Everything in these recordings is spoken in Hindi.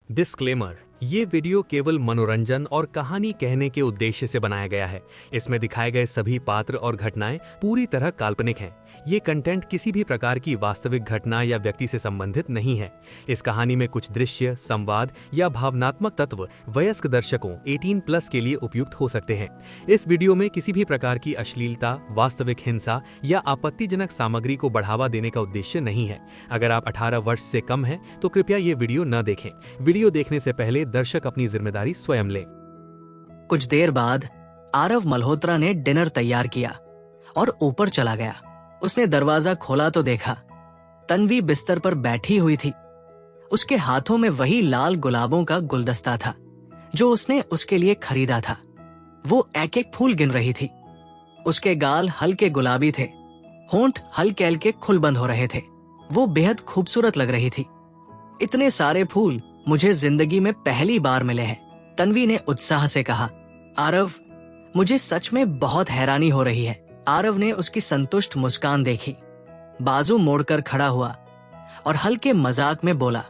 डिस्क्लेमर, ये वीडियो केवल मनोरंजन और कहानी कहने के उद्देश्य से बनाया गया है। इसमें दिखाए गए सभी पात्र और घटनाएं पूरी तरह काल्पनिक हैं। ये कंटेंट किसी भी प्रकार की वास्तविक घटना या व्यक्ति से संबंधित नहीं है। इस कहानी में कुछ दृश्य, संवाद या भावनात्मक तत्व वयस्क दर्शकों 18+ के लिए उपयुक्त हो सकते हैं। इस वीडियो में किसी भी प्रकार की अश्लीलता, वास्तविक हिंसा या आपत्तिजनक सामग्री को बढ़ावा देने का उद्देश्य नहीं है। अगर आप 18 वर्ष से कम हैं, तो कृपया ये वीडियो न देखें। वीडियो देखने से पहले दर्शक अपनी जिम्मेदारी स्वयं लें। कुछ देर बाद आरव मल्होत्रा ने डिनर तैयार किया और ऊपर चला गया। उसने दरवाजा खोला तो देखा तन्वी बिस्तर पर बैठी हुई थी। उसके हाथों में वही लाल गुलाबों का गुलदस्ता था जो उसने उसके लिए खरीदा था। वो एक एक फूल गिन रही थी। उसके गाल हल्के गुलाबी थे, होंठ हल्के हल्के खुलबंद हो रहे थे। वो बेहद खूबसूरत लग रही थी। इतने सारे फूल मुझे जिंदगी में पहली बार मिले हैं, तन्वी ने उत्साह से कहा। आरव, मुझे सच में बहुत हैरानी हो रही है। आरव ने उसकी संतुष्ट मुस्कान देखी, बाजू मोड़कर खड़ा हुआ और हल्के मजाक में बोला,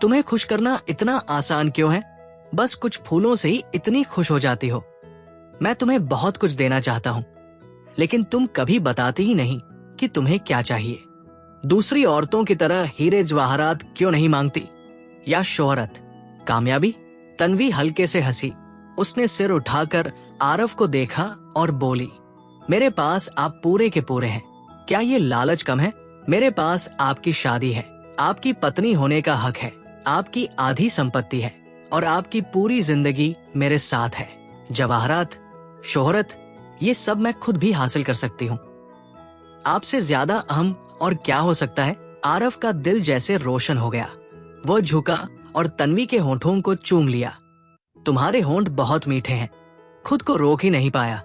तुम्हें खुश करना इतना आसान क्यों है? बस कुछ फूलों से ही इतनी खुश हो जाती हो। मैं तुम्हें बहुत कुछ देना चाहता हूँ, लेकिन तुम कभी बताती ही नहीं कि तुम्हें क्या चाहिए। दूसरी औरतों की तरह हीरे जवाहरात क्यों नहीं मांगती, या शोहरत, कामयाबी? तन्वी हल्के से हंसी। उसने सिर उठाकर आरव को देखा और बोली, मेरे पास आप पूरे के पूरे हैं। क्या ये लालच कम है? मेरे पास आपकी शादी है, आपकी पत्नी होने का हक है, आपकी आधी संपत्ति है और आपकी पूरी जिंदगी मेरे साथ है। जवाहरात, शोहरत, ये सब मैं खुद भी हासिल कर सकती हूँ। आपसे ज्यादा अहम और क्या हो सकता है? आरव का दिल जैसे रोशन हो गया। वो झुका और तन्वी के होंठों को चूम लिया। तुम्हारे होंठ बहुत मीठे हैं। खुद को रोक ही नहीं पाया।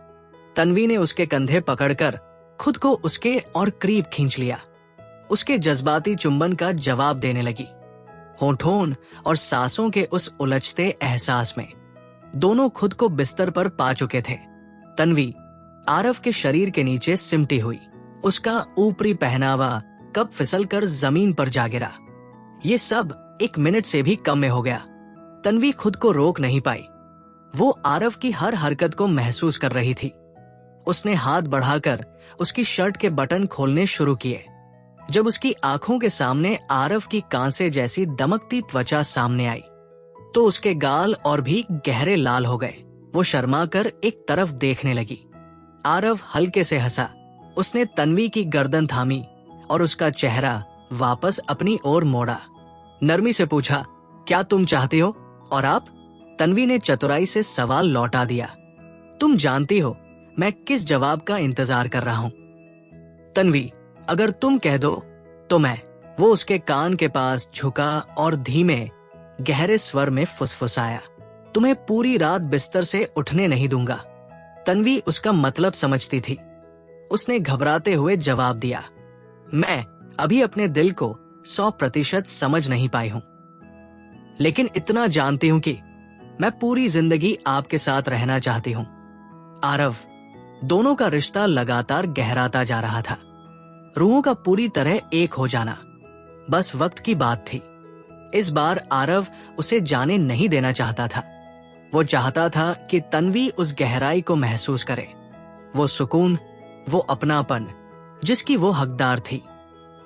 तन्वी ने उसके कंधे पकड़कर खुद को उसके और करीब खींच लिया। उसके जज्बाती चुंबन का जवाब देने लगी। होंठों और सांसों के उस उलझते एहसास में दोनों खुद को बिस्तर पर पा चुके थे। तन्वी आरव के शरीर के नीचे सिमटी हुई। उसका ऊपरी पहनावा कब फिसलकर जमीन पर जा गिरा। ये सब 1 मिनट से भी कम में हो गया। तन्वी खुद को रोक नहीं पाई। वो आरव की हर हरकत को महसूस कर रही थी। उसने हाथ बढ़ाकर उसकी शर्ट के बटन खोलने शुरू किए। जब उसकी आंखों के सामने आरव की कांसे जैसी दमकती त्वचा सामने आई, तो उसके गाल और भी गहरे लाल हो गए। वो शर्माकर एक तरफ देखने लगी। आरव हल्के से हंसा। उसने तन्वी की गर्दन थामी और उसका चेहरा वापस अपनी ओर मोड़ा। नरमी से पूछा, क्या तुम चाहती हो? और आप? तन्वी ने चतुराई से सवाल लौटा दिया। तुम जानती हो मैं किस जवाब का इंतजार कर रहा हूं। तन्वी, अगर तुम कह दो तो मैं। वो उसके कान के पास झुका और धीमे गहरे स्वर में फुसफुसाया, तुम्हें पूरी रात बिस्तर से उठने नहीं दूंगा। तन्वी उसका मतलब समझती थी। उसने घबराते हुए जवाब दिया, मैं अभी अपने दिल को 100% समझ नहीं पाई हूं, लेकिन इतना जानती हूं कि मैं पूरी जिंदगी आपके साथ रहना चाहती हूं। आरव, दोनों का रिश्ता लगातार गहराता जा रहा था। रूहों का पूरी तरह एक हो जाना बस वक्त की बात थी। इस बार आरव उसे जाने नहीं देना चाहता था। वो चाहता था कि तन्वी उस गहराई को महसूस करे, वो सुकून, वो अपनापन जिसकी वो हकदार थी।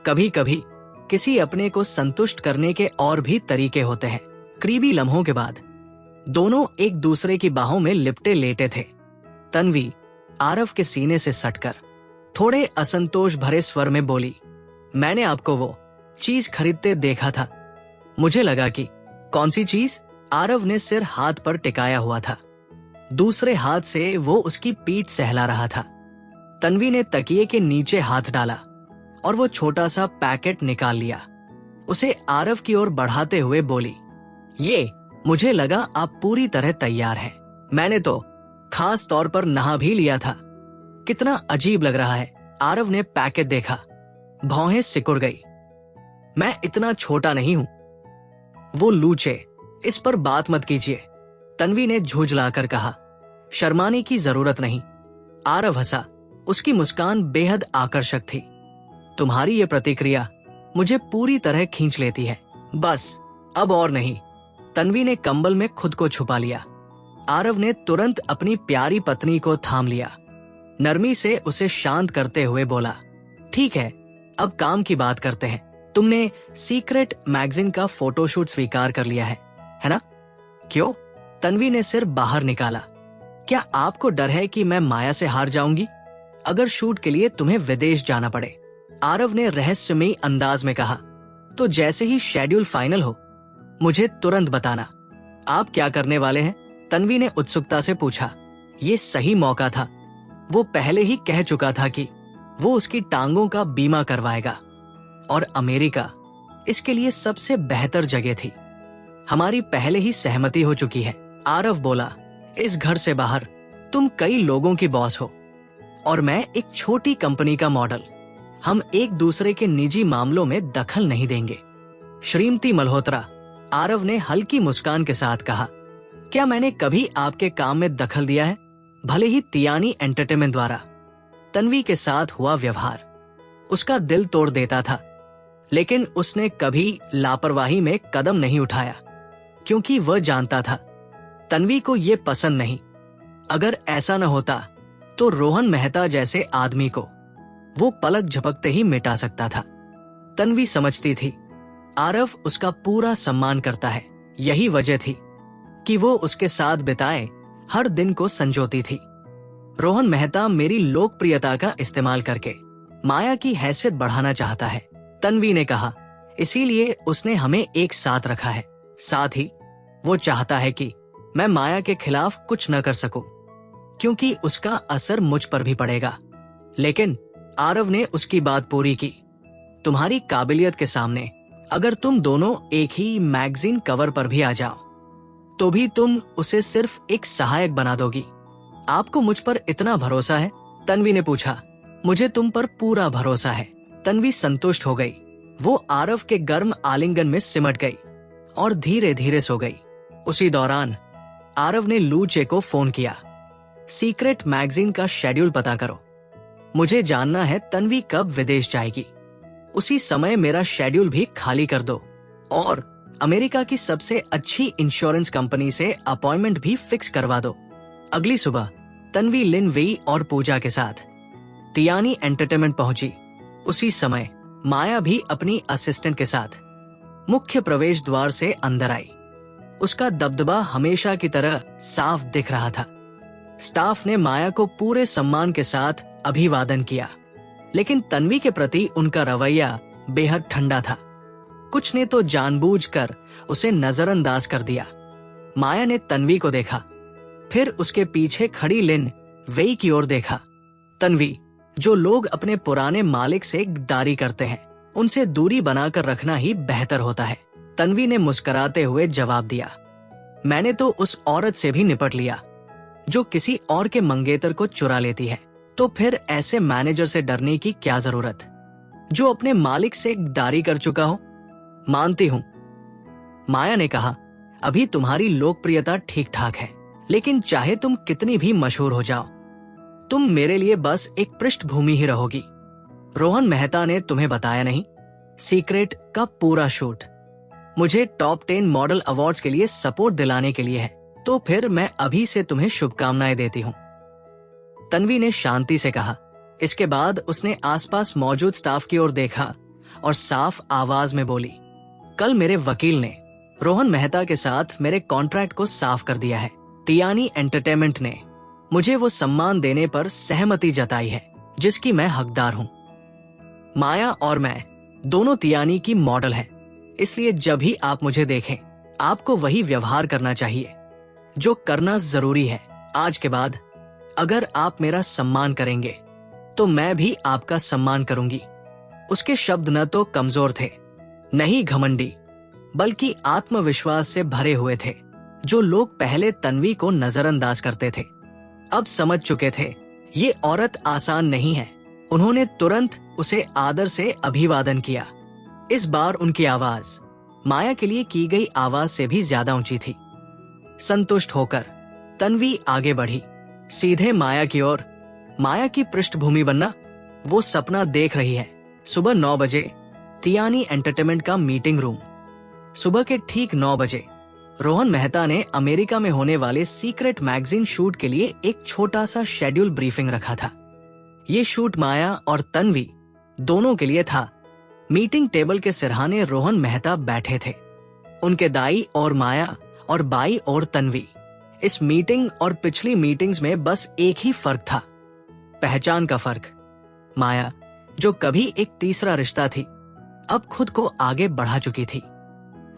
कभी कभी किसी अपने को संतुष्ट करने के और भी तरीके होते हैं। करीबी लम्हों के बाद दोनों एक दूसरे की बाहों में लिपटे लेटे थे। तन्वी आरव के सीने से सटकर थोड़े असंतोष भरे स्वर में बोली, मैंने आपको वो चीज खरीदते देखा था। मुझे लगा कि कौन सी चीज? आरव ने सिर हाथ पर टिकाया हुआ था। दूसरे हाथ से वो उसकी पीठ सहला रहा था। तन्वी ने तकिए के नीचे हाथ डाला और वो छोटा सा पैकेट निकाल लिया। उसे आरव की ओर बढ़ाते हुए बोली, ये, मुझे लगा आप पूरी तरह तैयार हैं। मैंने तो खास तौर पर नहा भी लिया था। कितना अजीब लग रहा है। आरव ने पैकेट देखा, भौहें सिकुड़ गई। मैं इतना छोटा नहीं हूं। वो लूचे, इस पर बात मत कीजिए, तन्वी ने झुंझलाकर कहा। शर्माने की जरूरत नहीं। आरव हंसा। उसकी मुस्कान बेहद आकर्षक थी। तुम्हारी ये प्रतिक्रिया मुझे पूरी तरह खींच लेती है। बस अब और नहीं। तन्वी ने कंबल में खुद को छुपा लिया। आरव ने तुरंत अपनी प्यारी पत्नी को थाम लिया। नरमी से उसे शांत करते हुए बोला, ठीक है, अब काम की बात करते हैं। तुमने सीक्रेट मैगजीन का फोटोशूट स्वीकार कर लिया है ना? क्यों? तन्वी ने सिर बाहर निकाला। क्या आपको डर है कि मैं माया से हार जाऊंगी अगर शूट के लिए तुम्हें विदेश जाना पड़े? आरव ने रहस्यमयी अंदाज में कहा। तो जैसे ही शेड्यूल फाइनल हो मुझे तुरंत बताना। आप क्या करने वाले हैं? तन्वी ने उत्सुकता से पूछा। ये सही मौका था। वो पहले ही कह चुका था कि वो उसकी टांगों का बीमा करवाएगा और अमेरिका इसके लिए सबसे बेहतर जगह थी। हमारी पहले ही सहमति हो चुकी है। आरव बोला, इस घर से बाहर तुम कई लोगों की बॉस हो और मैं एक छोटी कंपनी का मॉडल। हम एक दूसरे के निजी मामलों में दखल नहीं देंगे। श्रीमती मल्होत्रा, आरव ने हल्की मुस्कान के साथ कहा, क्या मैंने कभी आपके काम में दखल दिया है? भले ही तियानी एंटरटेनमेंट द्वारा तन्वी के साथ हुआ व्यवहार उसका दिल तोड़ देता था, लेकिन उसने कभी लापरवाही में कदम नहीं उठाया क्योंकि वह जानता था तन्वी को ये पसंद नहीं। अगर ऐसा न होता तो रोहन मेहता जैसे आदमी को वो पलक झपकते ही मिटा सकता था। तन्वी समझती थी आरव उसका पूरा सम्मान करता है। यही वजह थी कि वो उसके साथ बिताए हर दिन को संजोती थी। रोहन मेहता मेरी लोकप्रियता का इस्तेमाल करके माया की हैसियत बढ़ाना चाहता है, तन्वी ने कहा। इसीलिए उसने हमें एक साथ रखा है। साथ ही वो चाहता है कि मैं माया के खिलाफ कुछ न कर सकूं, क्योंकि उसका असर मुझ पर भी पड़ेगा। लेकिन आरव ने उसकी बात पूरी की। तुम्हारी काबिलियत के सामने अगर तुम दोनों एक ही मैगजीन कवर पर भी आ जाओ तो भी तुम उसे सिर्फ एक सहायक बना दोगी। आपको मुझ पर इतना भरोसा है? तन्वी ने पूछा। मुझे तुम पर पूरा भरोसा है। तन्वी संतुष्ट हो गई। वो आरव के गर्म आलिंगन में सिमट गई और धीरे धीरे सो गई। उसी दौरान आरव ने लूचे को फोन किया। सीक्रेट मैगजीन का शेड्यूल पता करो। मुझे जानना है तन्वी कब विदेश जाएगी। उसी समय मेरा शेड्यूल भी खाली कर दो और अमेरिका की सबसे अच्छी इंश्योरेंस कंपनी से अपॉइंटमेंट भी फिक्स करवा दो। अगली सुबह तन्वी लिन वेई और पूजा के साथ तियानी एंटरटेनमेंट पहुंची। उसी समय माया भी अपनी असिस्टेंट के साथ मुख्य प्रवेश द्वार से अंदर आई। उसका दबदबा हमेशा की तरह साफ दिख रहा था। स्टाफ ने माया को पूरे सम्मान के साथ अभिवादन किया, लेकिन तन्वी के प्रति उनका रवैया बेहद ठंडा था। कुछ ने तो जानबूझकर उसे नजरअंदाज कर दिया। माया ने तन्वी को देखा, फिर उसके पीछे खड़ी लिन वेई की ओर देखा। तन्वी, जो लोग अपने पुराने मालिक से गद्दारी करते हैं उनसे दूरी बनाकर रखना ही बेहतर होता है। तन्वी ने मुस्कुराते हुए जवाब दिया, मैंने तो उस औरत से भी निपट लिया जो किसी और के मंगेतर को चुरा लेती है, तो फिर ऐसे मैनेजर से डरने की क्या जरूरत जो अपने मालिक से गद्दारी कर चुका हो। मानती हूं, माया ने कहा, अभी तुम्हारी लोकप्रियता ठीक ठाक है, लेकिन चाहे तुम कितनी भी मशहूर हो जाओ, तुम मेरे लिए बस एक पृष्ठभूमि ही रहोगी। रोहन मेहता ने तुम्हें बताया नहीं? सीक्रेट का पूरा शूट मुझे टॉप 10 मॉडल अवार्ड्स के लिए सपोर्ट दिलाने के लिए है, तो फिर मैं अभी से तुम्हें शुभकामनाएं देती हूँ। तन्वी ने शांति से कहा। इसके बाद उसने आसपास मौजूद स्टाफ की ओर देखा और साफ आवाज में बोली, कल मेरे वकील ने रोहन मेहता के साथ मेरे कॉन्ट्रैक्ट को साफ कर दिया है। तियानी एंटरटेनमेंट ने मुझे वो सम्मान देने पर सहमति जताई है जिसकी मैं हकदार हूँ। माया और मैं दोनों तियानी की मॉडल हैं, इसलिए जब भी आप मुझे देखें आपको वही व्यवहार करना चाहिए जो करना जरूरी है। आज के बाद अगर आप मेरा सम्मान करेंगे तो मैं भी आपका सम्मान करूंगी। उसके शब्द न तो कमजोर थे, न ही घमंडी, बल्कि आत्मविश्वास से भरे हुए थे। जो लोग पहले तन्वी को नजरअंदाज करते थे अब समझ चुके थे ये औरत आसान नहीं है। उन्होंने तुरंत उसे आदर से अभिवादन किया। इस बार उनकी आवाज माया के लिए की गई आवाज से भी ज्यादा ऊंची थी। संतुष्ट होकर तन्वी आगे बढ़ी, सीधे माया की ओर। माया की पृष्ठभूमि बनना वो सपना देख रही है। सुबह 9 बजे तियानी एंटरटेनमेंट का मीटिंग रूम। सुबह के ठीक 9 बजे रोहन मेहता ने अमेरिका में होने वाले सीक्रेट मैगजीन शूट के लिए एक छोटा सा शेड्यूल ब्रीफिंग रखा था। ये शूट माया और तन्वी दोनों के लिए था। मीटिंग टेबल के सिरहाने रोहन मेहता बैठे थे, उनके दाई और माया और बाई और तन्वी। इस मीटिंग और पिछली मीटिंग्स में बस एक ही फर्क था, पहचान का फर्क। माया, जो कभी एक तीसरा रिश्ता थी, अब खुद को आगे बढ़ा चुकी थी,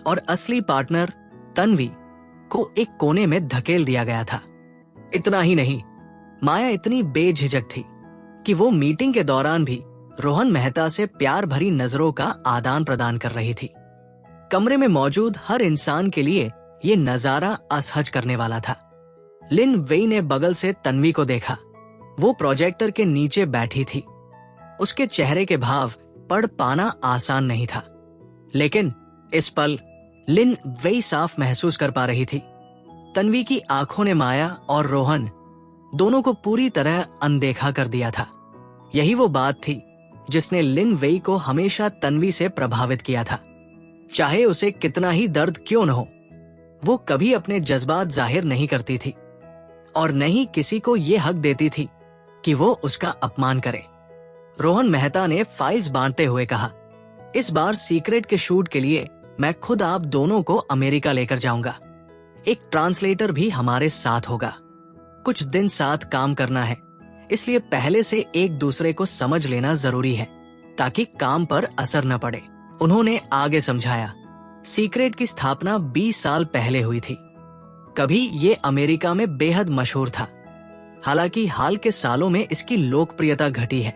और असली पार्टनर तन्वी को एक कोने में धकेल दिया गया था। इतना ही नहीं, माया इतनी बेझिझक थी कि वो मीटिंग के दौरान भी रोहन मेहता से प्यार भरी नजरों का आदान प्रदान कर रही थी। कमरे में मौजूद हर इंसान के लिए ये नजारा असहज करने वाला था। लिन वेई ने बगल से तन्वी को देखा। वो प्रोजेक्टर के नीचे बैठी थी। उसके चेहरे के भाव पढ़ पाना आसान नहीं था, लेकिन इस पल लिन वेई साफ महसूस कर पा रही थी। तन्वी की आंखों ने माया और रोहन दोनों को पूरी तरह अनदेखा कर दिया था। यही वो बात थी जिसने लिन वेई को हमेशा तन्वी से प्रभावित किया था। चाहे उसे कितना ही दर्द क्यों न हो, वो कभी अपने जज्बात जाहिर नहीं करती थी और न ही किसी को ये हक देती थी कि वो उसका अपमान करे। रोहन मेहता ने फाइल्स बांटते हुए कहा, इस बार सीक्रेट के शूट के लिए मैं खुद आप दोनों को अमेरिका लेकर जाऊंगा। एक ट्रांसलेटर भी हमारे साथ होगा। कुछ दिन साथ काम करना है, इसलिए पहले से एक दूसरे को समझ लेना जरूरी है ताकि काम पर असर न पड़े। उन्होंने आगे समझाया, सीक्रेट की स्थापना 20 साल पहले हुई थी। कभी ये अमेरिका में बेहद मशहूर था। हालांकि हाल के सालों में इसकी लोकप्रियता घटी है,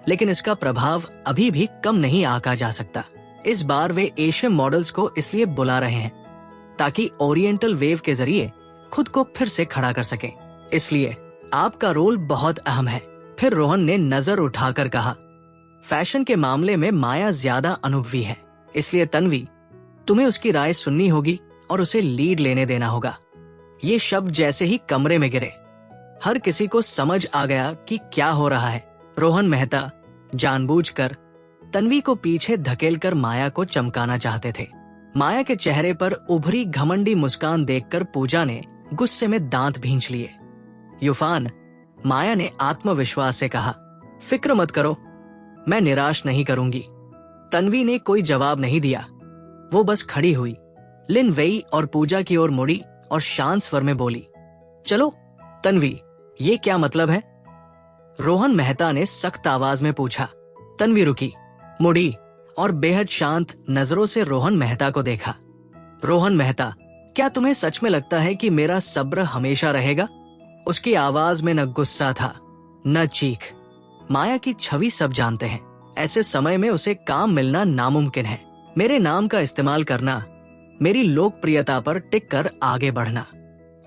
लेकिन इसका प्रभाव अभी भी कम नहीं आंका जा सकता। इस बार वे एशियन मॉडल्स को इसलिए बुला रहे हैं ताकि ओरिएंटल वेव के जरिए खुद को फिर से खड़ा कर सके। इसलिए आपका रोल बहुत अहम है। फिर रोहन ने नजर उठाकर कहा, फैशन के मामले में माया ज्यादा अनुभवी है, इसलिए तन्वी, तुम्हें उसकी राय सुननी होगी और उसे लीड लेने देना होगा। ये शब्द जैसे ही कमरे में गिरे, हर किसी को समझ आ गया कि क्या हो रहा है। रोहन मेहता जानबूझकर तन्वी को पीछे धकेलकर माया को चमकाना चाहते थे। माया के चेहरे पर उभरी घमंडी मुस्कान देखकर पूजा ने गुस्से में दांत भींच लिए। युफान, माया ने आत्मविश्वास से कहा, फिक्र मत करो, मैं निराश नहीं करूंगी। तन्वी ने कोई जवाब नहीं दिया। वो बस खड़ी हुई, लिन वेई और पूजा की ओर मुड़ी और शांत स्वर में बोली, चलो तन्वी, ये क्या मतलब है? रोहन मेहता ने सख्त आवाज में पूछा। तन्वी रुकी, मुड़ी और बेहद शांत नजरों से रोहन मेहता को देखा। रोहन मेहता, क्या तुम्हें सच में लगता है कि मेरा सब्र हमेशा रहेगा? उसकी आवाज में न गुस्सा था न चीख। माया की छवि सब जानते हैं। ऐसे समय में उसे काम मिलना नामुमकिन है। मेरे नाम का इस्तेमाल करना, मेरी लोकप्रियता पर टिक कर आगे बढ़ना,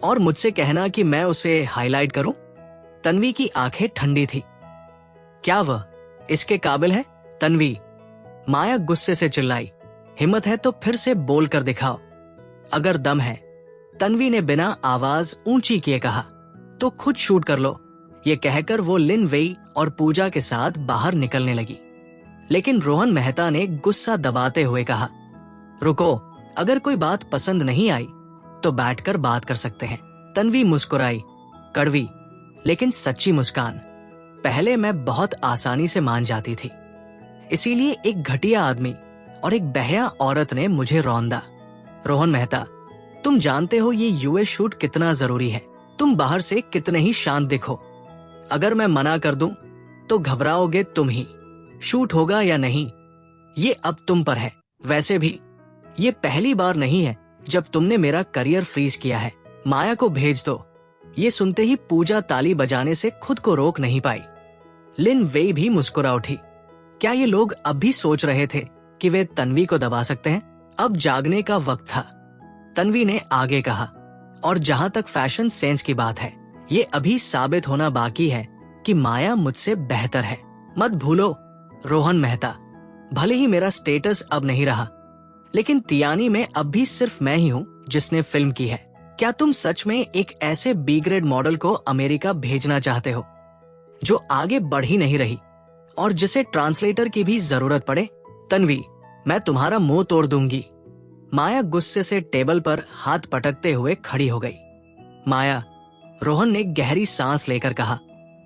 और मुझसे कहना कि मैं उसे हाईलाइट करूं? तन्वी की आंखें ठंडी थी। क्या वह इसके काबिल है? तन्वी, माया गुस्से से चिल्लाई, हिम्मत है तो फिर से बोल कर दिखाओ, अगर दम है। तन्वी ने बिना आवाज ऊंची किए कहा, तो खुद शूट कर लो। ये कहकर वो लिन वेई और पूजा के साथ बाहर निकलने लगी। लेकिन रोहन मेहता ने गुस्सा दबाते हुए कहा, रुको, अगर कोई बात पसंद नहीं आई तो बैठकर बात कर सकते हैं। तन्वी मुस्कुराई, कड़वी लेकिन सच्ची मुस्कान। पहले मैं बहुत आसानी से मान जाती थी, इसीलिए एक घटिया आदमी और एक बहया औरत ने मुझे रौंदा। रोहन मेहता, तुम जानते हो ये यूएस शूट कितना जरूरी है। तुम बाहर से कितने ही शांत दिखो, अगर मैं मना कर दूं तो घबराओगे तुम ही। शूट होगा या नहीं, ये अब तुम पर है। वैसे भी ये पहली बार नहीं है जब तुमने मेरा करियर फ्रीज किया है। माया को भेज दो। ये सुनते ही पूजा ताली बजाने से खुद को रोक नहीं पाई। लिन वेई भी मुस्कुरा उठी। क्या ये लोग अब भी सोच रहे थे कि वे तन्वी को दबा सकते हैं? अब जागने का वक्त था। तन्वी ने आगे कहा, और जहां तक फैशन सेंस की बात है, ये अभी साबित होना बाकी है कि माया मुझसे बेहतर है। मत भूलो रोहन मेहता, भले ही मेरा स्टेटस अब नहीं रहा, लेकिन तियानी में अब भी सिर्फ मैं ही हूँ जिसने फिल्म की है। क्या तुम सच में एक ऐसे बी ग्रेड मॉडल को अमेरिका भेजना चाहते हो जो आगे बढ़ ही नहीं रही और जिसे ट्रांसलेटर की भी जरूरत पड़े? तन्वी, मैं तुम्हारा मुंह तोड़ दूंगी। माया गुस्से से टेबल पर हाथ पटकते हुए खड़ी हो गई। माया, रोहन ने गहरी सांस लेकर कहा,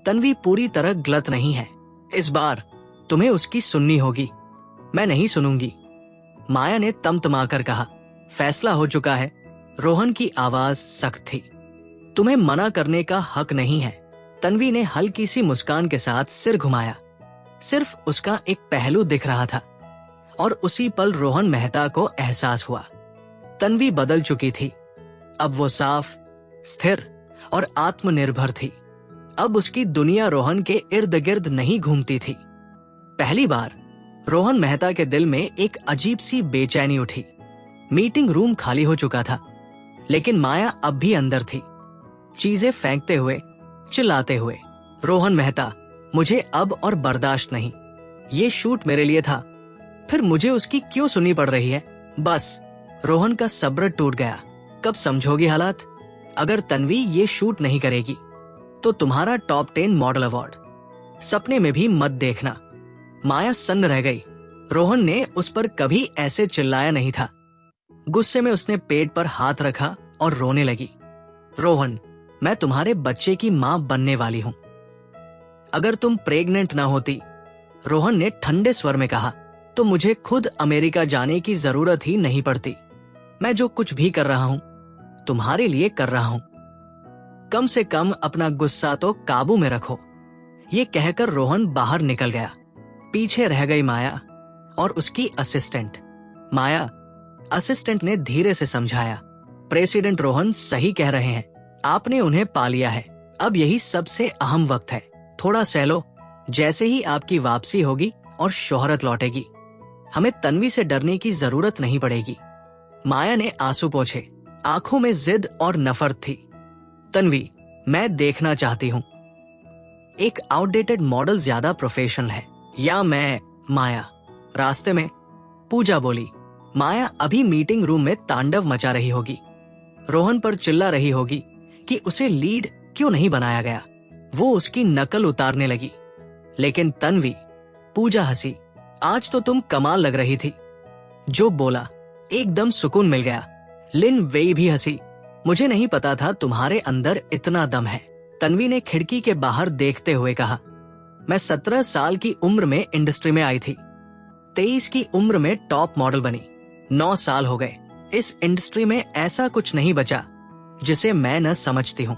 तन्वी पूरी तरह गलत नहीं है। इस बार तुम्हें उसकी सुननी होगी। मैं नहीं सुनूंगी, माया ने तमतमाकर कहा। फैसला हो चुका है। रोहन की आवाज सख्त थी। तुम्हें मना करने का हक नहीं है। तन्वी ने हल्की सी मुस्कान के साथ सिर घुमाया। सिर्फ उसका एक पहलू दिख रहा था और उसी पल रोहन मेहता को एहसास हुआ। तन्वी बदल चुकी थी। अब वो साफ, स्थिर और आत्मनिर्भर थी। अब उसकी दुनिया रोहन के इर्द गिर्द नहीं घूमती थी। पहली बार रोहन मेहता के दिल में एक अजीब सी बेचैनी उठी। मीटिंग रूम खाली हो चुका था, लेकिन माया अब भी अंदर थी, चीजें फेंकते हुए, चिल्लाते हुए, रोहन मेहता, मुझे अब और बर्दाश्त नहीं। ये शूट मेरे लिए था, फिर मुझे उसकी क्यों सुननी पड़ रही है? बस। रोहन का सब्र टूट गया। कब समझोगी हालात? अगर तन्वी ये शूट नहीं करेगी तो तुम्हारा टॉप 10 मॉडल अवार्ड सपने में भी मत देखना। माया सन्न रह गई। रोहन ने उस पर कभी ऐसे चिल्लाया नहीं था। गुस्से में उसने पेट पर हाथ रखा और रोने लगी। रोहन, मैं तुम्हारे बच्चे की मां बनने वाली हूं। अगर तुम प्रेग्नेंट ना होती, रोहन ने ठंडे स्वर में कहा, तो मुझे खुद अमेरिका जाने की जरूरत ही नहीं पड़ती। मैं जो कुछ भी कर रहा हूं तुम्हारे लिए कर रहा हूं। कम से कम अपना गुस्सा तो काबू में रखो। ये कहकर रोहन बाहर निकल गया। पीछे रह गई माया और उसकी असिस्टेंट। माया, असिस्टेंट ने धीरे से समझाया, प्रेसिडेंट रोहन सही कह रहे हैं। आपने उन्हें पा लिया है। अब यही सबसे अहम वक्त है। थोड़ा सह लो। जैसे ही आपकी वापसी होगी और शोहरत लौटेगी, हमें तन्वी से डरने की जरूरत नहीं पड़ेगी। माया ने आंसू पोंछे। आंखों में जिद और नफरत थी। तन्वी, मैं देखना चाहती हूं, एक आउटडेटेड मॉडल ज्यादा प्रोफेशनल है या मैं? माया, रास्ते में पूजा बोली। माया अभी मीटिंग रूम में तांडव मचा रही होगी। रोहन पर चिल्ला रही होगी कि उसे लीड क्यों नहीं बनाया गया। वो उसकी नकल उतारने लगी। लेकिन तन्वी, पूजा हंसी। आज तो तुम कमाल लग रही थी। जो बोला, एकदम सुकून मिल गया। लिन वेई भी हंसी। मुझे नहीं पता था तुम्हारे अंदर इतना दम है। तन्वी ने खिड़की के बाहर देखते हुए कहा, मैं 17 साल की उम्र में इंडस्ट्री में आई थी। 23 की उम्र में टॉप मॉडल बनी। 9 साल हो गए। इस इंडस्ट्री में ऐसा कुछ नहीं बचा जिसे मैं न समझती हूं।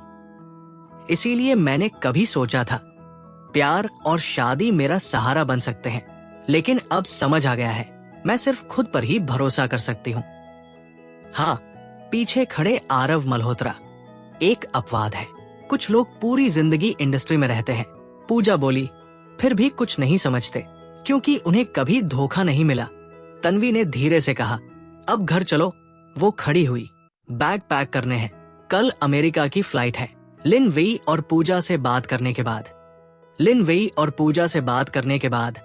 इसीलिए मैंने कभी सोचा था प्यार और शादी मेरा सहारा बन सकते हैं, लेकिन अब समझ आ गया है मैं सिर्फ खुद पर ही भरोसा कर सकती हूं। हाँ, पीछे खड़े आरव मल्होत्रा एक अपवाद है। कुछ लोग पूरी जिंदगी इंडस्ट्री में रहते हैं, पूजा बोली, फिर भी कुछ नहीं समझते क्योंकि उन्हें कभी धोखा नहीं मिला। तन्वी ने धीरे से कहा, अब घर चलो। वो खड़ी हुई। बैग पैक करने हैं, कल अमेरिका की फ्लाइट है। लिन वेई और पूजा से बात करने के बाद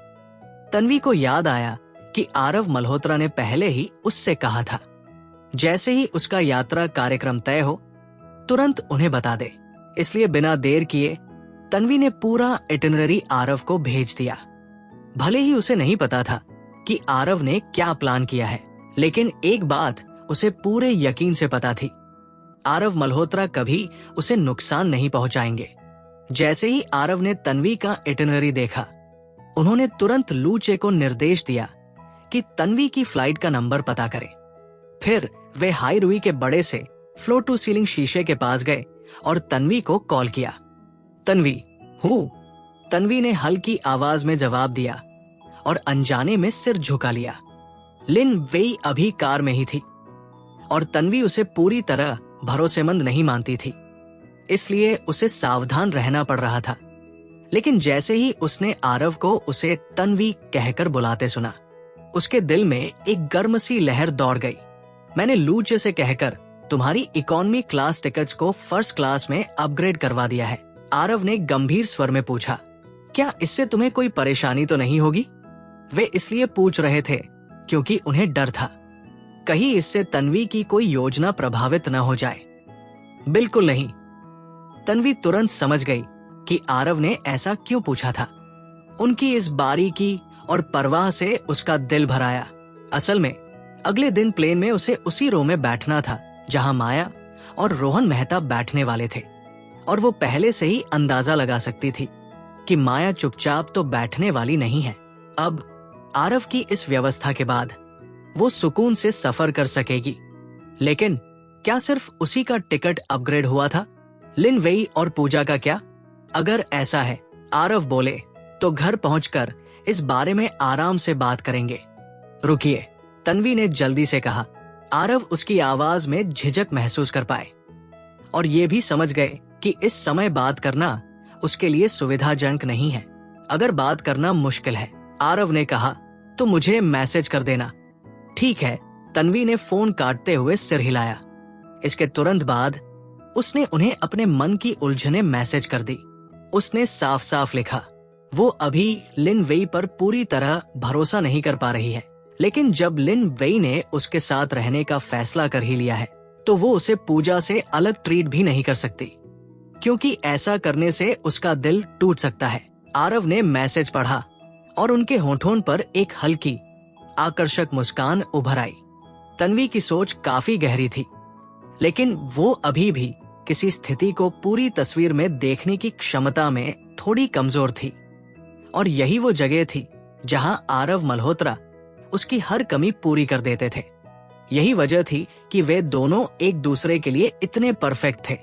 तन्वी को याद आया कि आरव मल्होत्रा ने पहले ही उससे कहा था, जैसे ही उसका यात्रा कार्यक्रम तय हो तुरंत उन्हें बता दे। इसलिए बिना देर किए तन्वी ने पूरा इटिनरी आरव को भेज दिया। भले ही उसे नहीं पता था कि आरव ने क्या प्लान किया है, लेकिन एक बात उसे पूरे यकीन से पता थी, आरव मल्होत्रा कभी उसे नुकसान नहीं पहुंचाएंगे। जैसे ही आरव ने तन्वी का इटिनरी देखा, उन्होंने तुरंत लूचे को निर्देश दिया कि तन्वी की फ्लाइट का नंबर पता करे। फिर वे हाई रुई के बड़े से फ्लोर टू सीलिंग शीशे के पास गए और तन्वी को कॉल किया। तन्वी, हूँ। तन्वी ने हल्की आवाज में जवाब दिया और अनजाने में सिर झुका लिया। लिन वेई अभी कार में ही थी और तन्वी उसे पूरी तरह भरोसेमंद नहीं मानती थी, इसलिए उसे सावधान रहना पड़ रहा था। लेकिन जैसे ही उसने आरव को उसे तन्वी कहकर बुलाते सुना, उसके दिल में एक गर्म सी लहर दौड़ गई। मैंने लूचे से कहकर तुम्हारी इकोनॉमी क्लास टिकट्स को फर्स्ट क्लास में अपग्रेड करवा दिया है। आरव ने गंभीर स्वर में पूछा, क्या इससे तुम्हें कोई परेशानी तो नहीं होगी? वे इसलिए पूछ रहे थे क्योंकि उन्हें डर था कहीं इससे तन्वी की कोई योजना प्रभावित न हो जाए। बिल्कुल नहीं। तन्वी तुरंत समझ गई कि आरव ने ऐसा क्यों पूछा था। उनकी इस बारीकी और परवाह से उसका दिल भर आया। असल में अगले दिन प्लेन में उसे उसी रो में बैठना था जहां माया और रोहन मेहता बैठने वाले थे, और वो पहले से ही अंदाजा लगा सकती थी कि माया चुपचाप तो बैठने वाली नहीं है। अब आरव की इस व्यवस्था के बाद वो सुकून से सफर कर सकेगी। लेकिन क्या सिर्फ उसी का टिकट अपग्रेड हुआ था? लिन वेई और पूजा का क्या? अगर ऐसा है, आरव बोले, तो घर पहुंचकर इस बारे में आराम से बात करेंगे। रुकिए, तन्वी ने जल्दी से कहा। आरव उसकी आवाज में झिझक महसूस कर पाए और ये भी समझ गए कि इस समय बात करना उसके लिए सुविधाजनक नहीं है। अगर बात करना मुश्किल है, आरव ने कहा, तो मुझे मैसेज कर देना। ठीक है, तन्वी ने फोन काटते हुए सिर हिलाया। इसके तुरंत बाद उसने उन्हें अपने मन की उलझने मैसेज कर दी। उसने साफ साफ लिखा, वो अभी लिन वेई पर पूरी तरह भरोसा नहीं कर पा रही है, लेकिन जब लिन वेई ने उसके साथ रहने का फैसला कर ही लिया है तो वो उसे पूजा से अलग ट्रीट भी नहीं कर सकती, क्योंकि ऐसा करने से उसका दिल टूट सकता है। आरव ने मैसेज पढ़ा और उनके होठों पर एक हल्की आकर्षक मुस्कान उभर आई। तन्वी की सोच काफी गहरी थी, लेकिन वो अभी भी किसी स्थिति को पूरी तस्वीर में देखने की क्षमता में थोड़ी कमजोर थी, और यही वो जगह थी जहां आरव मल्होत्रा उसकी हर कमी पूरी कर देते थे। यही वजह थी कि वे दोनों एक दूसरे के लिए इतने परफेक्ट थे।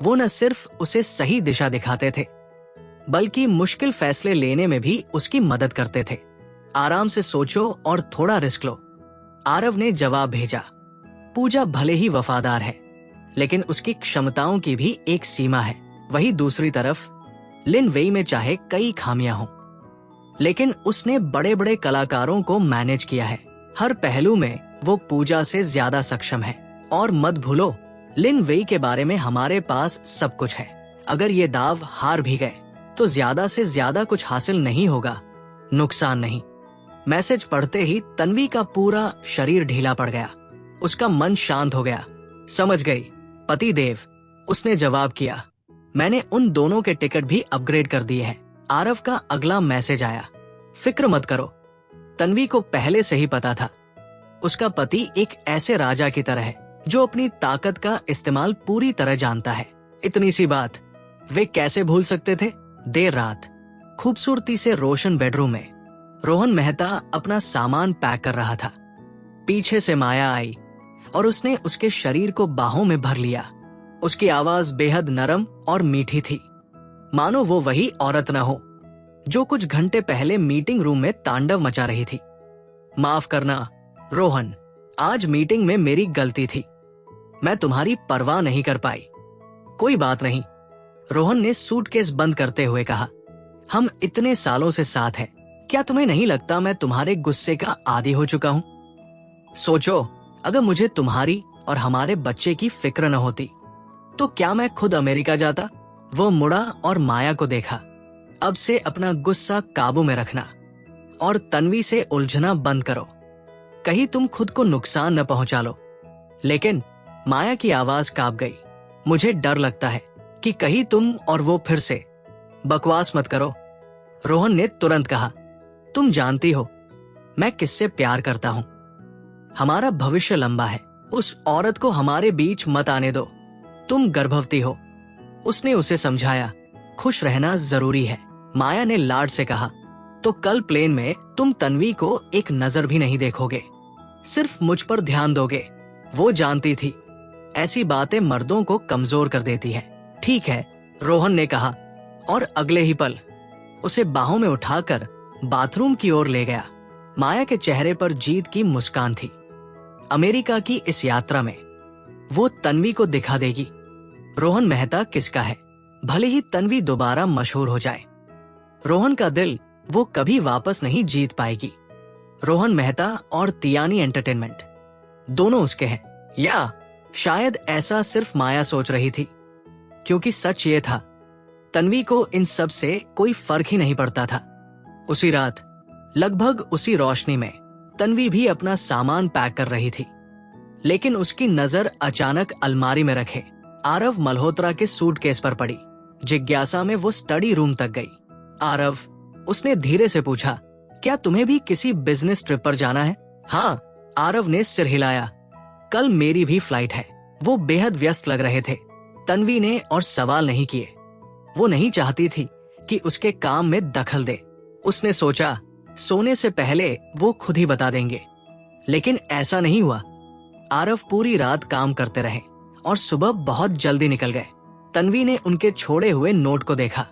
वो न सिर्फ उसे सही दिशा दिखाते थे, बल्कि मुश्किल फैसले लेने में भी उसकी मदद करते थे। आराम से सोचो और थोड़ा रिस्क लो, आरव ने जवाब भेजा। पूजा भले ही वफादार है, लेकिन उसकी क्षमताओं की भी एक सीमा है। वही दूसरी तरफ लिन वेई में चाहे कई खामियां हों, लेकिन उसने बड़े बड़े कलाकारों को मैनेज किया है। हर पहलू में वो पूजा से ज्यादा सक्षम है। और मत भूलो, लिन वेई के बारे में हमारे पास सब कुछ है। अगर ये दाव हार भी गए तो ज्यादा से ज्यादा कुछ हासिल नहीं होगा, नुकसान नहीं। मैसेज पढ़ते ही तन्वी का पूरा शरीर ढीला पड़ गया। उसका मन शांत हो गया। समझ गई, पति देव, उसने जवाब किया। मैंने उन दोनों के टिकट भी अपग्रेड कर दिए हैं। आरव का अगला मैसेज आया। फिक्र मत करो, तन्वी को पहले से ही पता था। उसका पति एक ऐसे राजा की तरह है जो अपनी ताकत का इस्तेमाल पूरी तरह जानता है। इतनी सी बात वे कैसे भूल सकते थे? देर रात खूबसूरती से रोशन बेडरूम में रोहन मेहता अपना सामान पैक कर रहा था। पीछे से माया आई और उसने उसके शरीर को बाहों में भर लिया। उसकी आवाज बेहद नरम और मीठी थी, मानो वो वही औरत न हो जो कुछ घंटे पहले मीटिंग रूम में तांडव मचा रही थी। माफ करना रोहन, आज मीटिंग में मेरी गलती थी। मैं तुम्हारी परवाह नहीं कर पाई। कोई बात नहीं, रोहन ने सूटकेस बंद करते हुए कहा। हम इतने सालों से साथ हैं, क्या तुम्हें नहीं लगता मैं तुम्हारे गुस्से का आदी हो चुका हूं? सोचो, अगर मुझे तुम्हारी और हमारे बच्चे की फिक्र न होती तो क्या मैं खुद अमेरिका जाता? वो मुड़ा और माया को देखा। अब से अपना गुस्सा काबू में रखना और तन्वी से उलझना बंद करो, कहीं तुम खुद को नुकसान न पहुंचा लो। लेकिन माया की आवाज कांप गई। मुझे डर लगता है कि कहीं तुम और वो फिर से। बकवास मत करो, रोहन ने तुरंत कहा। तुम जानती हो मैं किससे प्यार करता हूं। हमारा भविष्य लंबा है। उस औरत को हमारे बीच मत आने दो। तुम गर्भवती हो, उसने उसे समझाया। खुश रहना जरूरी है, माया ने लाड से कहा। तो कल प्लेन में तुम तन्वी को एक नजर भी नहीं देखोगे, सिर्फ मुझ पर ध्यान दोगे। वो जानती थी ऐसी बातें मर्दों को कमजोर कर देती है। ठीक है, रोहन ने कहा, और अगले ही पल उसे बाहों में उठाकर बाथरूम की ओर ले गया। माया के चेहरे पर जीत की मुस्कान थी। अमेरिका की इस यात्रा में वो तन्वी को दिखा देगी रोहन मेहता किसका है, भले ही तन्वी दोबारा मशहूर हो जाए। रोहन का दिल वो कभी वापस नहीं जीत पाएगी। रोहन मेहता और तियानी एंटरटेनमेंट दोनों उसके हैं, या शायद ऐसा सिर्फ माया सोच रही थी, क्योंकि सच ये था, तन्वी को इन सब से कोई फर्क ही नहीं पड़ता था। उसी रात लगभग उसी रोशनी में तन्वी भी अपना सामान पैक कर रही थी, लेकिन उसकी नजर अचानक अलमारी में रखे आरव मल्होत्रा के सूटकेस पर पड़ी। जिज्ञासा में वो स्टडी रूम तक गई। आरव, उसने धीरे से पूछा, क्या तुम्हें भी किसी बिजनेस ट्रिप पर जाना है? हाँ, आरव ने सिर हिलाया। कल मेरी भी फ्लाइट है। वो बेहद व्यस्त लग रहे थे। तन्वी ने और सवाल नहीं किए। वो नहीं चाहती थी कि उसके काम में दखल दे। उसने सोचा सोने से पहले वो खुद ही बता देंगे, लेकिन ऐसा नहीं हुआ। आरव पूरी रात काम करते रहे और सुबह बहुत जल्दी निकल गए। तन्वी ने उनके छोड़े हुए नोट को देखा।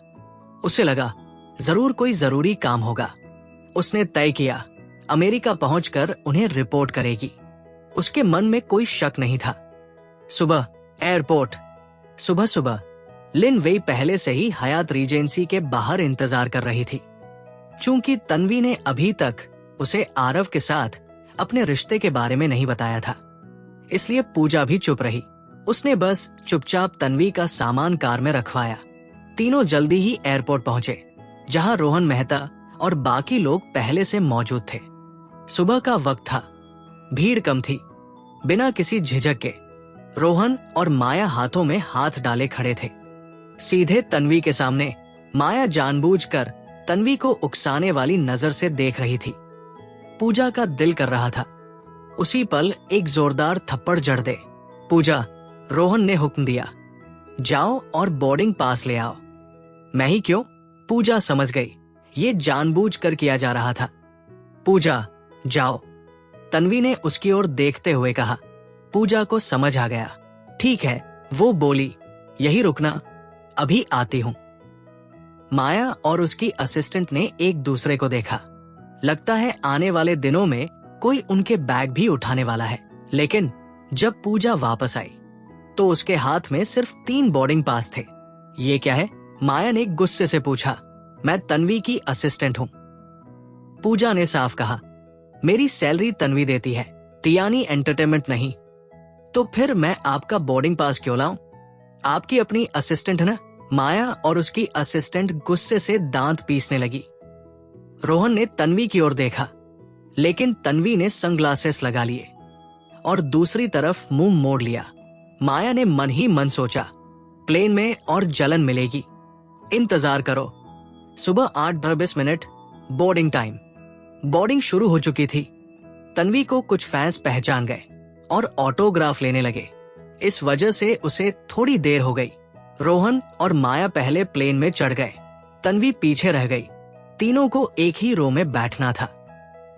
उसे लगा जरूर कोई जरूरी काम होगा। उसने तय किया अमेरिका पहुंचकर उन्हें रिपोर्ट करेगी। उसके मन में कोई शक नहीं था। सुबह एयरपोर्ट। सुबह सुबह लिन वेई पहले से ही हयात रीजेंसी के बाहर इंतजार कर रही थी। चूंकि तन्वी ने अभी तक उसे आरव के साथ अपने रिश्ते के बारे में नहीं बताया था, इसलिए पूजा भी चुप रही। उसने बस चुपचाप तन्वी का सामान कार में रखवाया। तीनों जल्दी ही एयरपोर्ट पहुंचे, जहां रोहन मेहता और बाकी लोग पहले से मौजूद थे। सुबह का वक्त था। भीड़ कम थी। बिना किसी झिझक के रोहन और माया हाथों में हाथ डाले खड़े थे, सीधे तन्वी के सामने। माया जानबूझकर तन्वी को उकसाने वाली नजर से देख रही थी। पूजा का दिल कर रहा था उसी पल एक जोरदार थप्पड़ जड़ दे। पूजा, रोहन ने हुक्म दिया, जाओ और बोर्डिंग पास ले आओ। मैं ही क्यों? पूजा समझ गई ये जानबूझकर किया जा रहा था। पूजा, जाओ, तन्वी ने उसकी ओर देखते हुए कहा। पूजा को समझ आ गया। ठीक है, वो बोली, यही रुकना, अभी आती हूं। माया और उसकी असिस्टेंट ने एक दूसरे को देखा। लगता है आने वाले दिनों में कोई उनके बैग भी उठाने वाला है। लेकिन जब पूजा वापस आई तो उसके हाथ में सिर्फ 3 बोर्डिंग पास थे। ये क्या है? माया ने गुस्से से पूछा। मैं तन्वी की असिस्टेंट हूं। पूजा ने साफ कहा, मेरी सैलरी तन्वी देती है, तियानी एंटरटेनमेंट नहीं। तो फिर मैं आपका बोर्डिंग पास क्यों लाऊं? आपकी अपनी असिस्टेंट है ना? माया और उसकी असिस्टेंट गुस्से से दांत पीसने लगी। रोहन ने तन्वी की ओर देखा, लेकिन तन्वी ने सनग्लासेस लगा लिए और दूसरी तरफ मुंह मोड़ लिया। माया ने मन ही मन सोचा, प्लेन में और जलन मिलेगी, इंतजार करो। सुबह 8:20 बोर्डिंग टाइम। बोर्डिंग शुरू हो चुकी थी। तन्वी को कुछ फैंस पहचान गए और ऑटोग्राफ लेने लगे। इस वजह से उसे थोड़ी देर हो गई। रोहन और माया पहले प्लेन में चढ़ गए। तन्वी पीछे रह गई। तीनों को एक ही रो में बैठना था।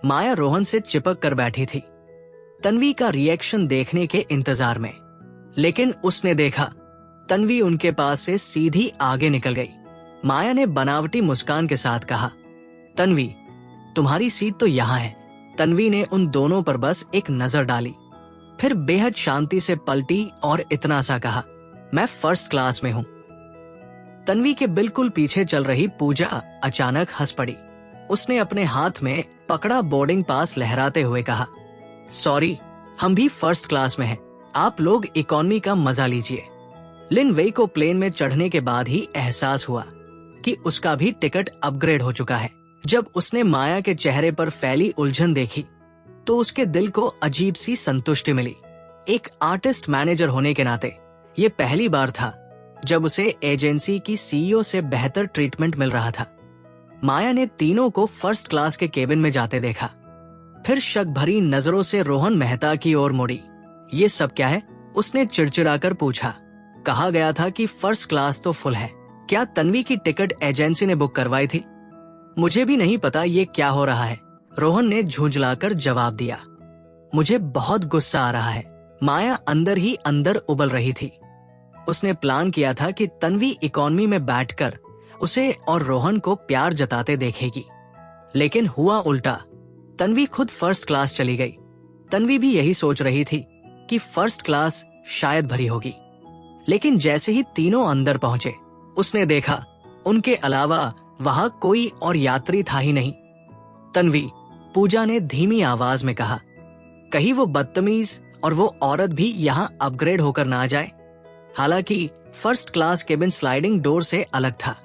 माया रोहन से चिपक कर बैठी थी, तन्वी का रिएक्शन देखने के इंतजार में। लेकिन उसने देखा तन्वी उनके पास से सीधी आगे निकल गई। माया ने बनावटी मुस्कान के साथ कहा, तन्वी, तुम्हारी सीट तो यहाँ है। तन्वी ने उन दोनों पर बस एक नजर डाली, फिर बेहद शांति से पलटी और इतना सा कहा, मैं फर्स्ट क्लास में हूं। तन्वी के बिल्कुल पीछे चल रही पूजा अचानक हंस पड़ी। उसने अपने हाथ में पकड़ा बोर्डिंग पास लहराते हुए कहा, सॉरी, हम भी फर्स्ट क्लास में हैं। आप लोग इकोनॉमी का मजा लीजिए। लिन वेई को प्लेन में चढ़ने के बाद ही एहसास हुआ कि उसका भी टिकट अपग्रेड हो चुका है। जब उसने माया के चेहरे पर फैली उलझन देखी तो उसके दिल को अजीब सी संतुष्टि मिली। एक आर्टिस्ट मैनेजर होने के नाते ये पहली बार था जब उसे एजेंसी की सीईओ से बेहतर ट्रीटमेंट मिल रहा था। माया ने तीनों को फर्स्ट क्लास के केबिन में जाते देखा, फिर शक भरी नजरों से रोहन मेहता की ओर मुड़ी। ये सब क्या है? उसने चिड़चिड़ाकर पूछा। कहा गया था कि फर्स्ट क्लास तो फुल है। क्या तन्वी की टिकट एजेंसी ने बुक करवाई थी? मुझे भी नहीं पता ये क्या हो रहा है, रोहन ने झुंझलाकर जवाब दिया। मुझे बहुत गुस्सा आ रहा है। माया अंदर ही अंदर उबल रही थी। उसने प्लान किया था कि तन्वी इकोनॉमी में बैठकर उसे और रोहन को प्यार जताते देखेगी, लेकिन हुआ उल्टा। तन्वी खुद फर्स्ट क्लास चली गई। तन्वी भी यही सोच रही थी कि फर्स्ट क्लास शायद भरी होगी, लेकिन जैसे ही तीनों अंदर पहुंचे उसने देखा उनके अलावा वहां कोई और यात्री था ही नहीं। तन्वी, पूजा ने धीमी आवाज में कहा, कहीं वो बदतमीज और वो औरत भी यहाँ अपग्रेड होकर ना आ जाए। हालांकि first class cabin sliding door से अलग था,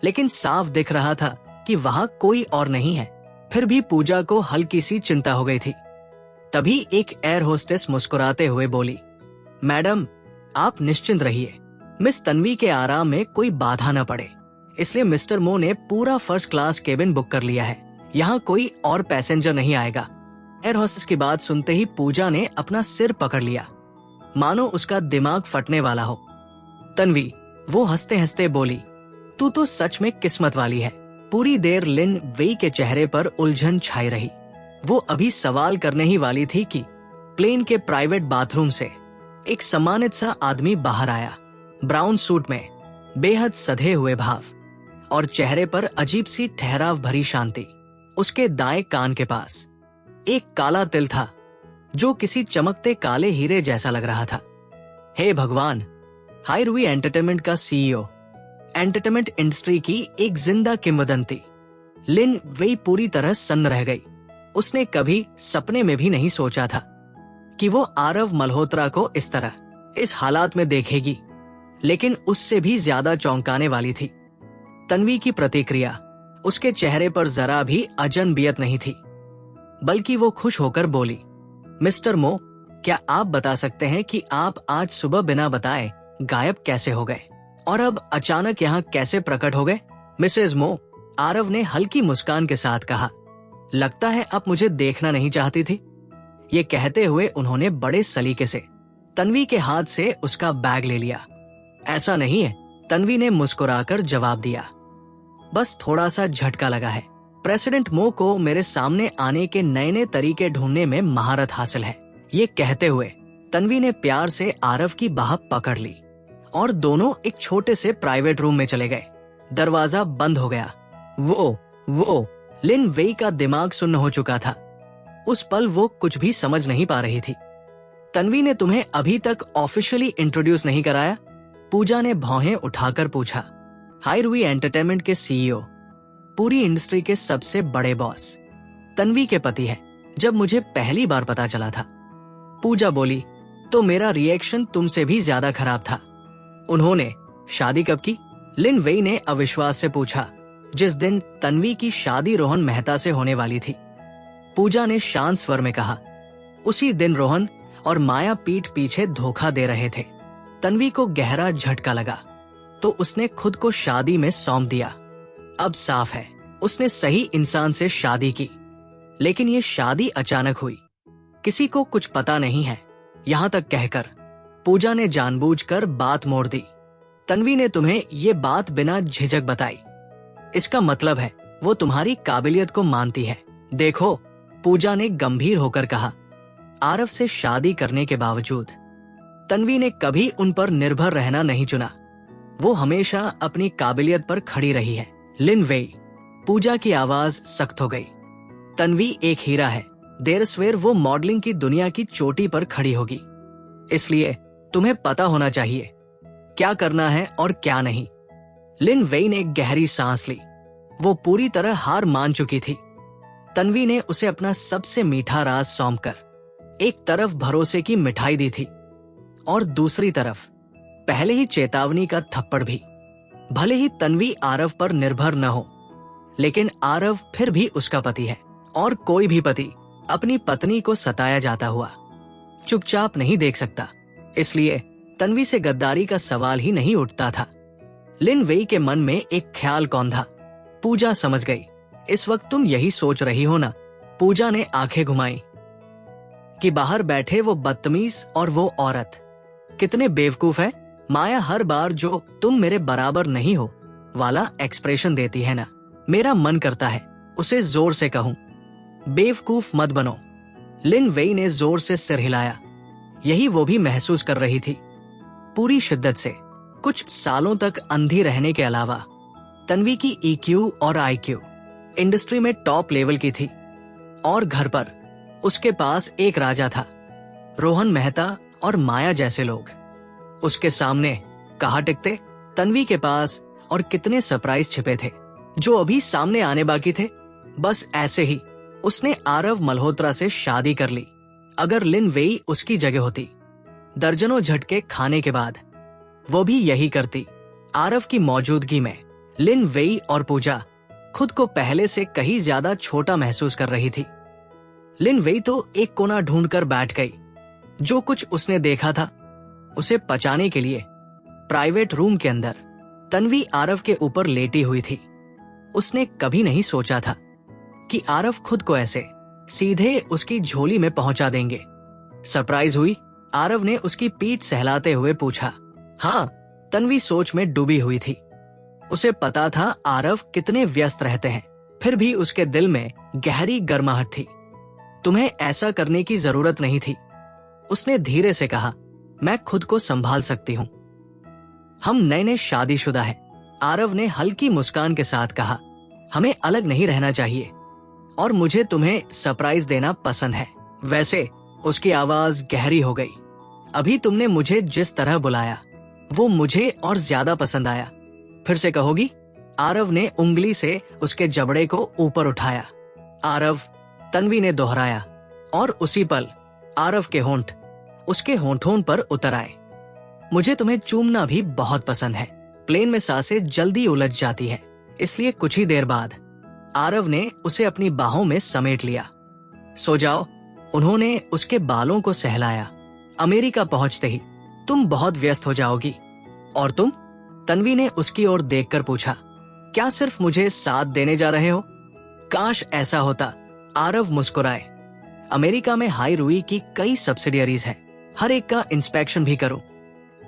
लेकिन साफ दिख रहा था कि वहां कोई और नहीं है। फिर भी पूजा को हल्की सी चिंता हो गई थी। तभी एक एयर होस्टेस मुस्कुराते हुए बोली, मैडम, आप निश्चिंत रहिए, मिस तन्वी के आराम में कोई बाधा न पड़े, इसलिए मिस्टर मो ने पूरा फर्स्ट क्लास केबिन बुक कर लिया है। यहाँ कोई और पैसेंजर नहीं आएगा। एयर होस्टेस की बात सुनते ही पूजा ने अपना सिर पकड़ लिया, मानो उसका दिमाग फटने वाला हो। तन्वी, वो हंसते हंसते बोली, तू तो सच में किस्मत वाली है। पूरी देर लिन वेई के चेहरे पर उलझन छाई रही। वो अभी सवाल करने ही वाली थी कि प्लेन के प्राइवेट बाथरूम से एक सम्मानित सा आदमी बाहर आया, ब्राउन सूट में, बेहद सधे हुए भाव और चेहरे पर अजीब सी ठहराव भरी शांति। उसके दाएं कान के पास एक काला तिल था जो किसी चमकते काले हीरे जैसा लग रहा था। हे भगवान! हाईरुई एंटरटेनमेंट का सीईओ, एंटरटेनमेंट इंडस्ट्री की एक जिंदा किंवदंती। लिन वेई पूरी तरह सन्न रह गई। उसने कभी सपने में भी नहीं सोचा था कि वो आरव मल्होत्रा को इस तरह, इस हालात में देखेगी। लेकिन उससे भी ज्यादा चौंकाने वाली थी तन्वी की प्रतिक्रिया। उसके चेहरे पर जरा भी अजनबियत नहीं थी, बल्कि वो खुश होकर बोली, मिस्टर मो, क्या आप बता सकते हैं कि आप आज सुबह बिना बताए गायब कैसे हो गए और अब अचानक यहाँ कैसे प्रकट हो गए? मिसेज मो, आरव ने हल्की मुस्कान के साथ कहा, लगता है आप मुझे देखना नहीं चाहती थी। ये कहते हुए उन्होंने बड़े सलीके से तन्वी के हाथ से उसका बैग ले लिया। ऐसा नहीं है, तन्वी ने मुस्कुराकर जवाब दिया, बस थोड़ा सा झटका लगा है। प्रेसिडेंट मो को मेरे सामने आने के नए नए तरीके ढूंढने में महारत हासिल है। ये कहते हुए तन्वी ने प्यार से आरव की बाह पकड़ ली और दोनों एक छोटे से प्राइवेट रूम में चले गए। दरवाजा बंद हो गया। वो लिन वेई का दिमाग सुन्न हो चुका था। उस पल वो कुछ भी समझ नहीं पा रही थी। तन्वी ने तुम्हें अभी तक ऑफिशियली इंट्रोड्यूस नहीं कराया? पूजा ने भौहें उठाकर पूछा। हाईरुई एंटरटेनमेंट के सीईओ, पूरी इंडस्ट्री के सबसे बड़े बॉस, तन्वी के पति है, जब मुझे पहली बार पता चला था। पूजा बोली, तो मेरा रिएक्शन तुमसे भी ज्यादा खराब था। उन्होंने शादी कब की? लिन वेई ने अविश्वास से पूछा। जिस दिन तन्वी की शादी रोहन मेहता से होने वाली थी, पूजा ने शांत स्वर में कहा। उसी दिन रोहन और माया पीठ पीछे धोखा दे रहे थे। तन्वी को गहरा झटका लगा तो उसने खुद को शादी में सौंप दिया। अब साफ है, उसने सही इंसान से शादी की, लेकिन ये शादी अचानक हुई, किसी को कुछ पता नहीं है, यहां तक कहकर पूजा ने जानबूझकर बात मोड़ दी। तन्वी ने तुम्हें ये बात बिना झिझक बताई, इसका मतलब है वो तुम्हारी काबिलियत को मानती है। देखो, पूजा ने गंभीर होकर कहा, आरव से शादी करने के बावजूद तन्वी ने कभी उन पर निर्भर रहना नहीं चुना। वो हमेशा अपनी काबिलियत पर खड़ी रही है। लिन वेई, पूजा की आवाज सख्त हो गई। तन्वी एक हीरा है, देर सवेर वो मॉडलिंग की दुनिया की चोटी पर खड़ी होगी, इसलिए तुम्हें पता होना चाहिए क्या करना है और क्या नहीं। लिन वेई ने गहरी सांस ली। वो पूरी तरह हार मान चुकी थी। तन्वी ने उसे अपना सबसे मीठा राज सौंपकर एक तरफ भरोसे की मिठाई दी थी और दूसरी तरफ पहले ही चेतावनी का थप्पड़ भी। भले ही तन्वी आरव पर निर्भर न हो, लेकिन आरव फिर भी उसका पति है और कोई भी पति अपनी पत्नी को सताया जाता हुआ चुपचाप नहीं देख सकता। इसलिए तन्वी से गद्दारी का सवाल ही नहीं उठता था। लिन वेई के मन में एक ख्याल कौंधा। पूजा समझ गई, इस वक्त तुम यही सोच रही हो ना? पूजा ने आंखें घुमाई कि बाहर बैठे वो बदतमीज और वो औरत कितने बेवकूफ है। माया हर बार जो तुम मेरे बराबर नहीं हो वाला एक्सप्रेशन देती है ना, मेरा मन करता है उसे जोर से कहूं, बेवकूफ मत बनो। लिन वेई ने जोर से सिर हिलाया। यही वो भी महसूस कर रही थी, पूरी शिद्दत से। कुछ सालों तक अंधी रहने के अलावा तन्वी की EQ और IQ इंडस्ट्री में टॉप लेवल की थी और घर पर उसके पास एक राजा था, रोहन मेहता और माया जैसे लोग उसके सामने कहाँ टिकते। तन्वी के पास और कितने सरप्राइज छिपे थे जो अभी सामने आने बाकी थे। बस ऐसे ही उसने आरव मल्होत्रा से शादी कर ली। अगर लिन वेई उसकी जगह होती, दर्जनों झटके खाने के बाद वो भी यही करती। आरव की मौजूदगी में लिन वेई और पूजा खुद को पहले से कहीं ज्यादा छोटा महसूस कर रही थी। लिन वेई तो एक कोना ढूंढकर बैठ गई। जो कुछ उसने देखा था उसे पचाने के लिए प्राइवेट रूम के अंदर तन्वी आरव के ऊपर लेटी हुई थी। उसने कभी नहीं सोचा था कि आरव खुद को ऐसे सीधे उसकी झोली में पहुंचा देंगे। सरप्राइज हुई? आरव ने उसकी पीठ सहलाते हुए पूछा। हाँ, तन्वी सोच में डूबी हुई थी। उसे पता था आरव कितने व्यस्त रहते हैं, फिर भी उसके दिल में गहरी गर्माहट थी। तुम्हें ऐसा करने की जरूरत नहीं थी, उसने धीरे से कहा। मैं खुद को संभाल सकती हूं। हम नए शादीशुदा हैं, आरव ने हल्की मुस्कान के साथ कहा। हमें अलग नहीं रहना चाहिए और मुझे तुम्हें सरप्राइज देना पसंद है। वैसे, उसकी आवाज गहरी हो गई। अभी तुमने मुझे जिस तरह बुलाया वो मुझे और ज्यादा पसंद आया। फिर से कहोगी? आरव ने उंगली से उसके जबड़े को ऊपर उठाया। आरव, तन्वी ने दोहराया, और उसी पल आरव के होंठ उसके होंठों पर उतर आए। मुझे तुम्हें चूमना भी बहुत पसंद है। प्लेन में सांसें जल्दी उलझ जाती है, इसलिए कुछ ही देर बाद आरव ने उसे अपनी बाहों में समेट लिया। सो जाओ, उन्होंने उसके बालों को सहलाया। अमेरिका पहुंचते ही तुम बहुत व्यस्त हो जाओगी। और तुम? तन्वी ने उसकी ओर देखकर पूछा। क्या सिर्फ मुझे साथ देने जा रहे हो? काश ऐसा होता, आरव मुस्कुराए। अमेरिका में हाई रुई की कई सब्सिडियरीज हैं, हर एक का इंस्पेक्शन भी करो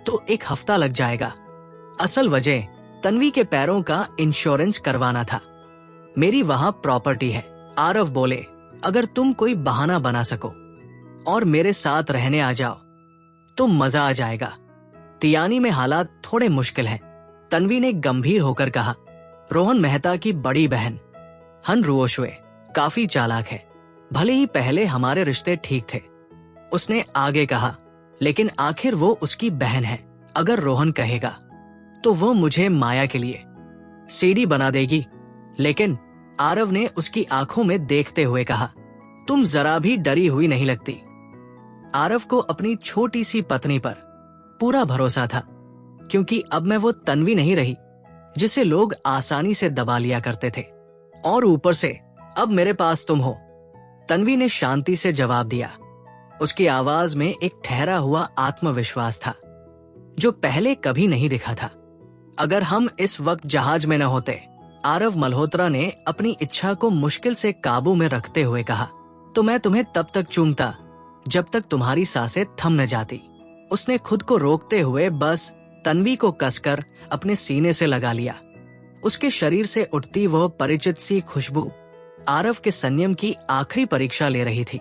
तो 1 हफ्ता लग जाएगा। असल वजह तन्वी के पैरों का इंश्योरेंस करवाना था। मेरी वहां प्रॉपर्टी है, आरव बोले। अगर तुम कोई बहाना बना सको और मेरे साथ रहने आ जाओ तो मजा आ जाएगा। तियानी में हालात थोड़े मुश्किल हैं, तन्वी ने गंभीर होकर कहा। रोहन मेहता की बड़ी बहन हन रुओशुए काफी चालाक है। भले ही पहले हमारे रिश्ते ठीक थे, उसने आगे कहा, लेकिन आखिर वो उसकी बहन है। अगर रोहन कहेगा तो वो मुझे माया के लिए सीडी बना देगी। लेकिन आरव ने उसकी आंखों में देखते हुए कहा, तुम जरा भी डरी हुई नहीं लगती। आरव को अपनी छोटी सी पत्नी पर पूरा भरोसा था, क्योंकि अब मैं वो तन्वी नहीं रही जिसे लोग आसानी से दबा लिया करते थे। और ऊपर से अब मेरे पास तुम हो, तन्वी ने शांति से जवाब दिया। उसकी आवाज में एक ठहरा हुआ आत्मविश्वास था जो पहले कभी नहीं दिखा था। अगर हम इस वक्त जहाज में न होते, आरव मल्होत्रा ने अपनी इच्छा को मुश्किल से काबू में रखते हुए कहा, तो मैं तुम्हें तब तक चूमता जब तक तुम्हारी सांसें थम न जाती। उसने खुद को रोकते हुए बस तन्वी को कसकर अपने सीने से लगा लिया। उसके शरीर से उठती वह परिचित सी खुशबू आरव के संयम की आखिरी परीक्षा ले रही थी।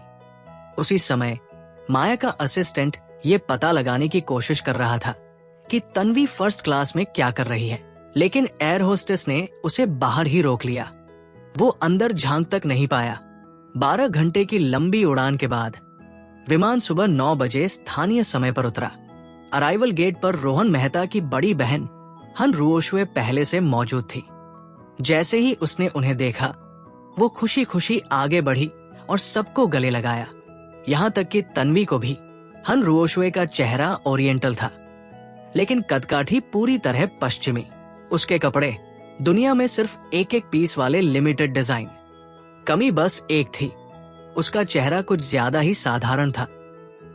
उसी समय माया का असिस्टेंट ये पता लगाने की कोशिश कर रहा था कि तन्वी फर्स्ट क्लास में क्या कर रही है, लेकिन एयर होस्टेस ने उसे बाहर ही रोक लिया। वो अंदर झांक तक नहीं पाया। 12 घंटे की लंबी उड़ान के बाद विमान सुबह 9 बजे स्थानीय समय पर उतरा। अराइवल गेट पर रोहन मेहता की बड़ी बहन हन रुओशुए पहले से मौजूद थी। जैसे ही उसने उन्हें देखा, वो खुशी खुशी आगे बढ़ी और सबको गले लगाया, यहाँ तक कि तन्वी को भी। हन रुओशुए का चेहरा ओरिएंटल था, लेकिन कदकाठी पूरी तरह पश्चिमी। उसके कपड़े दुनिया में सिर्फ एक पीस वाले लिमिटेड डिजाइन। कमी बस एक थी, उसका चेहरा कुछ ज्यादा ही साधारण था,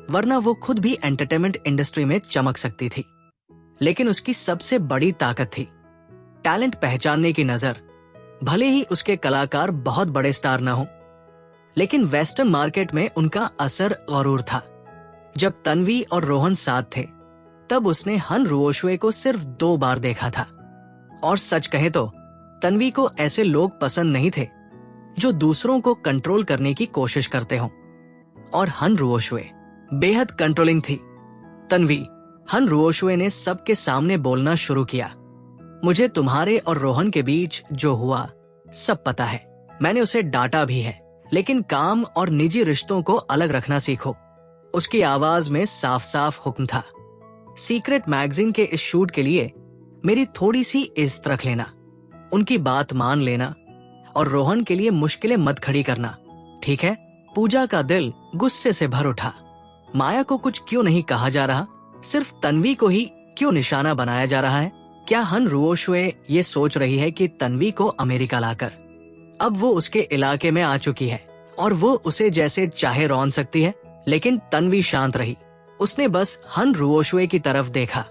वरना वो खुद भी एंटरटेनमेंट इंडस्ट्री में चमक सकती थी। लेकिन उसकी सबसे बड़ी ताकत थी टैलेंट पहचानने की नजर। भले ही उसके कलाकार बहुत बड़े स्टार ना हो, लेकिन वेस्टर्न मार्केट में उनका असर गरूर था। जब तन्वी और रोहन साथ थे, तब उसने हन रुओशुए को सिर्फ 2 बार देखा था। और सच कहे तो तन्वी को ऐसे लोग पसंद नहीं थे जो दूसरों को कंट्रोल करने की कोशिश करते हों, और हन रुओशुए बेहद कंट्रोलिंग थी। तन्वी, हन रुओशुए ने सबके सामने बोलना शुरू किया, मुझे तुम्हारे और रोहन के बीच जो हुआ सब पता है। मैंने उसे डांटा भी है, लेकिन काम और निजी रिश्तों को अलग रखना सीखो। उसकी आवाज में साफ साफ हुक्म था। सीक्रेट मैगजीन के इस शूट के लिए मेरी थोड़ी सी इज्जत रख लेना, उनकी बात मान लेना और रोहन के लिए मुश्किलें मत खड़ी करना, ठीक है? पूजा का दिल गुस्से से भर उठा। माया को कुछ क्यों नहीं कहा जा रहा? सिर्फ तन्वी को ही क्यों निशाना बनाया जा रहा है? क्या हन रुओशुए ये सोच रही है कि तन्वी को अमेरिका लाकर अब वो उसके इलाके में आ चुकी है और वो उसे जैसे चाहे रौन सकती है? लेकिन तन्वी शांत रही। उसने बस हन रुओशुए की तरफ देखा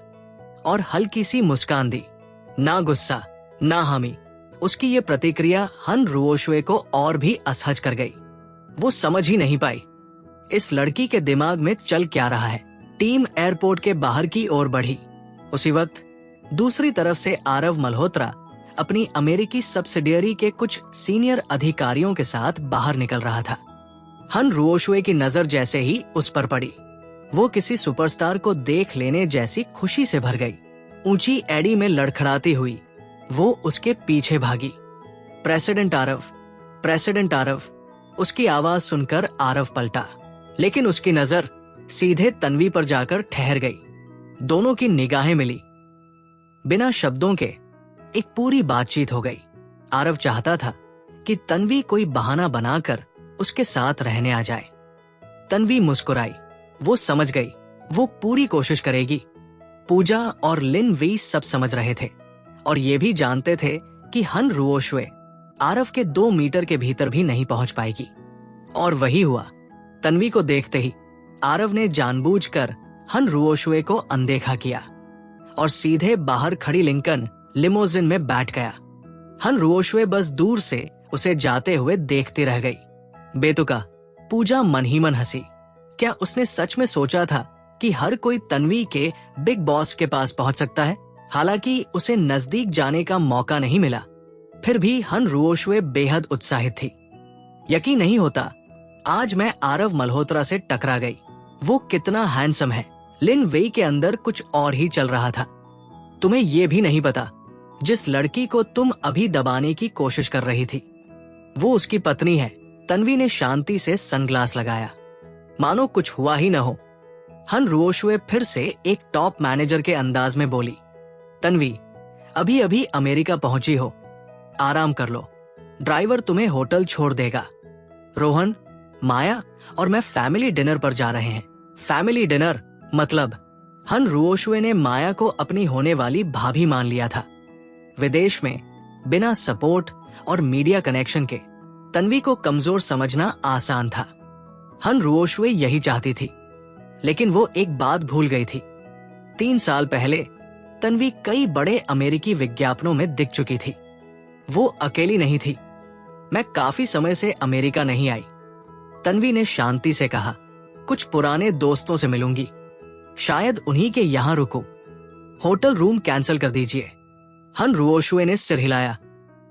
और हल्की सी मुस्कान दी। ना गुस्सा, ना हामी। उसकी ये प्रतिक्रिया हन रुओशुए को और भी असहज कर गई। वो समझ ही नहीं पाई इस लड़की के दिमाग में चल क्या रहा है। टीम एयरपोर्ट के बाहर की ओर बढ़ी। उसी वक्त दूसरी तरफ से आरव मल्होत्रा अपनी अमेरिकी सब्सिडियरी के कुछ सीनियर अधिकारियों के साथ बाहर निकल रहा था। हन रुओशुए की नजर जैसे ही उस पर पड़ी, वो किसी सुपरस्टार को देख लेने जैसी खुशी से भर गई। ऊंची एडी में लड़खड़ाती हुई वो उसके पीछे भागी। President Aarav, president Aarav. उसकी आवाज सुनकर आरव पलटा, लेकिन उसकी नजर सीधे तन्वी पर जाकर ठहर गई। दोनों की निगाहें मिली। बिना शब्दों के एक पूरी बातचीत हो गई। आरव चाहता था कि तन्वी कोई बहाना बनाकर उसके साथ रहने आ जाए। तन्वी मुस्कुराई। वो समझ गई वो पूरी कोशिश करेगी। पूजा और लिन वी सब समझ रहे थे और ये भी जानते थे कि हन रुओशुए आरव के 2 मीटर के भीतर भी नहीं पहुंच पाएगी। और वही हुआ। तन्वी को देखते ही आरव ने जानबूझकर हन रुओशुए को अनदेखा किया और सीधे बाहर खड़ी लिंकन लिमोजिन में बैठ गया। हन रुओशुए बस दूर से उसे जाते हुए देखती रह गई। बेतुका पूजा मन ही मन हंसी। क्या उसने सच में सोचा था कि हर कोई तन्वी के बिग बॉस के पास पहुंच सकता है? हालांकि उसे नजदीक जाने का मौका नहीं मिला, फिर भी हन रुओशुए बेहद उत्साहित थी। यकीन नहीं होता आज मैं आरव मल्होत्रा से टकरा गई। वो कितना हैंडसम है। लिन वेई के अंदर कुछ और ही चल रहा था। तुम्हें ये भी नहीं पता जिस लड़की को तुम अभी दबाने की कोशिश कर रही थी वो उसकी पत्नी है। तन्वी ने शांति से सनग्लास लगाया, मानो कुछ हुआ ही न हो। हन रुओशुए फिर से एक टॉप मैनेजर के अंदाज में बोली, तन्वी अभी अभी अमेरिका पहुंची हो, आराम कर लो। ड्राइवर तुम्हें होटल छोड़ देगा। रोहन, माया और मैं फैमिली डिनर पर जा रहे हैं। फैमिली डिनर मतलब? हन रुओशुए ने माया को अपनी होने वाली भाभी मान लिया था। विदेश में बिना सपोर्ट और मीडिया कनेक्शन के तन्वी को कमजोर समझना आसान था। हन रुओशुए यही चाहती थी, लेकिन वो एक बात भूल गई थी। 3 साल पहले तन्वी कई बड़े अमेरिकी विज्ञापनों में दिख चुकी थी। वो अकेली नहीं थी। मैं काफी समय से अमेरिका नहीं आई, तन्वी ने शांति से कहा। कुछ पुराने दोस्तों से मिलूंगी, शायद उन्हीं के यहां रुकूं। होटल रूम कैंसिल कर दीजिए। हन रुओशुए ने सिर हिलाया।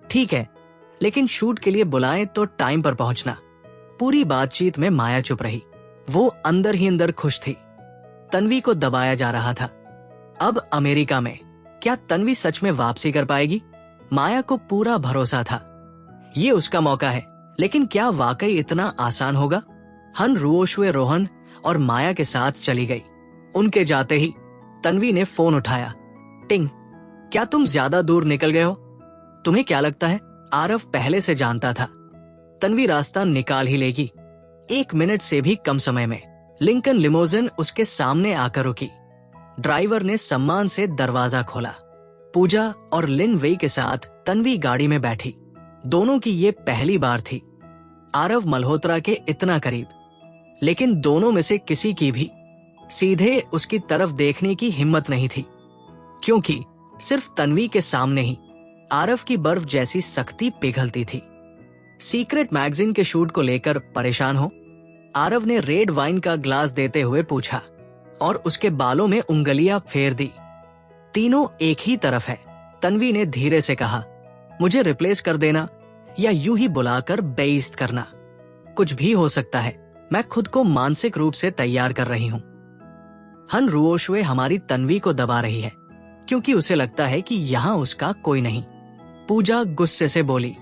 ठीक है, लेकिन शूट के लिए बुलाएं तो टाइम पर पहुंचना। पूरी बातचीत में माया चुप रही। वो अंदर ही अंदर खुश थी। तन्वी को दबाया जा रहा था। अब अमेरिका में क्या तन्वी सच में वापसी कर पाएगी? माया को पूरा भरोसा था ये उसका मौका है, लेकिन क्या वाकई इतना आसान होगा? हन रुओशुए रोहन और माया के साथ चली गई। उनके जाते ही तन्वी ने फोन उठाया। टिंग, क्या तुम ज्यादा दूर निकल गए हो? तुम्हें क्या लगता है? आरव पहले से जानता था तन्वी रास्ता निकाल ही लेगी। 1 मिनट से भी कम समय में लिंकन लिमोजिन उसके सामने आकर रुकी। ड्राइवर ने सम्मान से दरवाजा खोला। पूजा और लिन वेई के साथ तन्वी गाड़ी में बैठी। दोनों की ये पहली बार थी आरव मल्होत्रा के इतना करीब, लेकिन दोनों में से किसी की भी सीधे उसकी तरफ देखने की हिम्मत नहीं थी, क्योंकि सिर्फ तन्वी के सामने ही आरव की बर्फ जैसी सख्ती पिघलती थी। सीक्रेट मैगजीन के शूट को लेकर परेशान हो? आरव ने रेड वाइन का ग्लास देते हुए पूछा और उसके बालों में उंगलियां फेर दी। तीनों एक ही तरफ है, तन्वी ने धीरे से कहा। मुझे रिप्लेस कर देना या यूं ही बुलाकर बेइज्जत करना, कुछ भी हो सकता है। मैं खुद को मानसिक रूप से तैयार कर रही हूं। हन रुओशुए हमारी तन्वी को दबा रही है क्योंकि उसे लगता है कि यहां उसका कोई नहीं। पूजा गुस्से से बोली।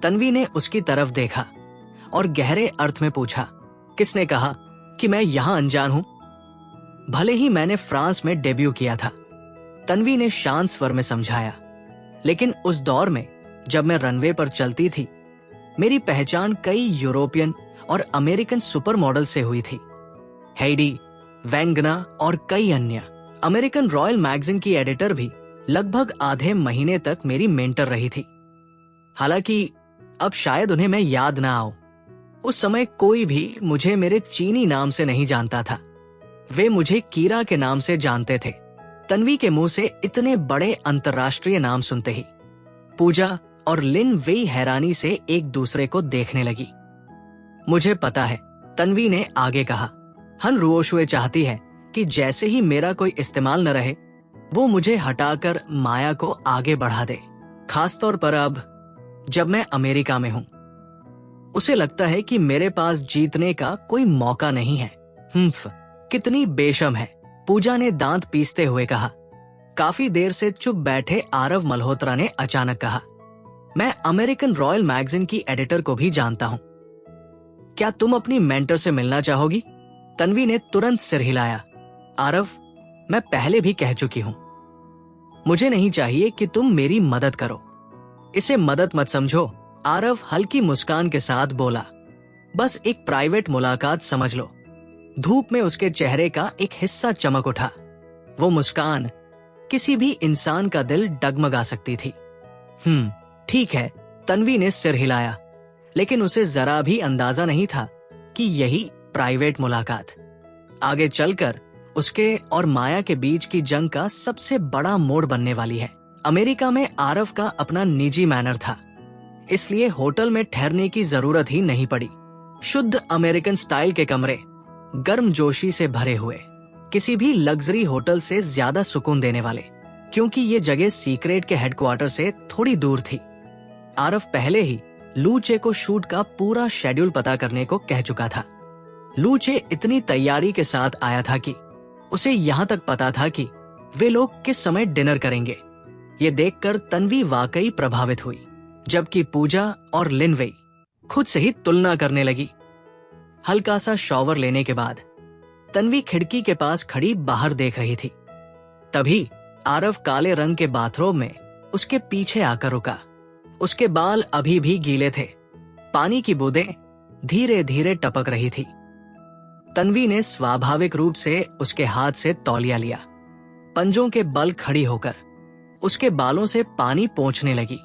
तन्वी ने उसकी तरफ देखा और गहरे अर्थ में पूछा, किसने कहा कि मैं यहां अनजान हूं? भले ही मैंने फ्रांस में डेब्यू किया था, तन्वी ने शांत स्वर में समझाया, लेकिन उस दौर में जब मैं रनवे पर चलती थी, मेरी पहचान कई यूरोपियन और अमेरिकन सुपर मॉडल से हुई थी। हेडी, वैंगना और कई अन्य। अमेरिकन रॉयल मैगजीन की एडिटर भी लगभग आधे महीने तक मेरी मेंटर रही थी। हालांकि अब शायद उन्हें मैं याद ना आऊं। उस समय कोई भी मुझे मेरे चीनी नाम से नहीं जानता था, वे मुझे कीरा के नाम से जानते थे। तन्वी के मुंह से इतने बड़े अंतर्राष्ट्रीय नाम सुनते ही पूजा और लिन वेई हैरानी से एक दूसरे को देखने लगी। मुझे पता है, तन्वी ने आगे कहा। हन रुओशुए चाहती है कि जैसे ही मेरा कोई इस्तेमाल न रहे, वो मुझे हटाकर माया को आगे बढ़ा दे, खासतौर पर अब जब मैं अमेरिका में हूं। उसे लगता है कि मेरे पास जीतने का कोई मौका नहीं है। कितनी बेशर्म है, पूजा ने दांत पीसते हुए कहा। काफी देर से चुप बैठे आरव मल्होत्रा ने अचानक कहा, मैं अमेरिकन रॉयल मैगजीन की एडिटर को भी जानता हूं। क्या तुम अपनी मेंटर से मिलना चाहोगी? तन्वी ने तुरंत सिर हिलाया। आरव, मैं पहले भी कह चुकी हूं, मुझे नहीं चाहिए कि तुम मेरी मदद करो। इसे मदद मत समझो, आरव हल्की मुस्कान के साथ बोला। बस एक प्राइवेट मुलाकात समझ लो। धूप में उसके चेहरे का एक हिस्सा चमक उठा। वो मुस्कान किसी भी इंसान का दिल डगमगा सकती थी। ठीक है, तन्वी ने सिर हिलाया, लेकिन उसे जरा भी अंदाजा नहीं था कि यही प्राइवेट मुलाकात आगे चलकर उसके और माया के बीच की जंग का सबसे बड़ा मोड़ बनने वाली है। अमेरिका में आरव का अपना निजी मैनर था, इसलिए होटल में ठहरने की जरूरत ही नहीं पड़ी। शुद्ध अमेरिकन स्टाइल के कमरे, गर्मजोशी से भरे हुए, किसी भी लग्जरी होटल से ज्यादा सुकून देने वाले, क्योंकि ये जगह सीक्रेट के हेडक्वार्टर से थोड़ी दूर थी। आरव पहले ही लूचे को शूट का पूरा शेड्यूल पता करने को कह चुका था। लूचे इतनी तैयारी के साथ आया था कि उसे यहाँ तक पता था कि वे लोग किस समय डिनर करेंगे। ये देखकर तन्वी वाकई प्रभावित हुई, जबकि पूजा और लिनवेई खुद से ही तुलना करने लगी। हल्का सा शॉवर लेने के बाद तन्वी खिड़की के पास खड़ी बाहर देख रही थी। तभी आरव काले रंग के बाथरोब में उसके पीछे आकर रुका। उसके बाल अभी भी गीले थे, पानी की बूंदें धीरे धीरे टपक रही थी। तन्वी ने स्वाभाविक रूप से उसके हाथ से तौलिया लिया, पंजों के बल खड़ी होकर उसके बालों से पानी पोंछने लगी।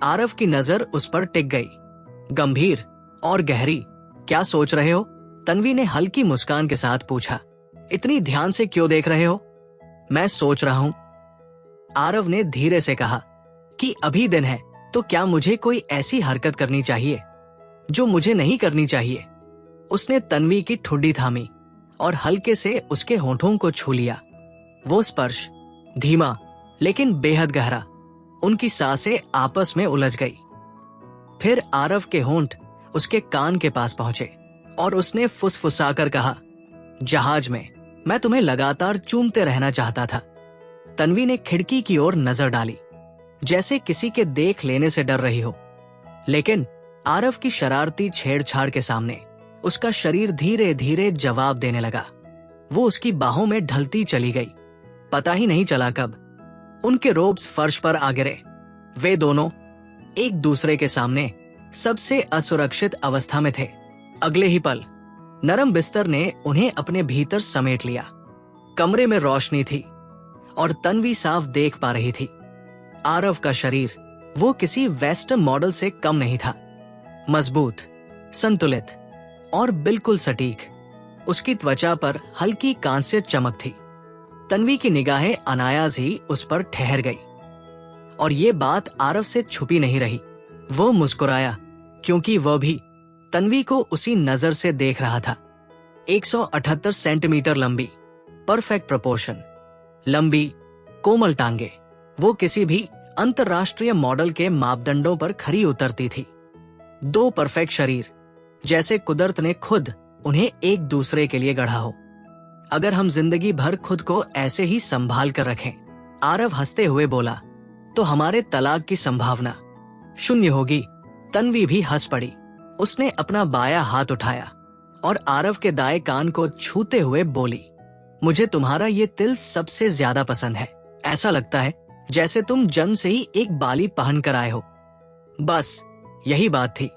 आरव की नजर उस पर टिक गई, गंभीर और गहरी। क्या सोच रहे हो? तन्वी ने हल्की मुस्कान के साथ पूछा। इतनी ध्यान से क्यों देख रहे हो? मैं सोच रहा हूं, आरव ने धीरे से कहा, कि अभी दिन है तो क्या मुझे कोई ऐसी हरकत करनी चाहिए जो मुझे नहीं करनी चाहिए। उसने तन्वी की ठुड्डी थामी और हल्के से उसके होठों को छू लिया। वो स्पर्श धीमा लेकिन बेहद गहरा। उनकी सांसें आपस में उलझ गई। फिर आरव के होंठ उसके कान के पास पहुंचे और उसने फुसफुसाकर कहा, जहाज में मैं तुम्हें लगातार चूमते रहना चाहता था। तन्वी ने खिड़की की ओर नजर डाली, जैसे किसी के देख लेने से डर रही हो, लेकिन आरव की शरारती छेड़छाड़ के सामने उसका शरीर धीरे धीरे जवाब देने लगा। वो उसकी बाहों में ढलती चली गई। पता ही नहीं चला कब उनके रोब्स फर्श पर आ गिरे। वे दोनों एक दूसरे के सामने सबसे असुरक्षित अवस्था में थे। अगले ही पल नरम बिस्तर ने उन्हें अपने भीतर समेट लिया। कमरे में रोशनी थी और तन्वी साफ देख पा रही थी। आरव का शरीर वो किसी वेस्टर्न मॉडल से कम नहीं था। मजबूत, संतुलित और बिल्कुल सटीक। उसकी त्वचा पर हल्की कांस्य चमक थी। तन्वी की निगाहें अनायास ही उस पर ठहर गई और ये बात आरव से छुपी नहीं रही। वो मुस्कुराया, क्योंकि वह भी तन्वी को उसी नजर से देख रहा था। 178 सेंटीमीटर लंबी, परफेक्ट प्रोपोर्शन, लंबी कोमल टांगे, वो किसी भी अंतरराष्ट्रीय मॉडल के मापदंडों पर खरी उतरती थी। दो परफेक्ट शरीर, जैसे कुदरत ने खुद उन्हें एक दूसरे के लिए गढ़ा हो। अगर हम जिंदगी भर खुद को ऐसे ही संभाल कर रखें, आरव हंसते हुए बोला, तो हमारे तलाक की संभावना शून्य होगी। तन्वी भी हंस पड़ी। उसने अपना बाया हाथ उठाया और आरव के दाएं कान को छूते हुए बोली, मुझे तुम्हारा ये तिल सबसे ज्यादा पसंद है। ऐसा लगता है जैसे तुम जन्म से ही एक बाली पहन कर आए हो। बस यही बात थी।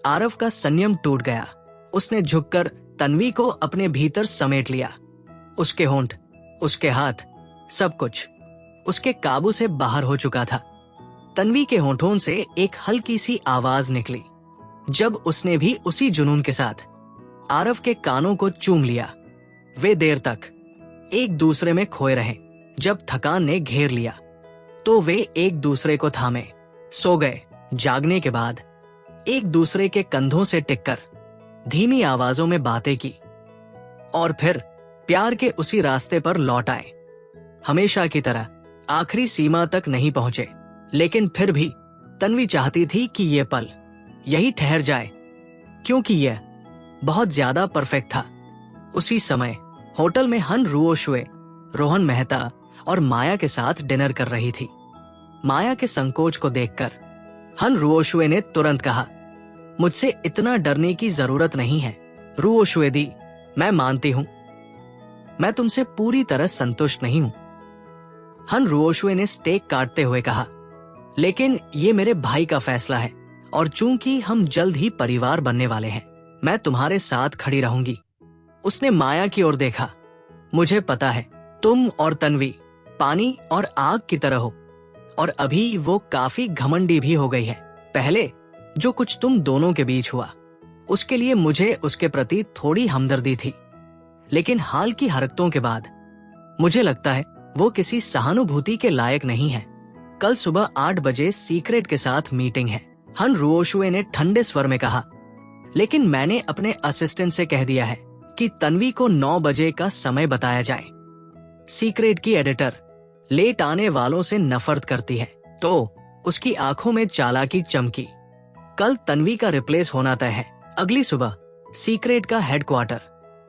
आरव का संयम टूट गया। उसने झुककर तन्वी को अपने भीतर समेट लिया। उसके होंठ, उसके हाथ, सब कुछ उसके काबू से बाहर हो चुका था। तन्वी के होंठों से एक हल्की सी आवाज निकली जब उसने भी उसी जुनून के साथ आरव के कानों को चूम लिया। वे देर तक एक दूसरे में खोए रहे। जब थकान ने घेर लिया तो वे एक दूसरे को थामे सो गए। जागने के बाद एक दूसरे के कंधों से टिककर धीमी आवाजों में बातें की और फिर प्यार के उसी रास्ते पर लौट आए। हमेशा की तरह आखिरी सीमा तक नहीं पहुंचे, लेकिन फिर भी तन्वी चाहती थी कि ये पल यही ठहर जाए, क्योंकि यह बहुत ज्यादा परफेक्ट था। उसी समय होटल में हन रुओशुए, रोहन मेहता और माया के साथ डिनर कर रही थी। माया के संकोच को देखकर हन रुओशुए ने तुरंत कहा, मुझसे इतना डरने की जरूरत नहीं है रुओशुए दी, मैं मानती हूं मैं तुमसे पूरी तरह संतुष्ट नहीं हूं। हन रुओशुए ने स्टेक काटते हुए कहा, लेकिन ये मेरे भाई का फैसला है और चूंकि हम जल्द ही परिवार बनने वाले हैं, मैं तुम्हारे साथ खड़ी रहूंगी। उसने माया की ओर देखा, मुझे पता है तुम और तन्वी पानी और आग की तरह हो, और अभी वो काफी घमंडी भी हो गई है। पहले जो कुछ तुम दोनों के बीच हुआ, उसके लिए मुझे उसके प्रति थोड़ी हमदर्दी थी, लेकिन हाल की हरकतों के बाद मुझे लगता है वो किसी सहानुभूति के लायक नहीं है। कल सुबह 8 बजे सीक्रेट के साथ मीटिंग है। हन रुओशुए ने ठंडे स्वर में कहा, लेकिन मैंने अपने असिस्टेंट से कह दिया है कि तन्वी को 9 बजे का समय बताया जाए। सीक्रेट की एडिटर लेट आने वालों से नफरत करती है, तो उसकी आंखों में चालाकी चमकी। कल तन्वी का रिप्लेस होना तय है। अगली सुबह सीक्रेट का हेडक्वार्टर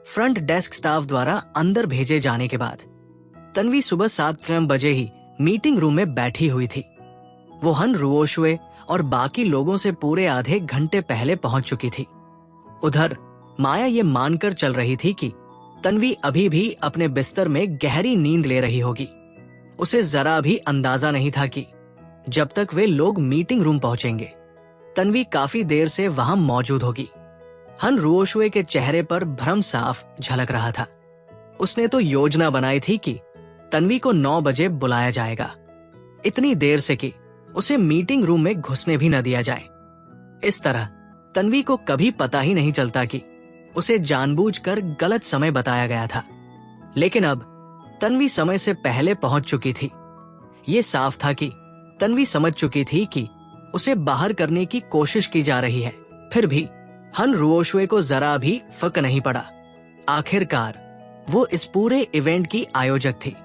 फ्रंट डेस्क स्टाफ द्वारा अंदर भेजे जाने के बाद तन्वी सुबह 7 बजे ही मीटिंग रूम में बैठी हुई थी। वो हन रुओशुए और बाकी लोगों से पूरे आधे घंटे पहले पहुंच चुकी थी। उधर माया ये मानकर चल रही थी कि तन्वी अभी भी अपने बिस्तर में गहरी नींद ले रही होगी। उसे जरा भी अंदाजा नहीं था कि जब तक वे लोग मीटिंग रूम पहुंचेंगे, तन्वी काफी देर से वहां मौजूद होगी। हन रुओशुए के चेहरे पर भ्रम साफ झलक रहा था। उसने तो योजना बनाई थी कि तन्वी को 9 बजे बुलाया जाएगा, इतनी देर से कि उसे मीटिंग रूम में घुसने भी न दिया जाए। इस तरह तन्वी को कभी पता ही नहीं चलता कि उसे जानबूझकर गलत समय बताया गया था। लेकिन अब तन्वी समय से पहले पहुंच चुकी थी। ये साफ था कि तन्वी समझ चुकी थी कि उसे बाहर करने की कोशिश की जा रही है। फिर भी हन रुओशुए को जरा भी फर्क नहीं पड़ा। आखिरकार वो इस पूरे इवेंट की आयोजक थी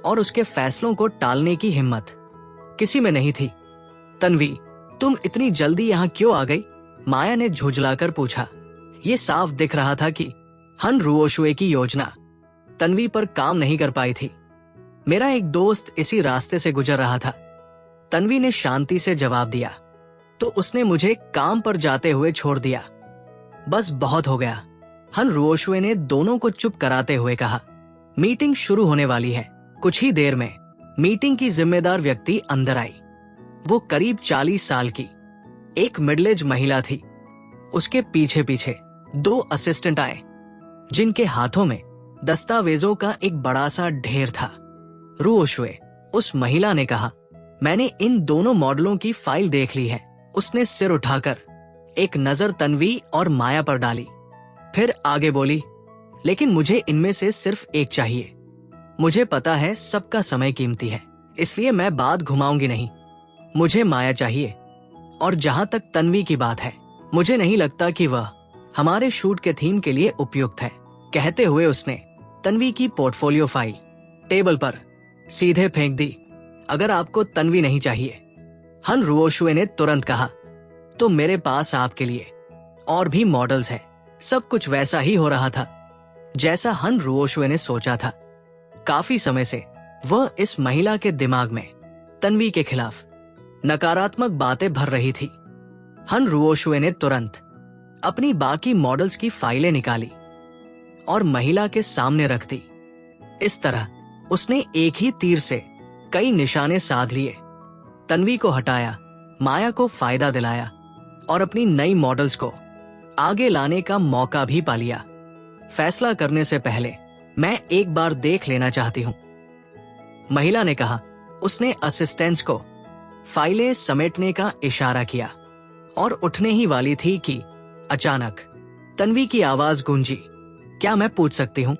और उसके फैसलों को टालने की हिम्मत किसी में नहीं थी। तन्वी, तुम इतनी जल्दी यहाँ क्यों आ गई? माया ने झुंझलाकर पूछा। ये साफ दिख रहा था कि हन रुओशुए की योजना तन्वी पर काम नहीं कर पाई थी। मेरा एक दोस्त इसी रास्ते से गुजर रहा था, तन्वी ने शांति से जवाब दिया, तो उसने मुझे काम पर जाते हुए छोड़ दिया। बस बहुत हो गया। हन रुओशुए ने दोनों को चुप कराते हुए कहा, मीटिंग शुरू होने वाली है। कुछ ही देर में मीटिंग की जिम्मेदार व्यक्ति अंदर आई। वो करीब 40 साल की एक मिडिल एज महिला थी। उसके पीछे पीछे 2 असिस्टेंट आए, जिनके हाथों में दस्तावेजों का एक बड़ा सा ढेर था। रुओशुए, उस महिला ने कहा, मैंने इन दोनों मॉडलों की फाइल देख ली है। उसने सिर उठाकर एक नजर तन्वी और माया पर डाली, फिर आगे बोली, लेकिन मुझे इनमें से सिर्फ एक चाहिए। मुझे पता है सबका समय कीमती है, इसलिए मैं बात घुमाऊंगी नहीं। मुझे माया चाहिए, और जहां तक तन्वी की बात है, मुझे नहीं लगता कि वह हमारे शूट के थीम के लिए उपयुक्त है। कहते हुए उसने तन्वी की पोर्टफोलियो फाइल टेबल पर सीधे फेंक दी। अगर आपको तन्वी नहीं चाहिए, हन रुओशुए ने तुरंत कहा, तो मेरे पास आपके लिए और भी मॉडल्स हैं। सब कुछ वैसा ही हो रहा था जैसा हन रुओशुए ने सोचा था। काफी समय से वह इस महिला के दिमाग में तन्वी के खिलाफ नकारात्मक बातें भर रही थी। हन रुओशुए ने तुरंत अपनी बाकी मॉडल्स की फाइलें निकाली और महिला के सामने रख दी। इस तरह उसने एक ही तीर से कई निशाने साध लिए। तन्वी को हटाया, माया को फायदा दिलाया और अपनी नई मॉडल्स को आगे लाने का मौका भी पा लिया। फैसला करने से पहले मैं एक बार देख लेना चाहती हूं, महिला ने कहा। उसने असिस्टेंट्स को फाइलें समेटने का इशारा किया और उठने ही वाली थी कि अचानक तन्वी की आवाज गूंजी, क्या मैं पूछ सकती हूं?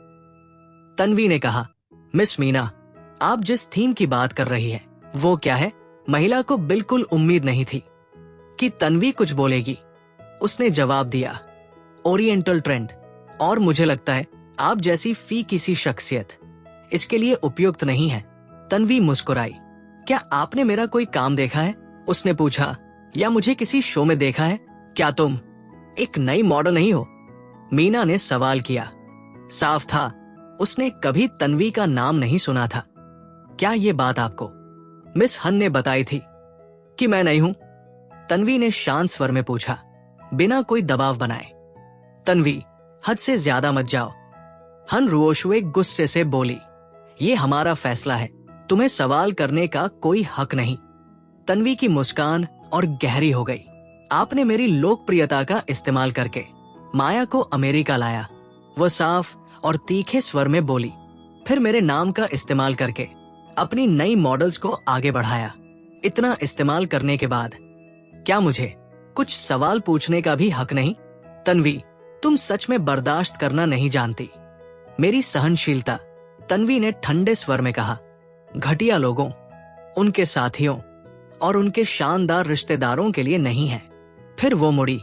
तन्वी ने कहा, मिस मीना, आप जिस थीम की बात कर रही है वो क्या है? महिला को बिल्कुल उम्मीद नहीं थी कि तन्वी कुछ बोलेगी। उसने जवाब दिया, ओरिएंटल ट्रेंड और मुझे लगता है आप जैसी फी किसी शख्सियत इसके लिए उपयुक्त नहीं है। तन्वी मुस्कुराई। क्या आपने मेरा कोई काम देखा है? उसने पूछा। या मुझे किसी शो में देखा है? क्या तुम एक नई मॉडल नहीं हो? मीना ने सवाल किया। साफ था उसने कभी तन्वी का नाम नहीं सुना था। क्या ये बात आपको मिस हन ने बताई थी कि मैं नहीं हूं? तन्वी ने शांत स्वर में पूछा, बिना कोई दबाव बनाए। तन्वी, हद से ज्यादा मत जाओ। हन रुओशुए गुस्से से बोली, ये हमारा फैसला है, तुम्हें सवाल करने का कोई हक नहीं। तन्वी की मुस्कान और गहरी हो गई। आपने मेरी लोकप्रियता का इस्तेमाल करके माया को अमेरिका लाया, वो साफ और तीखे स्वर में बोली। फिर मेरे नाम का इस्तेमाल करके अपनी नई मॉडल्स को आगे बढ़ाया। इतना इस्तेमाल करने के बाद क्या मुझे कुछ सवाल पूछने का भी हक नहीं? तन्वी, तुम सच में बर्दाश्त करना नहीं जानती। मेरी सहनशीलता, तन्वी ने ठंडे स्वर में कहा, घटिया लोगों, उनके साथियों और उनके शानदार रिश्तेदारों के लिए नहीं है। फिर वो मुड़ी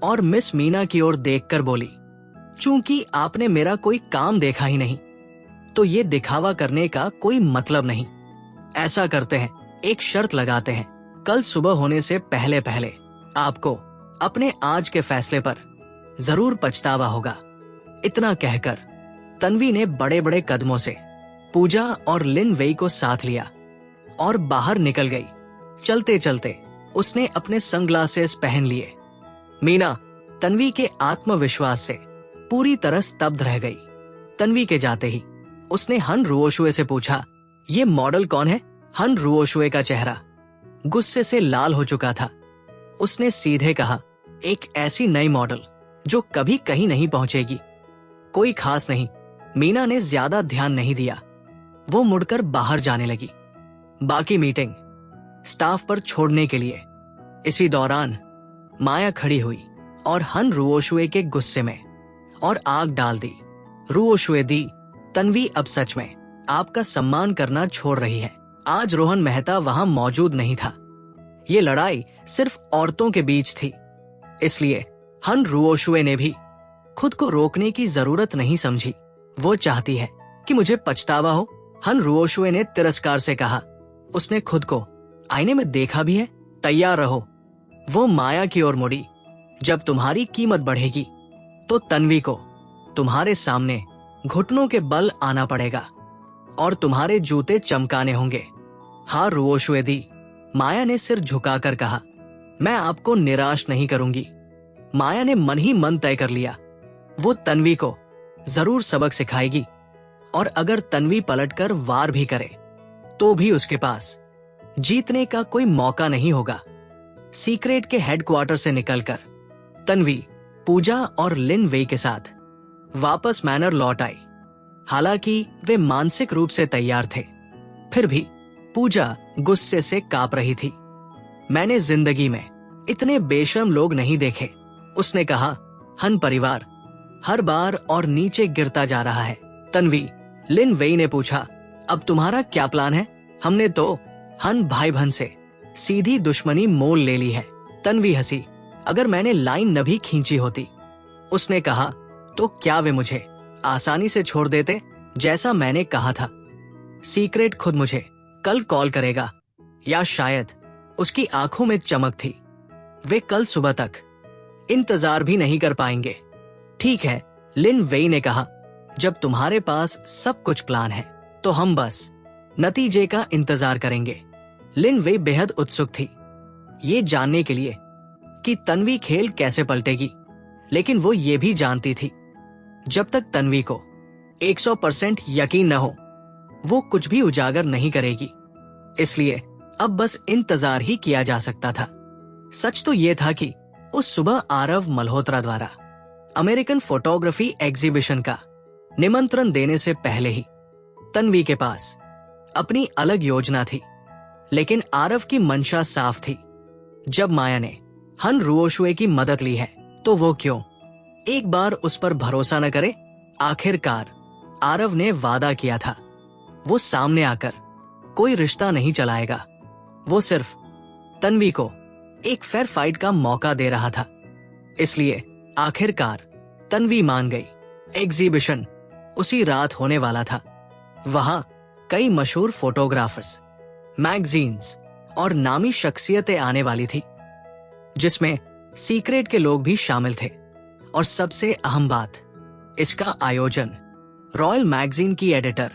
और मिस मीना की ओर देखकर बोली, चूंकि आपने मेरा कोई काम देखा ही नहीं, तो ये दिखावा करने का कोई मतलब नहीं। ऐसा करते हैं, एक शर्त लगाते हैं, कल सुबह होने से पहले पहले आपको अपने आज के फैसले पर जरूर पछतावा होगा। इतना कहकर तन्वी ने बड़े बड़े कदमों से पूजा और लिन वेई को साथ लिया और बाहर निकल गई। चलते चलते उसने अपने सनग्लासेस पहन लिए। मीना तन्वी के आत्मविश्वास से पूरी तरह स्तब्ध रह गई। तन्वी के जाते ही उसने हन रुओशुए से पूछा, ये मॉडल कौन है? हन रुओशुए का चेहरा गुस्से से लाल हो चुका था। उसने सीधे कहा, एक ऐसी नई मॉडल जो कभी कहीं नहीं पहुंचेगी। कोई खास नहीं। मीना ने ज्यादा ध्यान नहीं दिया। वो मुड़कर बाहर जाने लगी, बाकी मीटिंग स्टाफ पर छोड़ने के लिए। इसी दौरान माया खड़ी हुई और हन रुओशुए के गुस्से में और आग डाल दी। रुओशुए दी, तन्वी अब सच में आपका सम्मान करना छोड़ रही है। आज रोहन मेहता वहां मौजूद नहीं था। ये लड़ाई सिर्फ औरतों के बीच थी, इसलिए हन रुओशुए ने भी खुद को रोकने की जरूरत नहीं समझी। वो चाहती है कि मुझे पछतावा हो, हन रुओशुए ने तिरस्कार से कहा। उसने खुद को आईने में देखा भी है। तैयार रहो। वो माया की ओर मुड़ी। जब तुम्हारी कीमत बढ़ेगी तो तन्वी को तुम्हारे सामने घुटनों के बल आना पड़ेगा और तुम्हारे जूते चमकाने होंगे। हाँ रुओशुए दी, माया ने सिर झुकाकर कहा, मैं आपको निराश नहीं करूंगी। माया ने मन ही मन तय कर लिया, वो तन्वी को जरूर सबक सिखाएगी और अगर तन्वी पलटकर वार भी करे तो भी उसके पास जीतने का कोई मौका नहीं होगा। सीक्रेट के हेडक्वार्टर से निकलकर तन्वी पूजा और लिन वेई के साथ वापस मैनर लौट आई। हालांकि वे मानसिक रूप से तैयार थे, फिर भी पूजा गुस्से से कांप रही थी। मैंने जिंदगी में इतने बेशर्म लोग नहीं देखे, उसने कहा। हन परिवार हर बार और नीचे गिरता जा रहा है। तन्वी, लिन वेई ने पूछा, अब तुम्हारा क्या प्लान है? हमने तो हन भाई बहन से सीधी दुश्मनी मोल ले ली है। तन्वी हंसी, अगर मैंने लाइन न भी खींची होती, उसने कहा, तो क्या वे मुझे आसानी से छोड़ देते जैसा मैंने कहा था? सीक्रेट खुद मुझे कल कॉल करेगा, या शायद उसकी आंखों में चमक थी। वे कल सुबह तक इंतजार भी नहीं कर पाएंगे। ठीक है, लिन वेई ने कहा, जब तुम्हारे पास सब कुछ प्लान है तो हम बस नतीजे का इंतजार करेंगे। लिन वेई बेहद उत्सुक थी ये जानने के लिए कि तन्वी खेल कैसे पलटेगी, लेकिन वो ये भी जानती थी जब तक तन्वी को 100% यकीन न हो वो कुछ भी उजागर नहीं करेगी। इसलिए अब बस इंतजार ही किया जा सकता था। सच तो ये था कि उस सुबह आरव मल्होत्रा द्वारा अमेरिकन फोटोग्राफी एग्जीबिशन का निमंत्रण देने से पहले ही तन्वी के पास अपनी अलग योजना थी, लेकिन आरव की मंशा साफ थी। जब माया ने हन रुओशुए की मदद ली है तो वो क्यों एक बार उस पर भरोसा न करे? आखिरकार आरव ने वादा किया था, वो सामने आकर कोई रिश्ता नहीं चलाएगा। वो सिर्फ तन्वी को एक फेयर फाइट का मौका दे रहा था। इसलिए आखिरकार तन्वी मान गई। एग्जीबिशन उसी रात होने वाला था। वहां कई मशहूर फोटोग्राफर्स, मैगजीन्स और नामी शख्सियतें आने वाली थी, जिसमें सीक्रेट के लोग भी शामिल थे। और सबसे अहम बात, इसका आयोजन रॉयल मैगजीन की एडिटर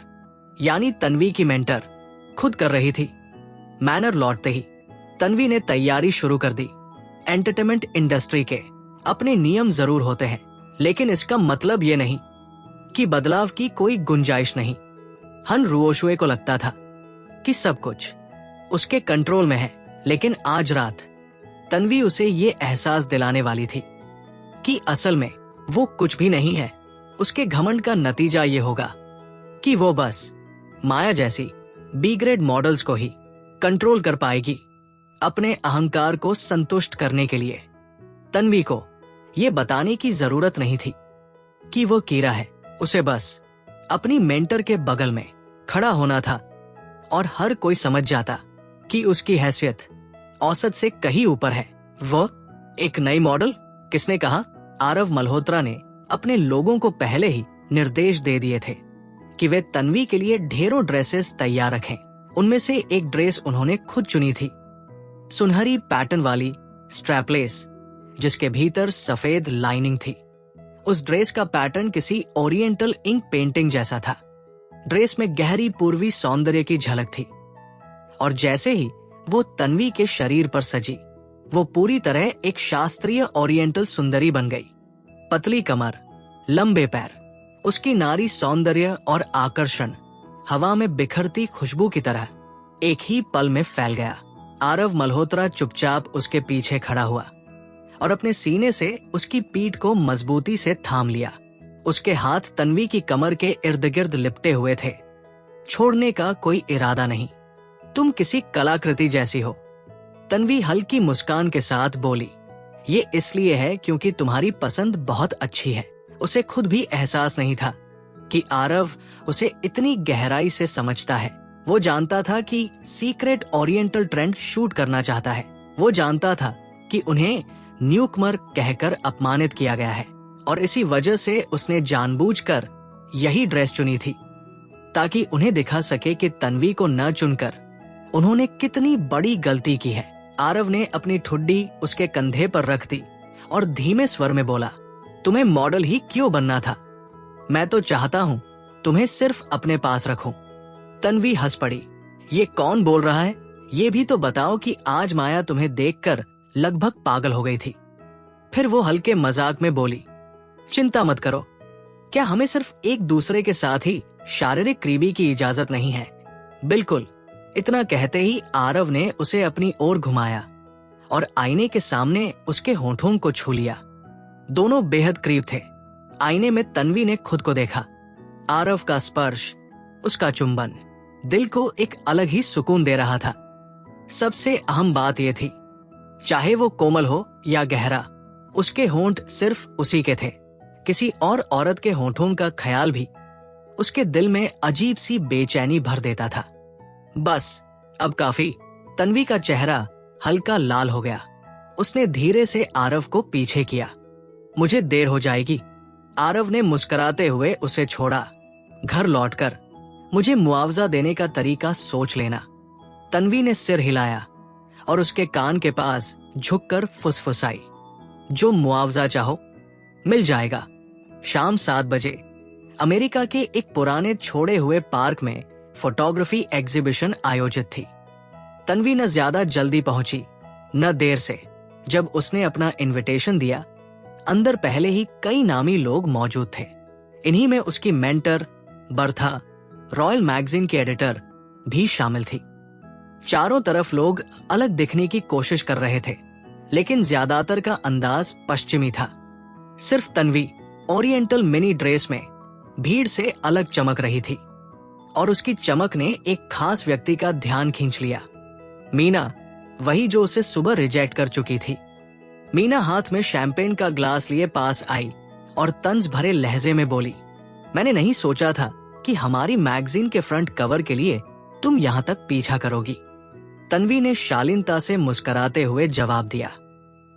यानी तन्वी की मेंटर खुद कर रही थी। मैनर लौटते ही तन्वी ने तैयारी शुरू कर दी। एंटरटेनमेंट इंडस्ट्री के अपने नियम जरूर होते हैं, लेकिन इसका मतलब यह नहीं कि बदलाव की कोई गुंजाइश नहीं। हन रुओशुए को लगता था कि सब कुछ उसके कंट्रोल में है, लेकिन आज रात तन्वी उसे ये एहसास दिलाने वाली थी कि असल में वो कुछ भी नहीं है। उसके घमंड का नतीजा ये होगा कि वो बस माया जैसी बी ग्रेड मॉडल्स को ही कंट्रोल कर पाएगी, अपने अहंकार को संतुष्ट करने के लिए। तन्वी को यह बताने की जरूरत नहीं थी कि वो कीरा है। उसे बस अपनी मेंटर के बगल में खड़ा होना था और हर कोई समझ जाता कि उसकी हैसियत औसत से कहीं ऊपर है। वो एक नई मॉडल? किसने कहा? आरव मल्होत्रा ने अपने लोगों को पहले ही निर्देश दे दिए थे कि वे तन्वी के लिए ढेरों ड्रेसेस तैयार रखें। उनमें से एक ड्रेस उन्होंने खुद चुनी थी, सुनहरी पैटर्न वाली स्ट्रैपलेस, जिसके भीतर सफेद लाइनिंग थी। उस ड्रेस का पैटर्न किसी ओरिएंटल इंक पेंटिंग जैसा था। ड्रेस में गहरी पूर्वी सौंदर्य की झलक थी, और जैसे ही वो तन्वी के शरीर पर सजी, वो पूरी तरह एक शास्त्रीय ओरिएंटल सुंदरी बन गई। पतली कमर, लंबे पैर, उसकी नारी सौंदर्य और आकर्षण हवा में बिखरती खुशबू की तरह एक ही पल में फैल गया। आरव मल्होत्रा चुपचाप उसके पीछे खड़ा हुआ और अपने सीने से उसकी पीठ को मजबूती से थाम लिया। उसके हाथ तन्वी की कमर के इर्द गिर्द लिपटे हुए थे, छोड़ने का कोई इरादा नहीं। तुम किसी कलाकृति जैसी हो, तन्वी हल्की मुस्कान के साथ बोली। ये इसलिए है क्योंकि तुम्हारी पसंद बहुत अच्छी है। उसे खुद भी एहसास नहीं था कि आरव उसे इतनी गहराई से समझता है। वो जानता था कि सीक्रेट ओरिएंटल ट्रेंड शूट करना चाहता है। वो जानता था कि उन्हें न्यूकमर कहकर अपमानित किया गया है, और इसी वजह से उसने जानबूझकर यही ड्रेस चुनी थी, ताकि उन्हें दिखा सके कि तन्वी को न चुनकर उन्होंने कितनी बड़ी गलती की है। आरव ने अपनी ठुड्डी उसके कंधे पर रख दी और धीमे स्वर में बोला, तुम्हें मॉडल ही क्यों बनना था? मैं तो चाहता हूं तुम्हें सिर्फ अपने पास रखूं। तन्वी हंस पड़ी। ये कौन बोल रहा है? ये भी तो बताओ कि आज माया तुम्हें देखकर लगभग पागल हो गई थी। फिर वो हल्के मजाक में बोली, चिंता मत करो, क्या हमें सिर्फ एक दूसरे के साथ ही शारीरिक करीबी की इजाजत नहीं है? बिल्कुल। इतना कहते ही आरव ने उसे अपनी ओर घुमाया और आईने के सामने उसके होंठों को छू लिया। दोनों बेहद करीब थे। आईने में तन्वी ने खुद को देखा। आरव का स्पर्श, उसका चुंबन दिल को एक अलग ही सुकून दे रहा था। सबसे अहम बात यह थी, चाहे वो कोमल हो या गहरा, उसके होंठ सिर्फ उसी के थे। किसी और औरत के होंठों का ख्याल भी उसके दिल में अजीब सी बेचैनी भर देता था। बस अब काफी। तन्वी का चेहरा हल्का लाल हो गया। उसने धीरे से आरव को पीछे किया। मुझे देर हो जाएगी। आरव ने मुस्कुराते हुए उसे छोड़ा। घर लौटकर मुझे मुआवजा देने का तरीका सोच लेना। तन्वी ने सिर हिलाया और उसके कान के पास झुककर फुसफुसाई, जो मुआवजा चाहो मिल जाएगा। शाम 7 बजे अमेरिका के एक पुराने छोड़े हुए पार्क में फोटोग्राफी एग्जीबिशन आयोजित थी। तन्वी न ज्यादा जल्दी पहुंची न देर से। जब उसने अपना इनविटेशन दिया, अंदर पहले ही कई नामी लोग मौजूद थे। इन्हीं में उसकी मेंटर बर्था, रॉयल मैगजीन की एडिटर भी शामिल थी। चारों तरफ लोग अलग दिखने की कोशिश कर रहे थे, लेकिन ज्यादातर का अंदाज पश्चिमी था। सिर्फ तन्वी ओरिएंटल मिनी ड्रेस में भीड़ से अलग चमक रही थी, और उसकी चमक ने एक खास व्यक्ति का ध्यान खींच लिया। मीना, वही जो उसे सुबह रिजेक्ट कर चुकी थी। मीना हाथ में शैंपेन का ग्लास लिए पास आई और तंज भरे लहजे में बोली, मैंने नहीं सोचा था कि हमारी मैगजीन के फ्रंट कवर के लिए तुम यहां तक पीछा करोगी। तन्वी ने शालीनता से मुस्कुराते हुए जवाब दिया,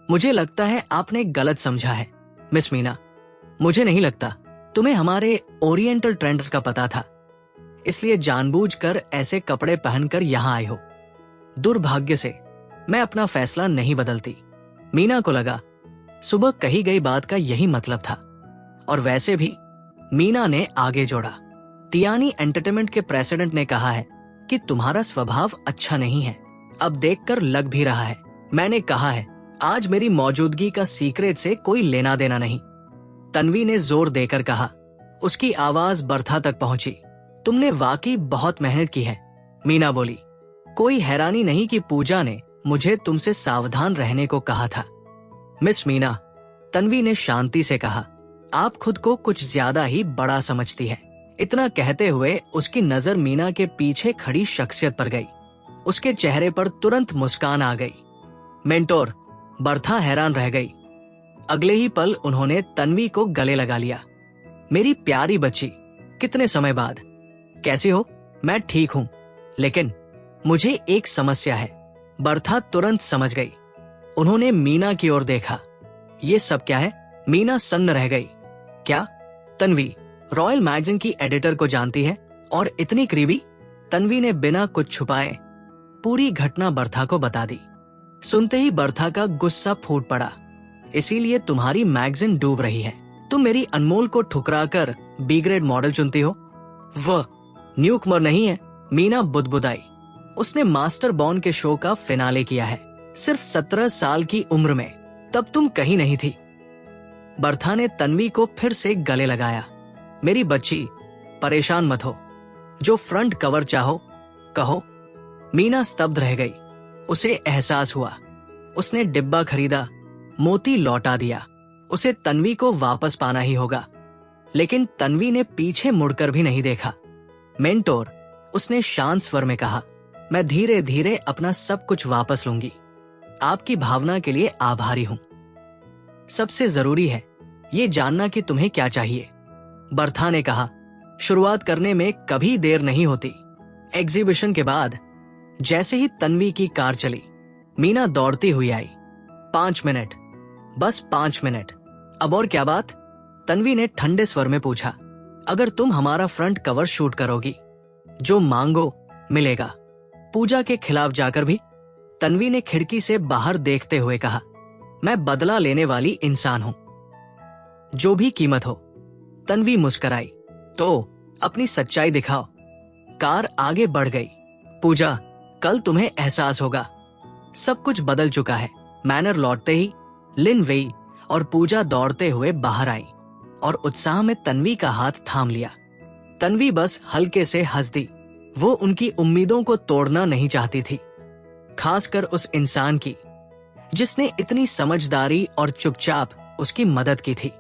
मुझे लगता है आपने गलत समझा है मिस मीना। मुझे नहीं लगता तुम्हें हमारे ओरिएंटल ट्रेंड्स का पता था, इसलिए जानबूझकर ऐसे कपड़े पहनकर यहाँ आए हो। दुर्भाग्य से मैं अपना फैसला नहीं बदलती। मीना को लगा सुबह कही गई बात का यही मतलब था। और वैसे भी, मीना ने आगे जोड़ा, तियानी एंटरटेनमेंट के प्रेसिडेंट ने कहा है कि तुम्हारा स्वभाव अच्छा नहीं है। अब देखकर लग भी रहा है। मैंने कहा है आज मेरी मौजूदगी का सीक्रेट से कोई लेना देना नहीं। तन्वी ने जोर देकर कहा। उसकी आवाज बर्था तक पहुंची। तुमने वाकई बहुत मेहनत की है, मीना बोली। कोई हैरानी नहीं कि पूजा ने मुझे तुमसे सावधान रहने को कहा था। मिस मीना, तन्वी ने शांति से कहा, आप खुद को कुछ ज्यादा ही बड़ा समझती है। इतना कहते हुए उसकी नजर मीना के पीछे खड़ी शख्सियत पर गई। उसके चेहरे पर तुरंत मुस्कान आ गई। मेंटोर, बर्था हैरान रह गई। अगले ही पल उन्होंने तन्वी को गले लगा लिया। मेरी प्यारी बच्ची, कितने समय बाद, कैसी हो? मैं ठीक हूं, लेकिन मुझे एक समस्या है। बर्था तुरंत समझ गई। उन्होंने मीना की ओर देखा। ये सब क्या है? मीना सन्न रह गई। क्या? तन्वी रॉयल मैगजीन की एडिटर को जानती है और इतनी करीबी? तन्वी ने बिना कुछ छुपाए पूरी घटना बर्था को बता दी। सुनते ही बर्था का गुस्सा फूट पड़ा। इसीलिए तुम्हारी मैगजीन डूब रही है। तुम मेरी अनमोल को ठुकराकर बी ग्रेड मॉडल चुनती हो। वह न्यूकमर नहीं है, मीना बुदबुदाई। उसने मास्टर बॉर्न के शो का फिनाले किया है, सिर्फ 17 साल की उम्र में। तब तुम कहीं नहीं थी। बर्था ने तन्वी को फिर से गले लगाया। मेरी बच्ची, परेशान मत हो। जो फ्रंट कवर चाहो कहो। मीना स्तब्ध रह गई। उसे एहसास हुआ। उसने डिब्बा खरीदा, मोती लौटा दिया। उसे तन्वी को वापस पाना ही होगा। लेकिन तन्वी ने पीछे मुड़कर भी नहीं देखा। मेंटोर, उसने शांत स्वर में कहा, मैं धीरे धीरे अपना सब कुछ वापस लूंगी। आपकी भावना के लिए आभारी हूं। सबसे जरूरी है ये जानना कि तुम्हें क्या चाहिए। बर्था ने कहा, शुरुआत करने में कभी देर नहीं होती। एग्जीबिशन के बाद जैसे ही तन्वी की कार चली, मीना दौड़ती हुई आई। 5 मिनट, बस 5 मिनट। अब और क्या बात? तन्वी ने ठंडे स्वर में पूछा। अगर तुम हमारा फ्रंट कवर शूट करोगी, जो मांगो मिलेगा। पूजा के खिलाफ जाकर भी? तन्वी ने खिड़की से बाहर देखते हुए कहा, मैं बदला लेने वाली इंसान हूं, जो भी कीमत हो। तन्वी मुस्कुराई। तो अपनी सच्चाई दिखाओ। कार आगे बढ़ गई। पूजा, कल तुम्हें एहसास होगा, सब कुछ बदल चुका है। मैनर लौटते ही लिन वेई और पूजा दौड़ते हुए बाहर आई और उत्साह में तन्वी का हाथ थाम लिया। तन्वी बस हल्के से हंस दी। वो उनकी उम्मीदों को तोड़ना नहीं चाहती थी, खासकर उस इंसान की जिसने इतनी समझदारी और चुपचाप उसकी मदद की थी।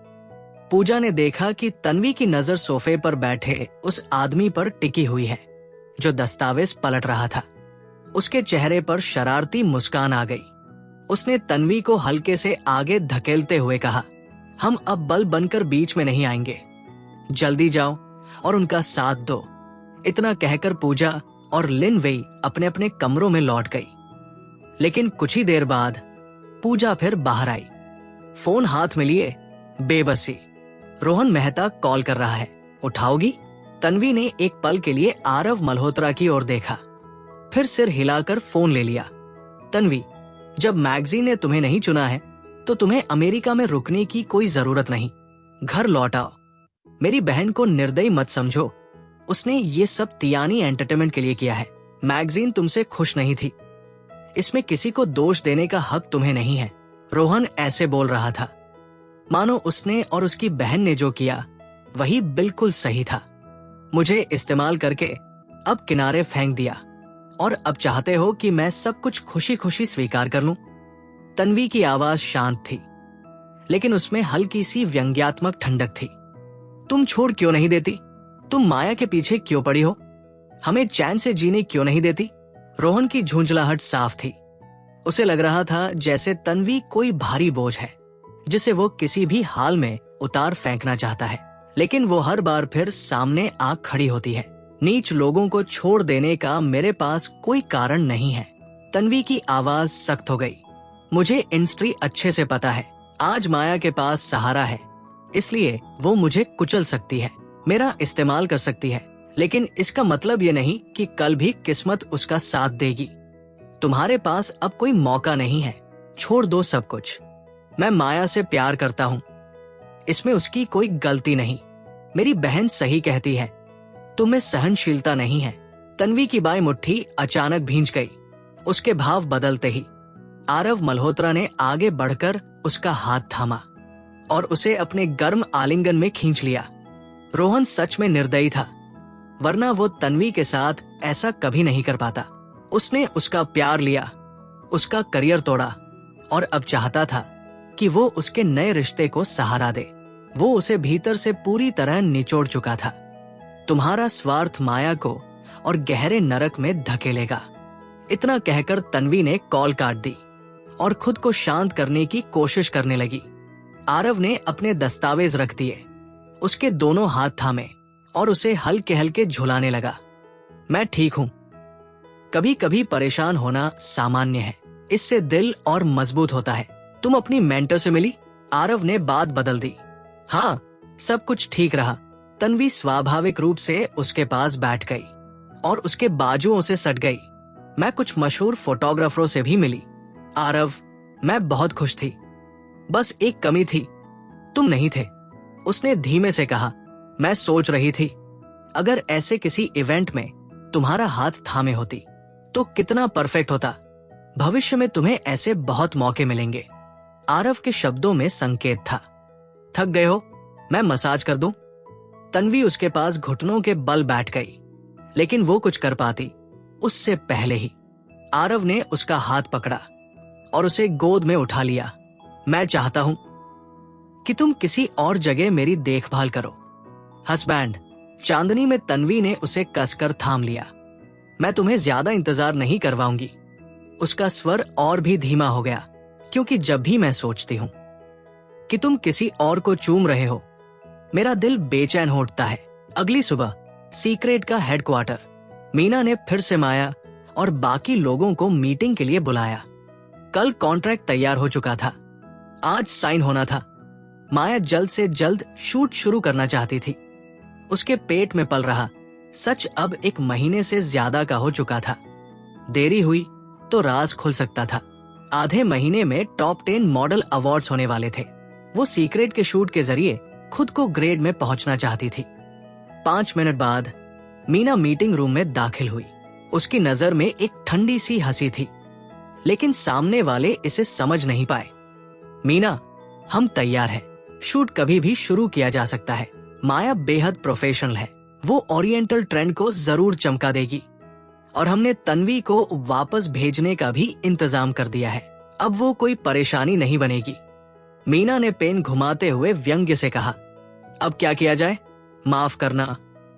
पूजा ने देखा कि तन्वी की नजर सोफे पर बैठे उस आदमी पर टिकी हुई है जो दस्तावेज पलट रहा था। उसके चेहरे पर शरारती मुस्कान आ गई। उसने तन्वी को हल्के से आगे धकेलते हुए कहा, हम अब बल बनकर बीच में नहीं आएंगे। जल्दी जाओ और उनका साथ दो। इतना कहकर पूजा और लिन वेई अपने अपने कमरों में लौट गई। लेकिन कुछ ही देर बाद पूजा फिर बाहर आई, फोन हाथ में लिए, बेबसी। रोहन मेहता कॉल कर रहा है, उठाओगी? तन्वी ने एक पल के लिए आरव मल्होत्रा की ओर देखा, फिर सिर हिलाकर फोन ले लिया। तन्वी, जब मैगजीन ने तुम्हें नहीं चुना है तो तुम्हें अमेरिका में रुकने की कोई जरूरत नहीं। घर लौट आओ। मेरी बहन को निर्दयी मत समझो। उसने ये सब तियानी एंटरटेनमेंट के लिए किया है। मैगजीन तुमसे खुश नहीं थी। इसमें किसी को दोष देने का हक तुम्हें नहीं है। रोहन ऐसे बोल रहा था मानो उसने और उसकी बहन ने जो किया वही बिल्कुल सही था। मुझे इस्तेमाल करके अब किनारे फेंक दिया और अब चाहते हो कि मैं सब कुछ खुशी खुशी स्वीकार कर लूं? तन्वी की आवाज शांत थी, लेकिन उसमें हल्की सी व्यंग्यात्मक ठंडक थी। तुम छोड़ क्यों नहीं देती? तुम माया के पीछे क्यों पड़ी हो? हमें चैन से जीने क्यों नहीं देती? रोहन की झुंझलाहट साफ थी। उसे लग रहा था जैसे तन्वी कोई भारी बोझ है जिसे वो किसी भी हाल में उतार फेंकना चाहता है, लेकिन वो हर बार फिर सामने आ खड़ी होती है। नीच लोगों को छोड़ देने का मेरे पास कोई कारण नहीं है। तन्वी की आवाज सख्त हो गई। मुझे इंडस्ट्री अच्छे से पता है। आज माया के पास सहारा है, इसलिए वो मुझे कुचल सकती है, मेरा इस्तेमाल कर सकती है, लेकिन इसका मतलब ये नहीं कि कल भी किस्मत उसका साथ देगी। तुम्हारे पास अब कोई मौका नहीं है, छोड़ दो सब कुछ। मैं माया से प्यार करता हूँ, इसमें उसकी कोई गलती नहीं। मेरी बहन सही कहती है, तुम्हें सहनशीलता नहीं है। तन्वी की बाएं मुट्ठी अचानक भींच गई। उसके भाव बदलते ही आरव मल्होत्रा ने आगे बढ़कर उसका हाथ थामा और उसे अपने गर्म आलिंगन में खींच लिया। रोहन सच में निर्दयी था, वरना वो तन्वी के साथ ऐसा कभी नहीं कर पाता। उसने उसका प्यार लिया, उसका करियर तोड़ा और अब चाहता था कि वो उसके नए रिश्ते को सहारा दे। वो उसे भीतर से पूरी तरह निचोड़ चुका था। तुम्हारा स्वार्थ माया को और गहरे नरक में धकेलेगा। इतना कहकर तन्वी ने कॉल काट दी और खुद को शांत करने की कोशिश करने लगी। आरव ने अपने दस्तावेज रख दिए, उसके दोनों हाथ थामे और उसे हल्के हल्के झुलाने लगा। मैं ठीक हूं। कभी कभी परेशान होना सामान्य है, इससे दिल और मजबूत होता है। तुम अपनी मेंटर से मिली? आरव ने बात बदल दी। हाँ, सब कुछ ठीक रहा। तन्वी स्वाभाविक रूप से उसके पास बैठ गई और उसके बाजुओं से सट गई। मैं कुछ मशहूर फोटोग्राफरों से भी मिली। आरव, मैं बहुत खुश थी, बस एक कमी थी, तुम नहीं थे। उसने धीमे से कहा। मैं सोच रही थी, अगर ऐसे किसी इवेंट में तुम्हारा हाथ थामे होती तो कितना परफेक्ट होता। भविष्य में तुम्हें ऐसे बहुत मौके मिलेंगे। आरव के शब्दों में संकेत था। थक गए हो? मैं मसाज कर दूं? तन्वी उसके पास घुटनों के बल बैठ गई, लेकिन वो कुछ कर पाती उससे पहले ही आरव ने उसका हाथ पकड़ा और उसे गोद में उठा लिया। मैं चाहता हूं कि तुम किसी और जगह मेरी देखभाल करो। हस्बैंड, चांदनी में तन्वी ने उसे कसकर थाम लिया। मैं तुम्हें ज्यादा इंतजार नहीं करवाऊंगी। उसका स्वर और भी धीमा हो गया, क्योंकि जब भी मैं सोचती हूं कि तुम किसी और को चूम रहे हो, मेरा दिल बेचैन हो उठता है। अगली सुबह सीक्रेट का हेडक्वार्टर। मीना ने फिर से माया और बाकी लोगों को मीटिंग के लिए बुलाया। कल कॉन्ट्रैक्ट तैयार हो चुका था, आज साइन होना था। माया जल्द से जल्द शूट शुरू करना चाहती थी। उसके पेट में पल रहा सच अब 1 महीने से ज्यादा का हो चुका था। देरी हुई तो राज खुल सकता था। आधे महीने में टॉप 10 मॉडल अवार्ड्स होने वाले थे। वो सीक्रेट के शूट के जरिए खुद को ग्रेड में पहुंचना चाहती थी। 5 मिनट बाद मीना मीटिंग रूम में दाखिल हुई। उसकी नजर में एक ठंडी सी हंसी थी, लेकिन सामने वाले इसे समझ नहीं पाए। मीना, हम तैयार हैं। शूट कभी भी शुरू किया जा सकता है। माया बेहद प्रोफेशनल है, वो ओरिएंटल ट्रेंड को जरूर चमका देगी और हमने तन्वी को वापस भेजने का भी इंतजाम कर दिया है। अब वो कोई परेशानी नहीं बनेगी। मीना ने पेन घुमाते हुए व्यंग्य से कहा। अब क्या किया जाए? माफ करना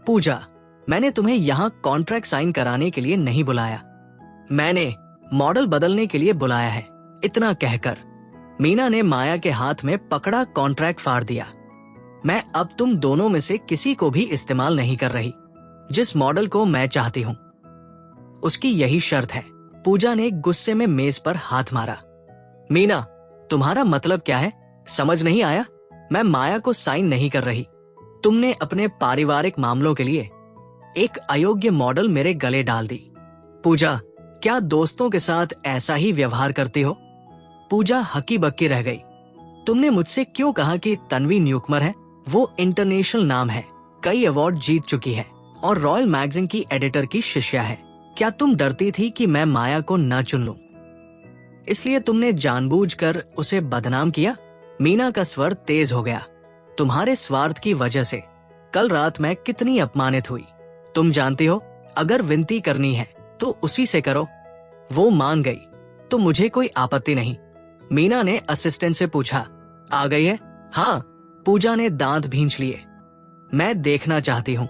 पूजा, मैंने तुम्हें यहाँ कॉन्ट्रैक्ट साइन कराने के लिए नहीं बुलाया, मैंने मॉडल बदलने के लिए बुलाया है। इतना कहकर मीना ने माया के हाथ में पकड़ा कॉन्ट्रैक्ट फाड़ दिया। मैं अब तुम दोनों में से किसी को भी इस्तेमाल नहीं कर रही। जिस मॉडल को मैं चाहती हूँ उसकी यही शर्त है। पूजा ने गुस्से में मेज पर हाथ मारा। मीना, तुम्हारा मतलब क्या है? समझ नहीं आया? मैं माया को साइन नहीं कर रही। तुमने अपने पारिवारिक मामलों के लिए एक अयोग्य मॉडल मेरे गले डाल दी। पूजा, क्या दोस्तों के साथ ऐसा ही व्यवहार करती हो? पूजा हकी बक्की रह गई। तुमने मुझसे क्यों कहा कि तन्वी न्यूकमर है? वो इंटरनेशनल नाम है, कई अवार्ड जीत चुकी है और रॉयल मैगजीन की एडिटर की शिष्या है। क्या तुम डरती थी कि मैं माया को न चुन लूं, इसलिए तुमने जानबूझकर उसे बदनाम किया? मीना का स्वर तेज हो गया। तुम्हारे स्वार्थ की वजह से कल रात मैं कितनी अपमानित हुई। तुम जानती हो, अगर विनती करनी है तो उसी से करो। वो मान गई तो मुझे कोई आपत्ति नहीं। मीना ने असिस्टेंट से पूछा, आ गई है? हाँ, पूजा ने दांत भींच लिए। मैं देखना चाहती हूँ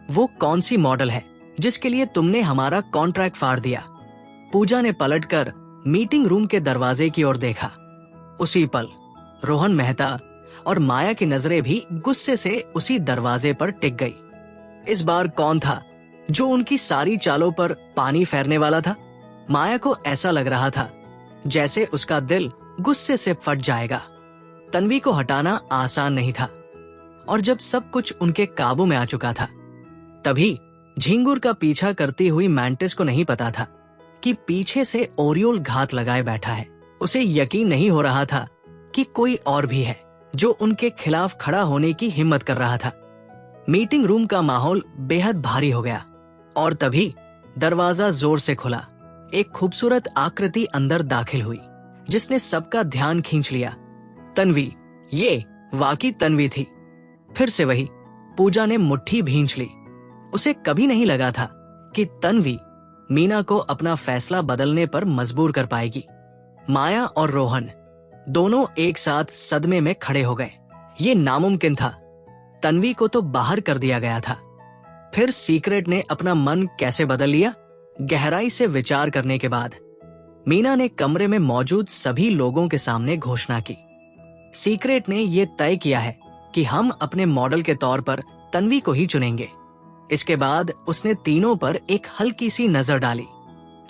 वो कौन सी मॉडल है जिसके लिए तुमने हमारा कॉन्ट्रैक्ट फाड़ दिया। पूजा ने पलटकर मीटिंग रूम के दरवाजे की ओर देखा। उसी पल रोहन मेहता और माया की नजरें भी गुस्से से उसी दरवाजे पर टिक गई। इस बार कौन था जो उनकी सारी चालों पर पानी फेरने वाला था? माया को ऐसा लग रहा था जैसे उसका दिल गुस्से से फट जाएगा। तन्वी को हटाना आसान नहीं था, और जब सब कुछ उनके काबू में आ चुका था, तभी झिंगुर का पीछा करती हुई मैंटिस को नहीं पता था कि पीछे से ओरियोल घात लगाए बैठा है। उसे यकीन नहीं हो रहा था कि कोई और भी है जो उनके खिलाफ खड़ा होने की हिम्मत कर रहा था। मीटिंग रूम का माहौल बेहद भारी हो गया, और तभी दरवाजा जोर से खुला। एक खूबसूरत आकृति अंदर दाखिल हुई, जिसने सबका ध्यान खींच लिया। तन्वी, ये वाकई तन्वी थी। फिर से वही। पूजा ने मुट्ठी भींच ली। उसे कभी नहीं लगा था कि तन्वी मीना को अपना फैसला बदलने पर मजबूर कर पाएगी। माया और रोहन दोनों एक साथ सदमे में खड़े हो गए। ये नामुमकिन था। तन्वी को तो बाहर कर दिया गया था। फिर सीक्रेट ने अपना मन कैसे बदल लिया? गहराई से विचार करने के बाद मीना ने कमरे में मौजूद सभी लोगों के सामने घोषणा की। सीक्रेट ने यह तय किया है कि हम अपने मॉडल के तौर पर तन्वी को ही चुनेंगे। इसके बाद उसने तीनों पर एक हल्की सी नजर डाली।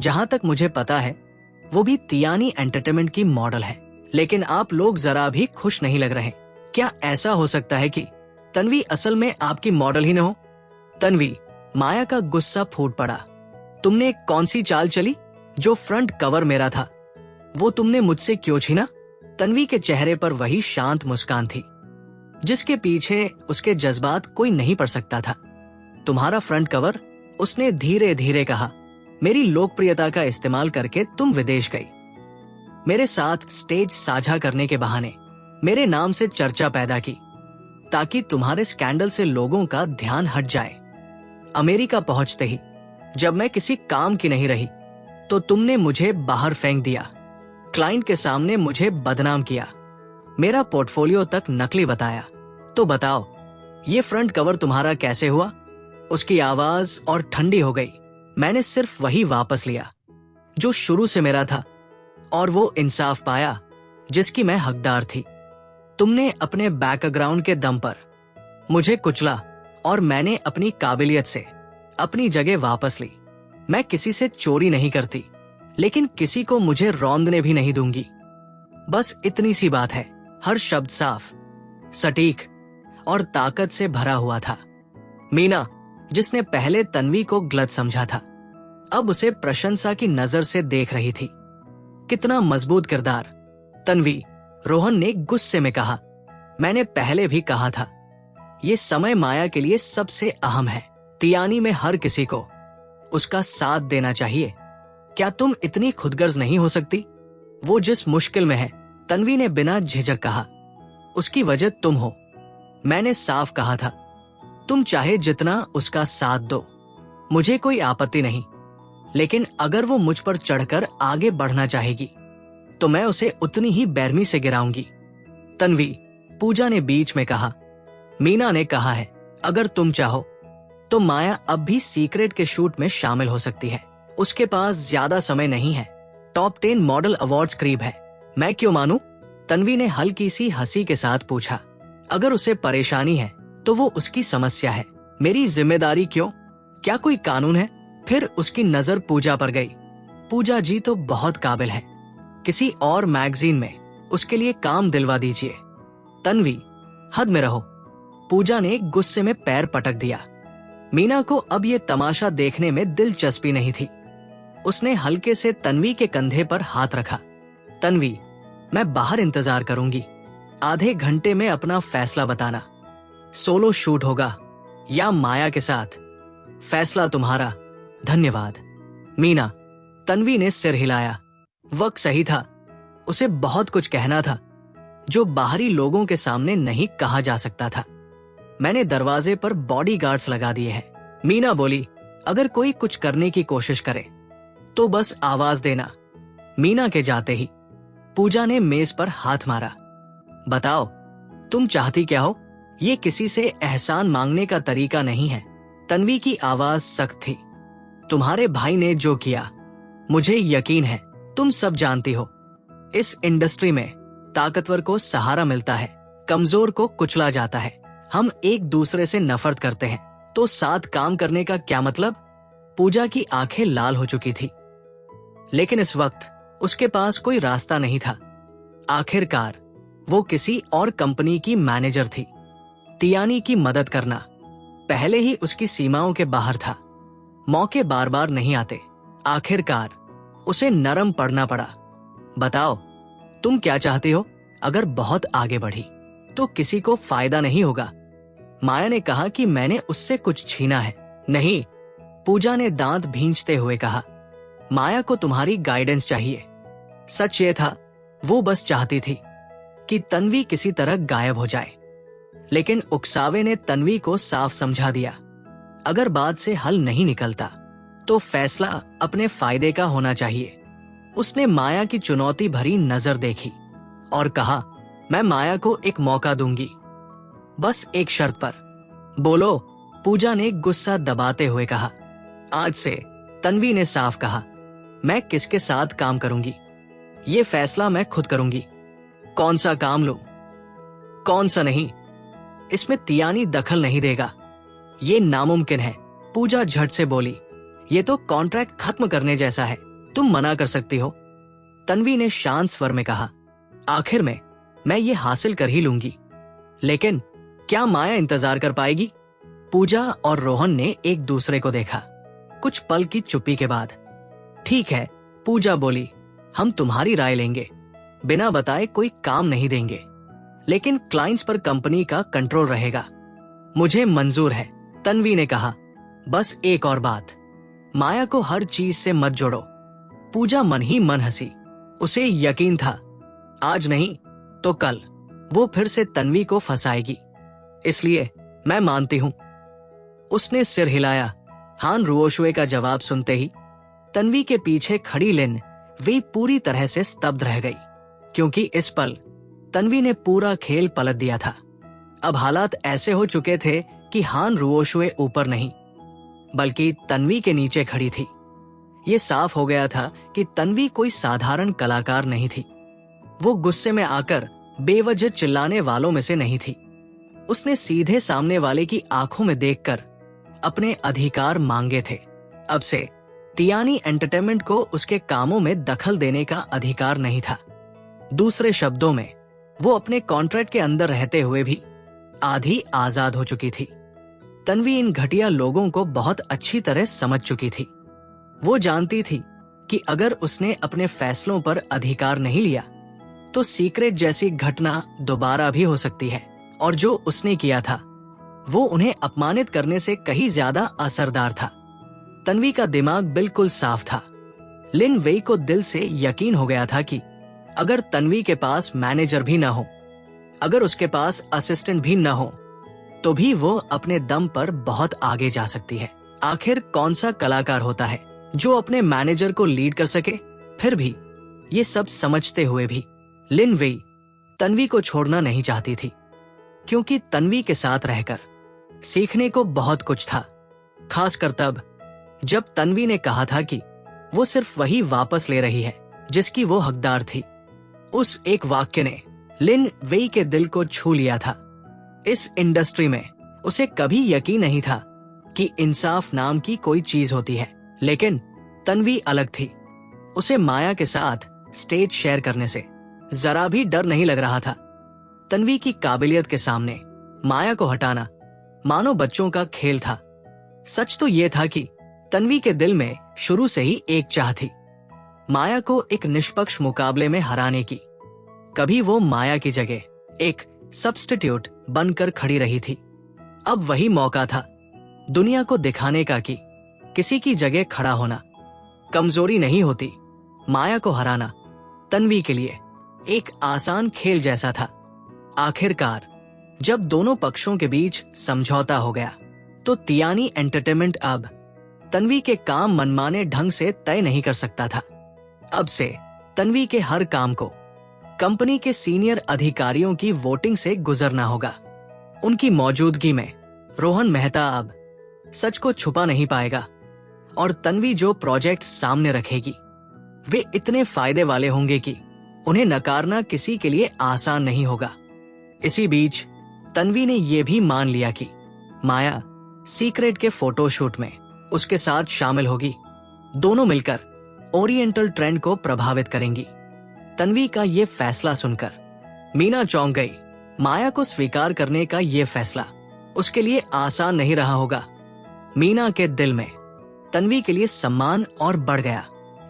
जहां तक मुझे पता है, वो भी तियानी एंटरटेनमेंट की मॉडल है, लेकिन आप लोग जरा भी खुश नहीं लग रहे। क्या ऐसा हो सकता है कि तन्वी असल में आपकी मॉडल ही न हो? तन्वी, माया का गुस्सा फूट पड़ा। तुमने कौन सी चाल चली? जो फ्रंट कवर मेरा था, वो तुमने मुझसे क्यों छीना? तन्वी के चेहरे पर वही शांत मुस्कान थी, जिसके पीछे उसके जज्बात कोई नहीं पढ़ सकता था। तुम्हारा फ्रंट कवर? उसने धीरे धीरे कहा। मेरी लोकप्रियता का इस्तेमाल करके तुम विदेश गई। मेरे साथ स्टेज साझा करने के बहाने मेरे नाम से चर्चा पैदा की, ताकि तुम्हारे स्कैंडल से लोगों का ध्यान हट जाए। अमेरिका पहुंचते ही जब मैं किसी काम की नहीं रही, तो तुमने मुझे बाहर फेंक दिया। क्लाइंट के सामने मुझे बदनाम किया, मेरा पोर्टफोलियो तक नकली बताया। तो बताओ, ये फ्रंट कवर तुम्हारा कैसे हुआ? उसकी आवाज और ठंडी हो गई। मैंने सिर्फ वही वापस लिया जो शुरू से मेरा था, और वो इंसाफ पाया जिसकी मैं हकदार थी। तुमने अपने बैकग्राउंड के दम पर मुझे कुचला, और मैंने अपनी काबिलियत से अपनी जगह वापस ली। मैं किसी से चोरी नहीं करती, लेकिन किसी को मुझे रौंदने भी नहीं दूंगी। बस इतनी सी बात है। हर शब्द साफ, सटीक और ताकत से भरा हुआ था। मीना, जिसने पहले तन्वी को गलत समझा था, अब उसे प्रशंसा की नजर से देख रही थी। कितना मजबूत किरदार। तन्वी, रोहन ने गुस्से में कहा। मैंने पहले भी कहा था, ये समय माया के लिए सबसे अहम है। तियानी में हर किसी को उसका साथ देना चाहिए। क्या तुम इतनी खुदगर्ज नहीं हो सकती? वो जिस मुश्किल में है, तन्वी ने बिना झिझक कहा, उसकी वजह तुम हो। मैंने साफ कहा था, तुम चाहे जितना उसका साथ दो, मुझे कोई आपत्ति नहीं, लेकिन अगर वो मुझ पर चढ़कर आगे बढ़ना चाहेगी, तो मैं उसे उतनी ही बेरहमी से गिराऊंगी। तन्वी, पूजा ने बीच में कहा। मीना ने कहा है, अगर तुम चाहो तो माया अब भी सीक्रेट के शूट में शामिल हो सकती है। उसके पास ज्यादा समय नहीं है। टॉप 10 मॉडल अवार्ड्स करीब है। मैं क्यों मानूं? तन्वी ने हल्की सी हंसी के साथ पूछा। अगर उसे परेशानी है तो वो उसकी समस्या है, मेरी जिम्मेदारी क्यों? क्या कोई कानून है? फिर उसकी नजर पूजा पर गई। पूजा जी तो बहुत काबिल है, किसी और मैगजीन में उसके लिए काम दिलवा दीजिए। तन्वी, हद में रहो। पूजा ने गुस्से में पैर पटक दिया। मीना को अब ये तमाशा देखने में दिलचस्पी नहीं थी। उसने हल्के से तन्वी के कंधे पर हाथ रखा। तन्वी, मैं बाहर इंतजार करूंगी। आधे घंटे में अपना फैसला बताना। सोलो शूट होगा या माया के साथ, फैसला तुम्हारा। धन्यवाद। मीना, तन्वी ने सिर हिलाया। वक्त सही था। उसे बहुत कुछ कहना था जो बाहरी लोगों के सामने नहीं कहा जा सकता था। मैंने दरवाजे पर बॉडीगार्ड्स लगा दिए हैं। मीना बोली, अगर कोई कुछ करने की कोशिश करे तो बस आवाज देना। मीना के जाते ही पूजा ने मेज पर हाथ मारा। बताओ, तुम चाहती क्या हो? ये किसी से एहसान मांगने का तरीका नहीं है। तन्वी की आवाज सख्त थी। तुम्हारे भाई ने जो किया, मुझे यकीन है तुम सब जानती हो। इस इंडस्ट्री में ताकतवर को सहारा मिलता है, कमजोर को कुचला जाता है। हम एक दूसरे से नफरत करते हैं, तो साथ काम करने का क्या मतलब? पूजा की आंखें लाल हो चुकी थी, लेकिन इस वक्त उसके पास कोई रास्ता नहीं था। आखिरकार वो किसी और कंपनी की मैनेजर थी। तियानी की मदद करना पहले ही उसकी सीमाओं के बाहर था। मौके बार बार नहीं आते। आखिरकार उसे नरम पड़ना पड़ा। बताओ, तुम क्या चाहती हो? अगर बहुत आगे बढ़ी तो किसी को फायदा नहीं होगा। माया ने कहा कि मैंने उससे कुछ छीना है। नहीं, पूजा ने दांत भींचते हुए कहा। माया को तुम्हारी गाइडेंस चाहिए। सच ये था, वो बस चाहती थी कि तन्वी किसी तरह गायब हो जाए। लेकिन उकसावे ने तन्वी को साफ समझा दिया, अगर बात से हल नहीं निकलता तो फैसला अपने फायदे का होना चाहिए। उसने माया की चुनौती भरी नजर देखी और कहा, मैं माया को एक मौका दूंगी, बस एक शर्त पर। बोलो, पूजा ने गुस्सा दबाते हुए कहा। आज से, तन्वी ने साफ कहा, मैं किसके साथ काम करूंगी ये फैसला मैं खुद करूंगी। कौन सा काम लूं, कौन सा नहीं, इसमें तियानी दखल नहीं देगा। ये नामुमकिन है। पूजा झट से बोली, ये तो कॉन्ट्रैक्ट खत्म करने जैसा है, तुम मना कर सकती हो। तन्वी ने शांत स्वर में कहा, आखिर में मैं ये हासिल कर ही लूंगी। लेकिन क्या माया इंतजार कर पाएगी? पूजा और रोहन ने एक दूसरे को देखा। कुछ पल की चुप्पी के बाद, ठीक है, पूजा बोली, हम तुम्हारी राय लेंगे। बिना बताए कोई काम नहीं देंगे, लेकिन क्लाइंट्स पर कंपनी का कंट्रोल रहेगा। मुझे मंजूर है, तन्वी ने कहा। बस एक और बात, माया को हर चीज से मत जोड़ो। पूजा मन ही मन हंसी। उसे यकीन था, आज नहीं तो कल वो फिर से तन्वी को फंसाएगी। इसलिए मैं मानती हूं। उसने सिर हिलाया। हान रुओशुए का जवाब सुनते ही तन्वी के पीछे खड़ी लिन वे पूरी तरह से स्तब्ध रह गई, क्योंकि इस पल तन्वी ने पूरा खेल पलट दिया था। अब हालात ऐसे हो चुके थे कि हान रुओशुए ऊपर नहीं बल्कि तन्वी के नीचे खड़ी थी। ये साफ हो गया था कि तन्वी कोई साधारण कलाकार नहीं थी। वो गुस्से में आकर बेवजह चिल्लाने वालों में से नहीं थी। उसने सीधे सामने वाले की आंखों में देखकर अपने अधिकार मांगे थे। अब से तियानी एंटरटेनमेंट को उसके कामों में दखल देने का अधिकार नहीं था। दूसरे शब्दों में, वो अपने कॉन्ट्रैक्ट के अंदर रहते हुए भी आधी आजाद हो चुकी थी। तन्वी इन घटिया लोगों को बहुत अच्छी तरह समझ चुकी थी। वो जानती थी कि अगर उसने अपने फैसलों पर अधिकार नहीं लिया तो सीक्रेट जैसी घटना दोबारा भी हो सकती है, और जो उसने किया था वो उन्हें अपमानित करने से कहीं ज्यादा असरदार था। तन्वी का दिमाग बिल्कुल साफ था। लिन वेई को दिल से यकीन हो गया था कि अगर तन्वी के पास मैनेजर भी न हो, अगर उसके पास असिस्टेंट भी न हो, तो भी वो अपने दम पर बहुत आगे जा सकती है। आखिर कौन सा कलाकार होता है जो अपने मैनेजर को लीड कर सके? फिर भी ये सब समझते हुए भी लिन वेई तन्वी को छोड़ना नहीं चाहती थी, क्योंकि तन्वी के साथ रहकर सीखने को बहुत कुछ था। खासकर तब जब तन्वी ने कहा था कि वो सिर्फ वही वापस ले रही है जिसकी वो हकदार थी। उस एक वाक्य ने लिन वेई के दिल को छू लिया था। इस इंडस्ट्री में उसे कभी यकीन नहीं था कि इंसाफ नाम की कोई चीज होती है, लेकिन तन्वी अलग थी। उसे माया के साथ स्टेज शेयर करने से जरा भी डर नहीं लग रहा था। तन्वी की काबिलियत के सामने माया को हटाना मानो बच्चों का खेल था। सच तो यह था कि तन्वी के दिल में शुरू से ही एक चाह थी, माया को एक निष्पक्ष मुकाबले में हराने की। कभी वो माया की जगह एक सब्स्टिट्यूट बनकर खड़ी रही थी। अब वही मौका था दुनिया को दिखाने का कि किसी की जगह खड़ा होना कमजोरी नहीं होती। माया को हराना तन्वी के लिए एक आसान खेल जैसा था। आखिरकार जब दोनों पक्षों के बीच समझौता हो गया तो तियानी एंटरटेनमेंट अब तन्वी के काम मनमाने ढंग से तय नहीं कर सकता था। अब से तन्वी के हर काम को कंपनी के सीनियर अधिकारियों की वोटिंग से गुजरना होगा। उनकी मौजूदगी में रोहन मेहता अब सच को छुपा नहीं पाएगा, और तन्वी जो प्रोजेक्ट सामने रखेगी वे इतने फायदे वाले होंगे कि उन्हें नकारना किसी के लिए आसान नहीं होगा। इसी बीच तन्वी ने यह भी मान लिया कि माया सीक्रेट के फोटोशूट में उसके साथ शामिल होगी। दोनों मिलकर ओरिएंटल ट्रेंड को प्रभावित करेंगी। तन्वी का ये फैसला सुनकर मीना चौंक गई। माया को स्वीकार करने का ये फैसला उसके लिए आसान नहीं रहा होगा। मीना के दिल में तन्वी के लिए सम्मान और बढ़ गया।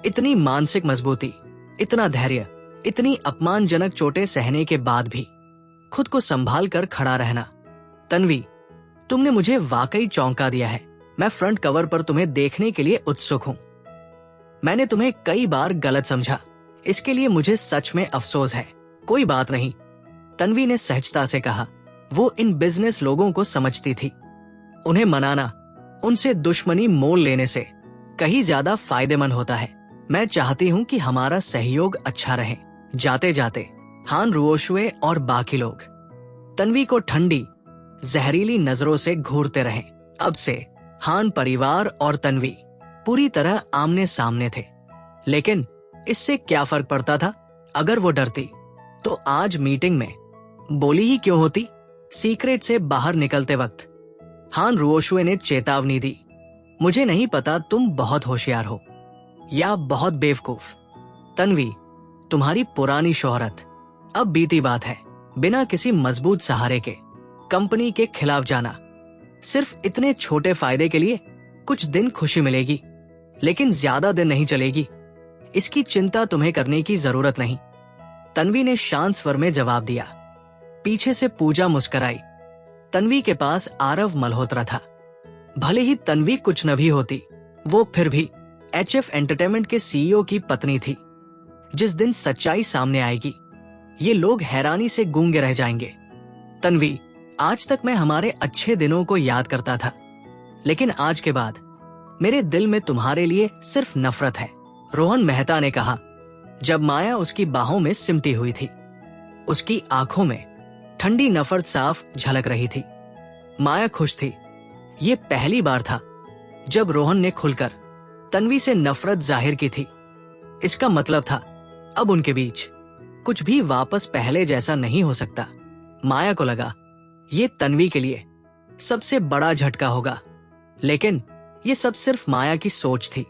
इतनी मानसिक मजबूती, इतना धैर्य, इतनी अपमानजनक चोटें सहने के बाद भी खुद को संभाल कर खड़ा रहना। तन्वी, तुमने मुझे वाकई चौंका दिया है। मैं फ्रंट कवर पर तुम्हें देखने के लिए उत्सुक हूं। मैंने तुम्हें कई बार गलत समझा, इसके लिए मुझे सच में अफसोस है। कोई बात नहीं, तन्वी ने सहजता से कहा। वो इन बिजनेस लोगों को समझती थी। उन्हें मनाना उनसे दुश्मनी मोल लेने से कहीं ज्यादा फायदेमंद होता है। मैं चाहती हूं कि हमारा सहयोग अच्छा रहे। जाते जाते हान रुओशुए और बाकी लोग तन्वी को ठंडी जहरीली नजरों से घूरते रहे। अब से हान परिवार और तन्वी पूरी तरह आमने सामने थे। लेकिन इससे क्या फर्क पड़ता था? अगर वो डरती तो आज मीटिंग में बोली ही क्यों होती? सीक्रेट से बाहर निकलते वक्त हान रुओशुए ने चेतावनी दी, मुझे नहीं पता तुम बहुत होशियार हो या बहुत बेवकूफ। तन्वी, तुम्हारी पुरानी शोहरत अब बीती बात है। बिना किसी मजबूत सहारे के कंपनी के खिलाफ जाना, सिर्फ इतने छोटे फायदे के लिए कुछ दिन खुशी मिलेगी, लेकिन ज्यादा दिन नहीं चलेगी। इसकी चिंता तुम्हें करने की जरूरत नहीं। तन्वी ने शांत स्वर में जवाब दिया। पीछे से पूजा मुस्कुराई। तन्वी के पास आरव मल्होत्रा था। भले ही तन्वी कुछ न भी होती, वो फिर भी HF एंटरटेनमेंट के CEO की पत्नी थी। जिस दिन सच्चाई सामने आएगी, ये लोग हैरानी से गूंगे रह जाएंगे। तन्वी, आज तक मैं हमारे अच्छे दिनों को याद करता था, लेकिन आज के बाद मेरे दिल में तुम्हारे लिए सिर्फ नफरत है, रोहन मेहता ने कहा, जब माया उसकी बाहों में सिमटी हुई थी। उसकी आंखों में ठंडी नफरत साफ झलक रही थी। माया खुश थी। ये पहली बार था जब रोहन ने खुलकर तन्वी से नफरत जाहिर की थी। इसका मतलब था अब उनके बीच कुछ भी वापस पहले जैसा नहीं हो सकता। माया को लगा ये तन्वी के लिए सबसे बड़ा झटका होगा, लेकिन ये सब सिर्फ माया की सोच थी,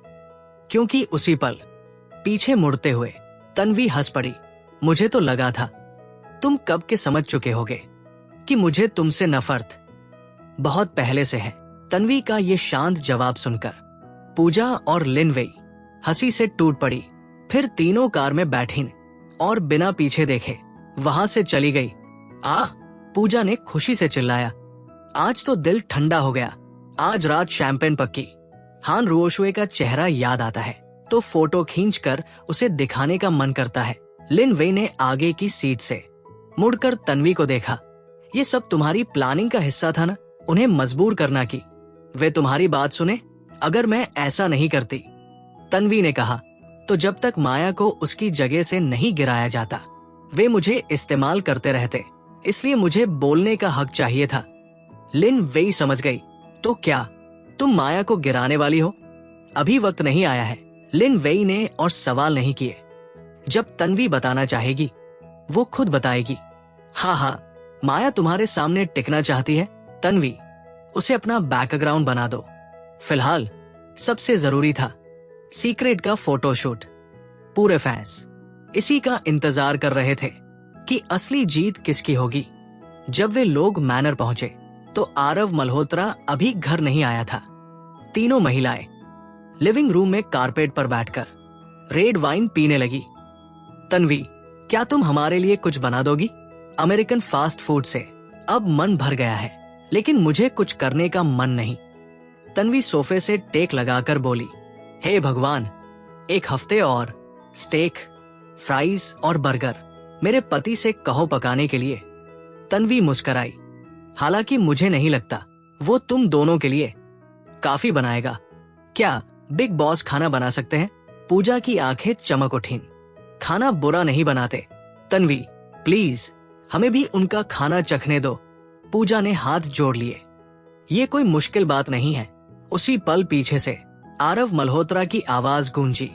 क्योंकि उसी पल पीछे मुड़ते हुए तन्वी हंस पड़ी। मुझे तो लगा था तुम कब के समझ चुके होगे कि मुझे तुमसे नफरत बहुत पहले से है। तन्वी का ये शांत जवाब सुनकर पूजा और लिन वेई हंसी से टूट पड़ी। फिर तीनों कार में बैठी और बिना पीछे देखे वहां से चली गई। पूजा ने खुशी से चिल्लाया, आज तो दिल ठंडा हो गया। आज रात शैंपेन पक्की। हान रुओशुए का चेहरा याद आता है तो फोटो खींचकर उसे दिखाने का मन करता है। लिन वेई ने आगे की सीट से मुड़कर तन्वी को देखा। ये सब तुम्हारी प्लानिंग का हिस्सा था ना, उन्हें मजबूर करना की वे तुम्हारी बात सुने। अगर मैं ऐसा नहीं करती, तन्वी ने कहा, तो जब तक माया को उसकी जगह से नहीं गिराया जाता वे मुझे इस्तेमाल करते रहते, इसलिए मुझे बोलने का हक चाहिए था। लिन वेई समझ गई, तो क्या तुम माया को गिराने वाली हो? अभी वक्त नहीं आया है। लिन वेई ने और सवाल नहीं किए। जब तन्वी बताना चाहेगी वो खुद बताएगी। हाँ, माया तुम्हारे सामने टिकना चाहती है। तन्वी, उसे अपना बैकग्राउंड बना दो। फिलहाल सबसे जरूरी था सीक्रेट का फोटोशूट। पूरे फैंस इसी का इंतजार कर रहे थे कि असली जीत किसकी होगी। जब वे लोग मैनर पहुंचे तो आरव मल्होत्रा अभी घर नहीं आया था। तीनों महिलाएं लिविंग रूम में कारपेट पर बैठकर रेड वाइन पीने लगी। तन्वी, क्या तुम हमारे लिए कुछ बना दोगी? अमेरिकन फास्ट फूड से अब मन भर गया है, लेकिन मुझे कुछ करने का मन नहीं। तन्वी सोफे से टेक लगाकर बोली, हे भगवान, एक हफ्ते और स्टेक, फ्राइज और बर्गर मेरे पति से कहो पकाने के लिए। तन्वी मुस्कुराई। हालांकि मुझे नहीं लगता वो तुम दोनों के लिए काफी बनाएगा। क्या बिग बॉस खाना बना सकते हैं? पूजा की आंखें चमक उठीं। खाना बुरा नहीं बनाते। तन्वी, प्लीज हमें भी उनका खाना चखने दो। पूजा ने हाथ जोड़ लिए। ये कोई मुश्किल बात नहीं है। उसी पल पीछे से आरव मल्होत्रा की आवाज गूंजी।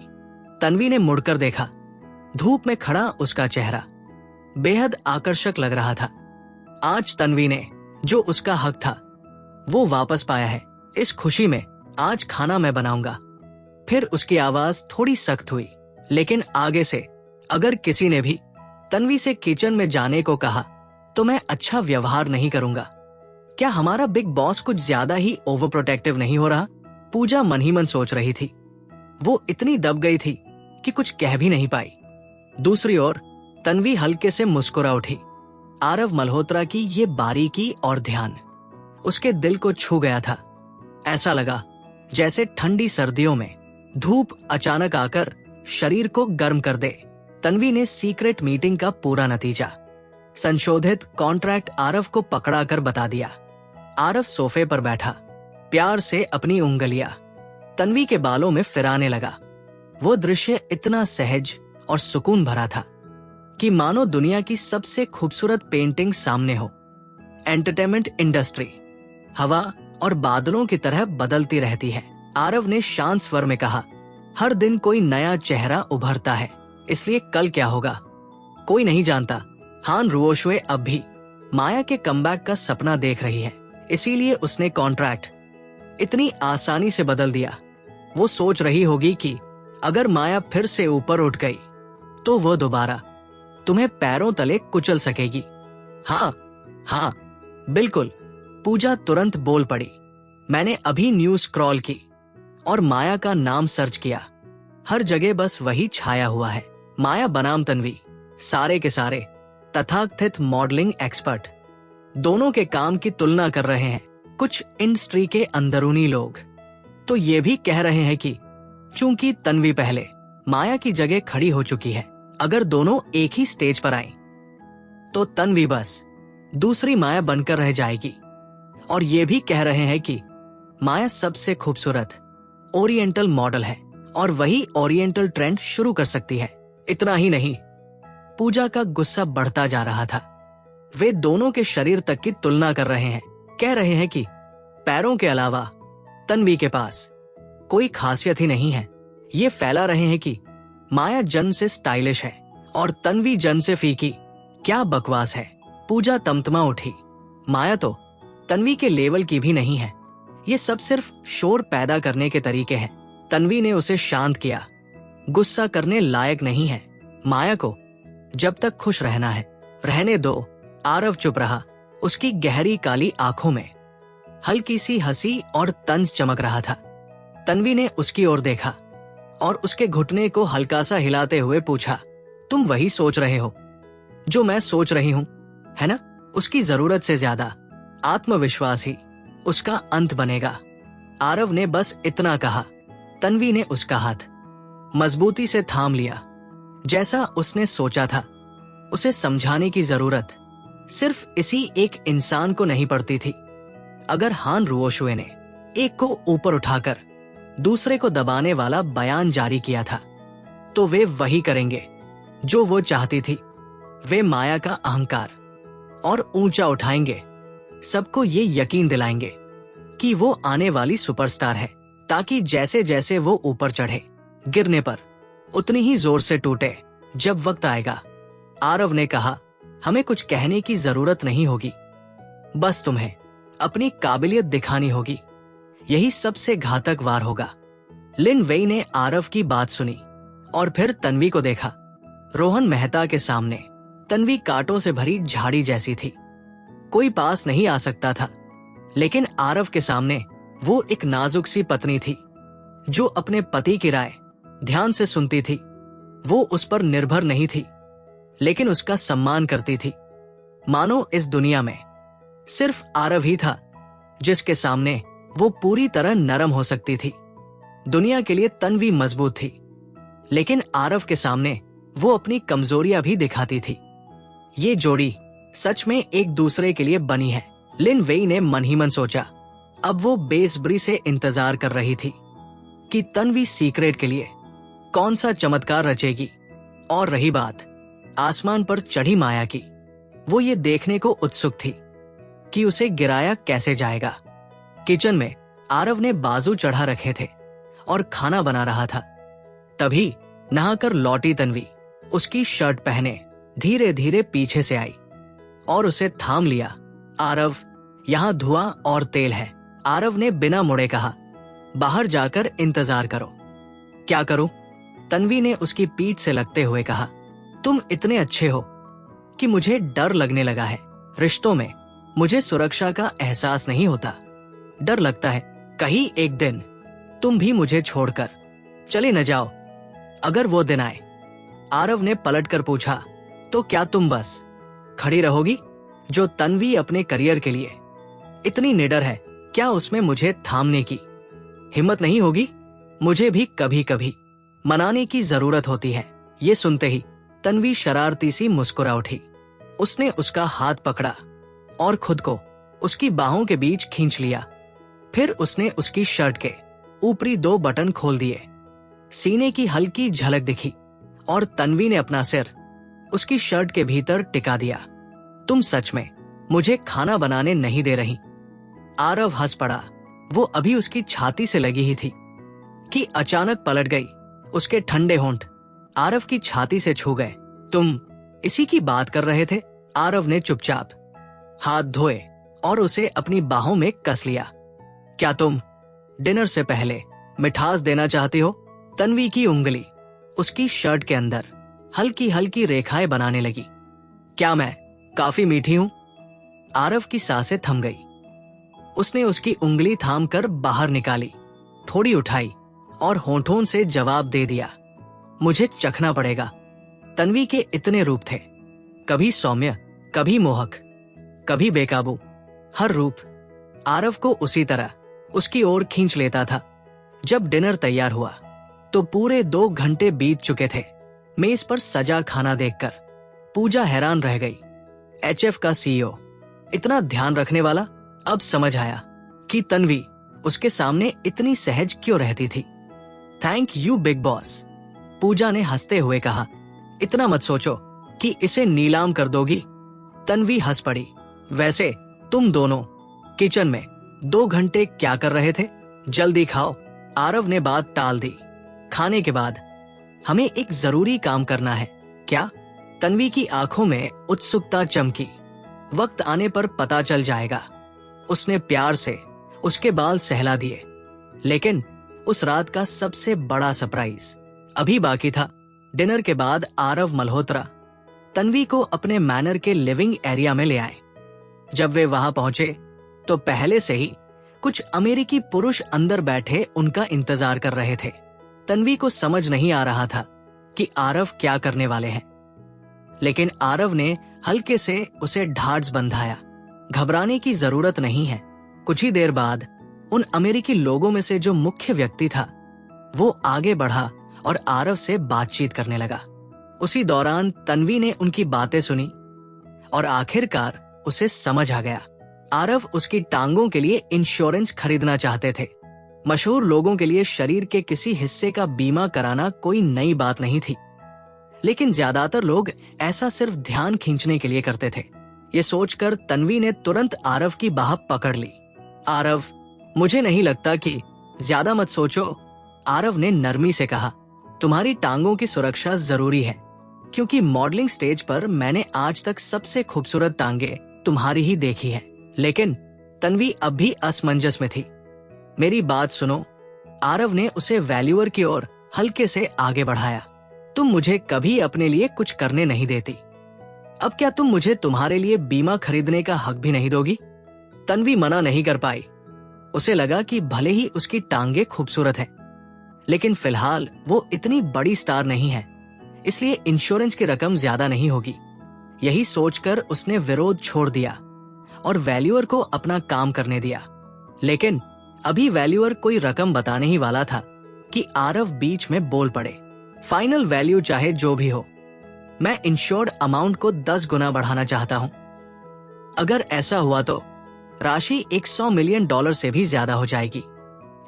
तन्वी ने मुड़कर देखा। धूप में खड़ा उसका चेहरा बेहद आकर्षक लग रहा था। आज तन्वी ने जो उसका हक था वो वापस पाया है। इस खुशी में आज खाना मैं बनाऊंगा। फिर उसकी आवाज थोड़ी सख्त हुई, लेकिन आगे से अगर किसी ने भी तन्वी से किचन में जाने को कहा तो मैं अच्छा व्यवहार नहीं करूंगा। क्या हमारा बिग बॉस कुछ ज्यादा ही ओवर प्रोटेक्टिव नहीं हो रहा? पूजा मन ही मन सोच रही थी। वो इतनी दब गई थी कि कुछ कह भी नहीं पाई। दूसरी ओर तन्वी हल्के से मुस्कुरा उठी। आरव मल्होत्रा की ये बारीकी और ध्यान उसके दिल को छू गया था। ऐसा लगा जैसे ठंडी सर्दियों में धूप अचानक आकर शरीर को गर्म कर दे। तन्वी ने सीक्रेट मीटिंग का पूरा नतीजा, संशोधित कॉन्ट्रैक्ट आरव को पकड़ाकर बता दिया। आरव सोफे पर बैठा, प्यार से अपनी उंगलियां तन्वी के बालों में फिराने लगा। वो दृश्य इतना सहज और सुकून भरा था कि मानो दुनिया की सबसे खूबसूरत पेंटिंग सामने हो। एंटरटेनमेंट इंडस्ट्री हवा और बादलों की तरह बदलती रहती है। आरव ने शांत स्वर में कहा, हर दिन कोई नया चेहरा उभरता है, इसलिए कल क्या होगा कोई नहीं जानता। हान रुओशुए अब भी माया के कमबैक का सपना देख रही है, इसीलिए उसने कॉन्ट्रैक्ट इतनी आसानी से बदल दिया। वो सोच रही होगी कि अगर माया फिर से ऊपर उठ गई तो वो दोबारा तुम्हें पैरों तले कुचल सकेगी। हाँ हाँ बिल्कुल, पूजा तुरंत बोल पड़ी। मैंने अभी न्यूज स्क्रॉल की और माया का नाम सर्च किया। हर जगह बस वही छाया हुआ है। माया बनाम तन्वी, सारे के सारे तथाकथित मॉडलिंग एक्सपर्ट दोनों के काम की तुलना कर रहे हैं। कुछ इंडस्ट्री के अंदरूनी लोग तो ये भी कह रहे हैं कि चूंकि तन्वी पहले माया की जगह खड़ी हो चुकी है, अगर दोनों एक ही स्टेज पर आए तो तन्वी बस दूसरी माया बनकर रह जाएगी। और ये भी कह रहे हैं कि माया सबसे खूबसूरत ओरिएंटल मॉडल है और वही ओरिएंटल ट्रेंड शुरू कर सकती है। इतना ही नहीं, पूजा का गुस्सा बढ़ता जा रहा था। वे दोनों के शरीर तक की तुलना कर रहे हैं, कह रहे हैं कि पैरों के अलावा तन्वी के पास कोई खासियत ही नहीं है। ये फैला रहे हैं कि माया जन्म से स्टाइलिश है और तन्वी जन्म से फीकी। क्या बकवास है। पूजा तमतमा उठी। माया तो तन्वी के लेवल की भी नहीं है। ये सब सिर्फ शोर पैदा करने के तरीके हैं। तन्वी ने उसे शांत किया। गुस्सा करने लायक नहीं है। माया को जब तक खुश रहना है रहने दो। आरव चुप रहा। उसकी गहरी काली आंखों में हल्की सी हंसी और तंज चमक रहा था। तन्वी ने उसकी ओर देखा और उसके घुटने को हल्का सा हिलाते हुए पूछा, तुम वही सोच रहे हो जो मैं सोच रही हूं, है ना? उसकी जरूरत से ज्यादा आत्मविश्वास ही उसका अंत बनेगा। आरव ने बस इतना कहा। तन्वी ने उसका हाथ मजबूती से थाम लिया। जैसा उसने सोचा था, उसे समझाने की जरूरत सिर्फ इसी एक इंसान को नहीं पड़ती थी। अगर हान रुओशुए ने एक को ऊपर उठाकर दूसरे को दबाने वाला बयान जारी किया था, तो वे वही करेंगे जो वो चाहती थी। वे माया का अहंकार और ऊंचा उठाएंगे, सबको ये यकीन दिलाएंगे कि वो आने वाली सुपरस्टार है, ताकि जैसे जैसे वो ऊपर चढ़े, गिरने पर उतनी ही जोर से टूटे जब वक्त आएगा। आरव ने कहा, हमें कुछ कहने की जरूरत नहीं होगी, बस तुम्हें अपनी काबिलियत दिखानी होगी। यही सबसे घातक वार होगा। लिन वेई ने आरव की बात सुनी और फिर तन्वी को देखा। रोहन मेहता के सामने तन्वी कांटों से भरी झाड़ी जैसी थी। कोई पास नहीं आ सकता था, लेकिन आरव के सामने वो एक नाजुक सी पत्नी थी जो अपने पति की राय ध्यान से सुनती थी। वो उस पर निर्भर नहीं थी, लेकिन उसका सम्मान करती थी। मानो इस दुनिया में सिर्फ आरव ही था जिसके सामने वो पूरी तरह नरम हो सकती थी। दुनिया के लिए तन्वी मजबूत थी, लेकिन आरव के सामने वो अपनी कमजोरियां भी दिखाती थी। ये जोड़ी सच में एक दूसरे के लिए बनी है। लिन वेई ने मन ही मन सोचा। अब वो बेसब्री से इंतजार कर रही थी कि तन्वी सीक्रेट के लिए कौन सा चमत्कार रचेगी। और रही बात आसमान पर चढ़ी माया की, वो ये देखने को उत्सुक थी कि उसे गिराया कैसे जाएगा। किचन में आरव ने बाजू चढ़ा रखे थे और खाना बना रहा था। तभी नहाकर लौटी तन्वी उसकी शर्ट पहने धीरे धीरे पीछे से आई और उसे थाम लिया। आरव, यहाँ धुआं और तेल है। आरव ने बिना मुड़े कहा, बाहर जाकर इंतजार करो। क्या करूं? तन्वी ने उसकी पीठ से लगते हुए कहा, तुम इतने अच्छे हो कि मुझे डर लगने लगा है। रिश्तों में मुझे सुरक्षा का एहसास नहीं होता। डर लगता है कहीं एक दिन तुम भी मुझे छोड़कर चले न जाओ। अगर वो दिन आए, आरव ने पलटकर पूछा, तो क्या तुम बस खड़ी रहोगी? जो तन्वी अपने करियर के लिए इतनी निडर है, क्या उसमें मुझे थामने की हिम्मत नहीं होगी? मुझे भी कभी कभी मनाने की जरूरत होती है। ये सुनते ही तन्वी शरारती सी मुस्कुरा उठी। उसने उसका हाथ पकड़ा और खुद को उसकी बाहों के बीच खींच लिया। फिर उसने उसकी शर्ट के ऊपरी 2 बटन खोल दिए। सीने की हल्की झलक दिखी और तन्वी ने अपना सिर उसकी शर्ट के भीतर टिका दिया। तुम सच में मुझे खाना बनाने नहीं दे रही? आरव हंस पड़ा। वो अभी उसकी छाती से लगी ही थी कि अचानक पलट गई। उसके ठंडे होंठ आरव की छाती से छू गए। तुम इसी की बात कर रहे थे? आरव ने चुपचाप हाथ धोए और उसे अपनी बाहों में कस लिया। क्या तुम डिनर से पहले मिठास देना चाहती हो? तन्वी की उंगली उसकी शर्ट के अंदर हल्की हल्की रेखाएं बनाने लगी। क्या मैं काफी मीठी हूं? आरव की सांसें थम गई। उसने उसकी उंगली थामकर बाहर निकाली, थोड़ी उठाई और होंठों से जवाब दे दिया, मुझे चखना पड़ेगा। तन्वी के इतने रूप थे, कभी सौम्य, कभी मोहक, कभी बेकाबू। हर रूप आरव को उसी तरह उसकी ओर खींच लेता था। जब डिनर तैयार हुआ तो पूरे 2 घंटे बीत चुके थे। मेज पर सजा खाना देखकर पूजा हैरान रह गई। एचएफ का सीईओ इतना ध्यान रखने वाला। अब समझ आया कि तन्वी उसके सामने इतनी सहज क्यों रहती थी। थैंक यू बिग बॉस, पूजा ने हंसते हुए कहा। इतना मत सोचो कि इसे नीलाम कर दोगी। तन्वी हंस पड़ी। वैसे तुम दोनों किचन में 2 घंटे क्या कर रहे थे? जल्दी खाओ। आरव ने बात टाल दी। खाने के बाद हमें एक जरूरी काम करना है। क्या? तन्वी की आंखों में उत्सुकता चमकी। वक्त आने पर पता चल जाएगा। उसने प्यार से उसके बाल सहला दिए। लेकिन उस रात का सबसे बड़ा सरप्राइज अभी बाकी था। डिनर के बाद आरव मल्होत्रा तन्वी को अपने मैनर के लिविंग एरिया में ले आए। जब वे वहां पहुंचे तो पहले से ही कुछ अमेरिकी पुरुष अंदर बैठे उनका इंतजार कर रहे थे। तन्वी को समझ नहीं आ रहा था कि आरव क्या करने वाले हैं, लेकिन आरव ने हल्के से उसे ढाढ़स बंधाया। घबराने की जरूरत नहीं है। कुछ ही देर बाद उन अमेरिकी लोगों में से जो मुख्य व्यक्ति था वो आगे बढ़ा और आरव से बातचीत करने लगा। उसी दौरान तन्वी ने उनकी बातें सुनी और आखिरकार उसे समझ आ गया। आरव उसकी टांगों के लिए इंश्योरेंस खरीदना चाहते थे। मशहूर लोगों के लिए शरीर के किसी हिस्से का बीमा कराना कोई नई बात नहीं थी, लेकिन ज्यादातर लोग ऐसा सिर्फ ध्यान खींचने के लिए करते थे। ये सोचकर तन्वी ने तुरंत आरव की बाह पकड़ ली। आरव, मुझे नहीं लगता कि ज्यादा मत सोचो, आरव ने नरमी से कहा। तुम्हारी टांगों की सुरक्षा जरूरी है, क्योंकि मॉडलिंग स्टेज पर मैंने आज तक सबसे खूबसूरत टांगे तुम्हारी ही देखी है। लेकिन तन्वी अब भी असमंजस में थी। मेरी बात सुनो। आरव ने उसे वैल्यूअर की ओर हल्के से आगे बढ़ाया। तुम मुझे कभी अपने लिए कुछ करने नहीं देती, अब क्या तुम मुझे तुम्हारे लिए बीमा खरीदने का हक भी नहीं दोगी? तन्वी मना नहीं कर पाई। उसे लगा कि भले ही उसकी टांगे खूबसूरत है, लेकिन फिलहाल वो इतनी बड़ी स्टार नहीं है, इसलिए इंश्योरेंस की रकम ज्यादा नहीं होगी। यही सोचकर उसने विरोध छोड़ दिया और वैल्यूअर को अपना काम करने दिया। लेकिन अभी वैल्यूअर कोई रकम बताने ही वाला था कि आरव बीच में बोल पड़े। फाइनल वैल्यू चाहे जो भी हो, मैं इंश्योर्ड अमाउंट को 10 गुना बढ़ाना चाहता हूं। अगर ऐसा हुआ तो राशि $100 मिलियन से भी ज्यादा हो जाएगी।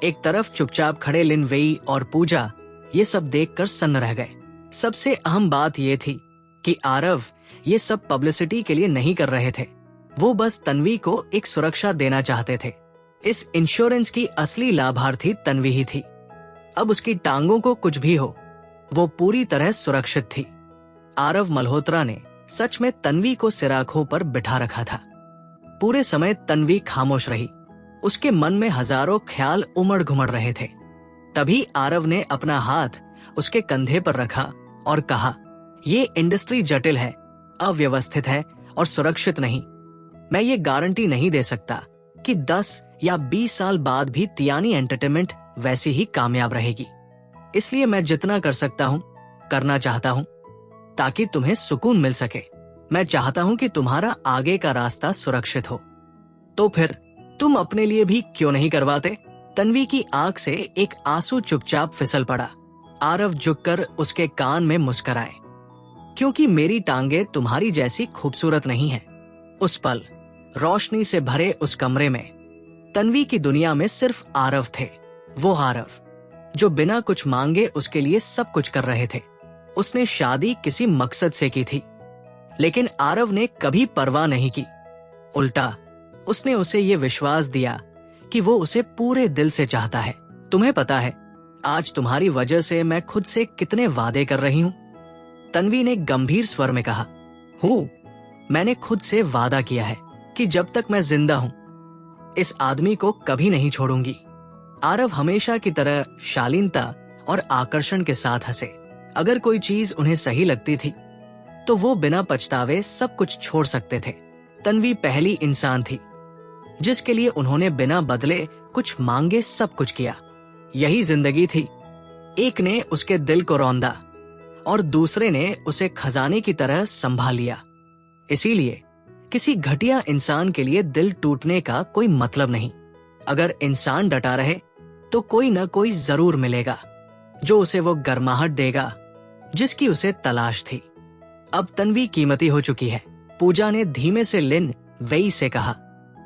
एक तरफ चुपचाप खड़े लिन वेई और पूजा ये सब देखकर सन्न रह गए। सबसे अहम बात ये थी कि आरव ये सब पब्लिसिटी के लिए नहीं कर रहे थे। वो बस तन्वी को एक सुरक्षा देना चाहते थे। इस इंश्योरेंस की असली लाभार्थी तन्वी ही थी। अब उसकी टांगों को कुछ भी हो, वो पूरी तरह सुरक्षित थी। आरव मल्होत्रा ने सच में तन्वी को सिराखों पर बिठा रखा था। पूरे समय तन्वी खामोश रही। उसके मन में हजारों ख्याल उमड़ घुमड़ रहे थे। तभी आरव ने अपना हाथ उसके कंधे पर रखा और कहा, ये इंडस्ट्री जटिल है अव्यवस्थित है और सुरक्षित नहीं। मैं ये गारंटी नहीं दे सकता कि 10 या 20 साल बाद भी तियानी एंटरटेनमेंट वैसी ही कामयाब रहेगी। इसलिए मैं जितना कर सकता हूँ करना चाहता हूँ ताकि तुम्हें सुकून मिल सके। मैं चाहता हूँ कि तुम्हारा आगे का रास्ता सुरक्षित हो। तो फिर तुम अपने लिए भी क्यों नहीं करवाते? तन्वी की आंख से एक आंसू चुपचाप फिसल पड़ा। आरव झुककर उसके कान में मुस्कुराए। क्योंकि मेरी टांगे तुम्हारी जैसी खूबसूरत नहीं है। उस पल रोशनी से भरे उस कमरे में तन्वी की दुनिया में सिर्फ आरव थे। वो आरव जो बिना कुछ मांगे उसके लिए सब कुछ कर रहे थे। उसने शादी किसी मकसद से की थी, लेकिन आरव ने कभी परवाह नहीं की। उल्टा उसने उसे ये विश्वास दिया कि वो उसे पूरे दिल से चाहता है। तुम्हें पता है आज तुम्हारी वजह से मैं खुद से कितने वादे कर रही हूं? तन्वी ने गंभीर स्वर में कहा। मैंने खुद से वादा किया है कि जब तक मैं जिंदा हूं इस आदमी को कभी नहीं छोड़ूंगी। आरव हमेशा की तरह शालीनता और आकर्षण के साथ हंसे। अगर कोई चीज उन्हें सही लगती थी तो वो बिना पछतावे सब कुछ छोड़ सकते थे। तन्वी पहली इंसान थी जिसके लिए उन्होंने बिना बदले कुछ मांगे सब कुछ किया। यही जिंदगी थी। एक ने उसके दिल को रौंदा और दूसरे ने उसे खजाने की तरह संभाल लिया। इसीलिए किसी घटिया इंसान के लिए दिल टूटने का कोई मतलब नहीं। अगर इंसान डटा रहे तो कोई न कोई जरूर मिलेगा जो उसे वो गर्माहट देगा जिसकी उसे तलाश थी। अब तन्वी कीमती हो चुकी है। पूजा ने धीमे से लिन वेई से कहा।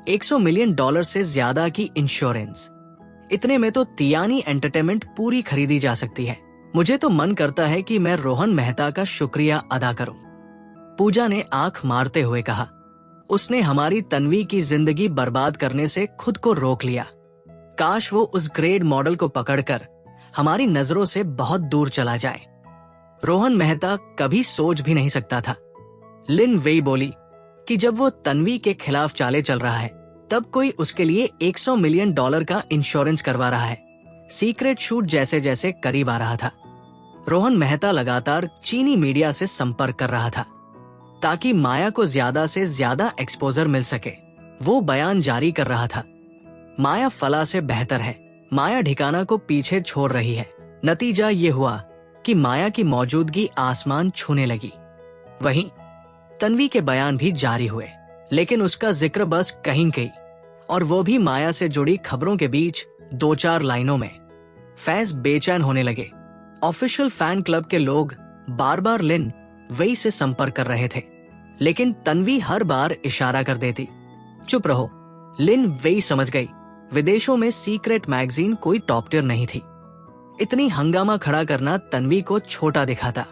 $100 मिलियन से ज्यादा की इंश्योरेंस, इतने में तो तियानी एंटरटेनमेंट पूरी खरीदी जा सकती है। मुझे तो मन करता है कि मैं रोहन मेहता का शुक्रिया अदा करूं। पूजा ने आंख मारते हुए कहा। उसने हमारी तन्वी की जिंदगी बर्बाद करने से खुद को रोक लिया। काश वो उस ग्रेड मॉडल को पकड़कर हमारी नजरों से बहुत दूर चला जाए। रोहन मेहता कभी सोच भी नहीं सकता था। लिन वेई बोली कि जब वो तन्वी के खिलाफ चाले चल रहा है तब कोई उसके लिए $100 मिलियन का इंश्योरेंस करवा रहा है। सीक्रेट शूट जैसे जैसे करीब आ रहा था, रोहन मेहता लगातार चीनी मीडिया से संपर्क कर रहा था ताकि माया को ज्यादा से ज्यादा एक्सपोजर मिल सके। वो बयान जारी कर रहा था, माया फला से बेहतर है, माया ठिकाना को पीछे छोड़ रही है। नतीजा ये हुआ कि माया की मौजूदगी आसमान छूने लगी। वहीं तन्वी के बयान भी जारी हुए, लेकिन उसका जिक्र बस कहीं कहीं, और वो भी माया से जुड़ी खबरों के बीच 2-4 लाइनों में। फैज बेचैन होने लगे। ऑफिशियल फैन क्लब के लोग बार बार लिन वेई से संपर्क कर रहे थे, लेकिन तन्वी हर बार इशारा कर देती, चुप रहो। लिन वेई समझ गई विदेशों में सीक्रेट मैगजीन कोई टॉप टियर नहीं थी। इतनी हंगामा खड़ा करना तन्वी को छोटा दिखाता,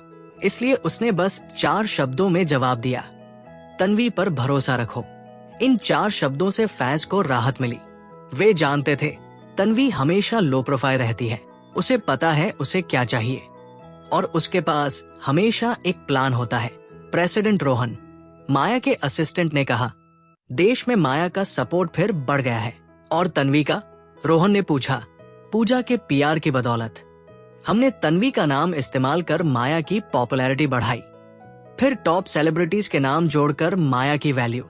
इसलिए उसने बस 4 शब्दों में जवाब दिया, तन्वी पर भरोसा रखो। इन 4 शब्दों से फैज को राहत मिली। वे जानते थे तन्वी हमेशा लो प्रोफाइल रहती है, उसे पता है उसे क्या चाहिए, और उसके पास हमेशा एक प्लान होता है। प्रेसिडेंट रोहन, माया के असिस्टेंट ने कहा। देश में माया का सपोर्ट फिर बढ़ गया है। और तन्वी का? रोहन ने पूछा। पूजा के पीआर की बदौलत हमने तन्वी का नाम इस्तेमाल कर माया की पॉपुलैरिटी बढ़ाई, फिर टॉप सेलिब्रिटीज के नाम जोड़कर माया की वैल्यू।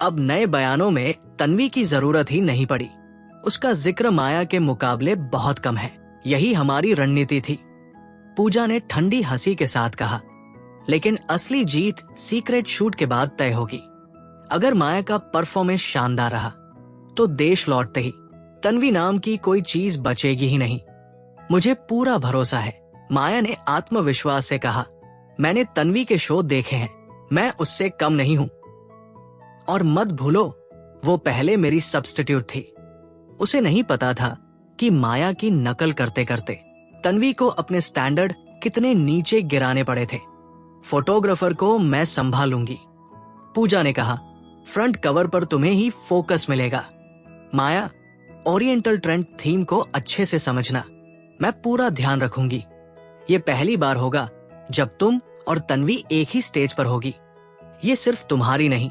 अब नए बयानों में तन्वी की जरूरत ही नहीं पड़ी। उसका जिक्र माया के मुकाबले बहुत कम है। यही हमारी रणनीति थी। पूजा ने ठंडी हंसी के साथ कहा। लेकिन असली जीत सीक्रेट शूट के बाद तय होगी। अगर माया का परफॉर्मेंस शानदार रहा तो देश लौटते ही तन्वी नाम की कोई चीज बचेगी ही नहीं। मुझे पूरा भरोसा है, माया ने आत्मविश्वास से कहा। मैंने तन्वी के शो देखे हैं, मैं उससे कम नहीं हूं। और मत भूलो, वो पहले मेरी सब्स्टिट्यूट थी। उसे नहीं पता था कि माया की नकल करते करते तन्वी को अपने स्टैंडर्ड कितने नीचे गिराने पड़े थे। फोटोग्राफर को मैं संभालूंगी, पूजा ने कहा। फ्रंट कवर पर तुम्हें ही फोकस मिलेगा। माया, ओरिएंटल ट्रेंड थीम को अच्छे से समझना, मैं पूरा ध्यान रखूंगी। ये पहली बार होगा जब तुम और तन्वी एक ही स्टेज पर होगी। ये सिर्फ तुम्हारी नहीं,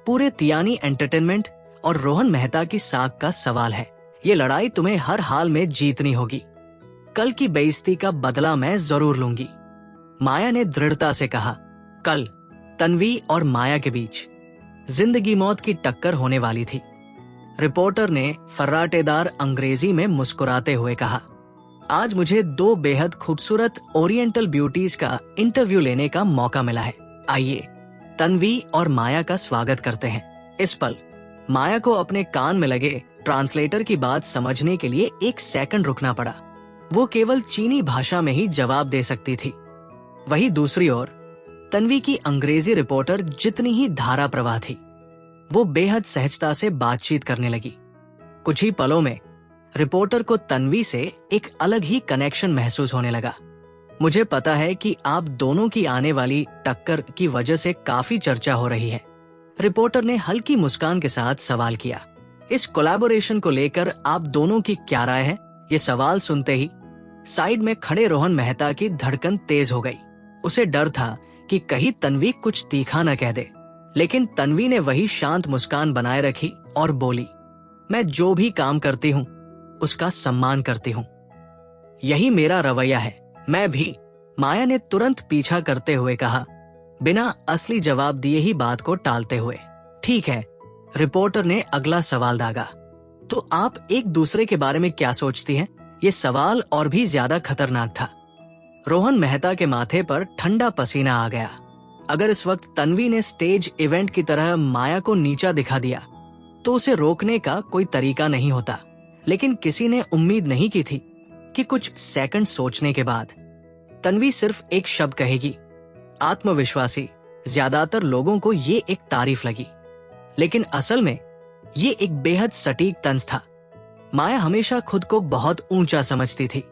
पूरे तियानी एंटरटेनमेंट और रोहन मेहता की साख का सवाल है। ये लड़ाई तुम्हें हर हाल में जीतनी होगी। कल की बेइज्जती का बदला मैं जरूर लूंगी, माया ने दृढ़ता से कहा। कल? तन्वी और माया के बीच जिंदगी मौत की टक्कर होने वाली थी। रिपोर्टर ने फर्राटेदार अंग्रेजी में मुस्कुराते हुए कहा, आज मुझे 2 बेहद खूबसूरत ओरिएंटल ब्यूटीज का इंटरव्यू लेने का मौका मिला है। आइए तन्वी और माया का स्वागत करते हैं। इस पल माया को अपने कान में लगे ट्रांसलेटर की बात समझने के लिए 1 सेकंड रुकना पड़ा। वो केवल चीनी भाषा में ही जवाब दे सकती थी। वहीं दूसरी ओर तन्वी की अंग्रेजी रिपोर्टर जितनी ही धारा प्रवाह थी, वो बेहद सहजता से बातचीत करने लगी। कुछ ही पलों में रिपोर्टर को तन्वी से एक अलग ही कनेक्शन महसूस होने लगा। मुझे पता है कि आप दोनों की आने वाली टक्कर की वजह से काफी चर्चा हो रही है। रिपोर्टर ने हल्की मुस्कान के साथ सवाल किया, इस कोलैबोरेशन को लेकर आप दोनों की क्या राय है? ये सवाल सुनते ही साइड में खड़े रोहन मेहता की धड़कन तेज हो गई। उसे डर था कि कहीं तन्वी कुछ तीखा न कह दे, लेकिन तन्वी ने वही शांत मुस्कान बनाए रखी और बोली, मैं जो भी काम करती हूँ उसका सम्मान करती हूँ। यही मेरा रवैया है। मैं भी। माया ने तुरंत पीछा करते हुए कहा, बिना असली जवाब दिए ही बात को टालते हुए। ठीक है। रिपोर्टर ने अगला सवाल दागा, तो आप एक दूसरे के बारे में क्या सोचती हैं? ये सवाल और भी ज्यादा खतरनाक था। रोहन मेहता के माथे पर ठंडा पसीना आ गया। अगर इस वक्त तन्वी ने स्टेज इवेंट की तरह माया को नीचा दिखा दिया तो उसे रोकने का कोई तरीका नहीं होता, लेकिन किसी ने उम्मीद नहीं की थी कि कुछ सेकंड सोचने के बाद तन्वी सिर्फ एक शब्द कहेगी। आत्मविश्वासी ज्यादातर लोगों को ये एक तारीफ लगी, लेकिन असल में ये एक बेहद सटीक तंज था। माया हमेशा खुद को बहुत ऊंचा समझती थी,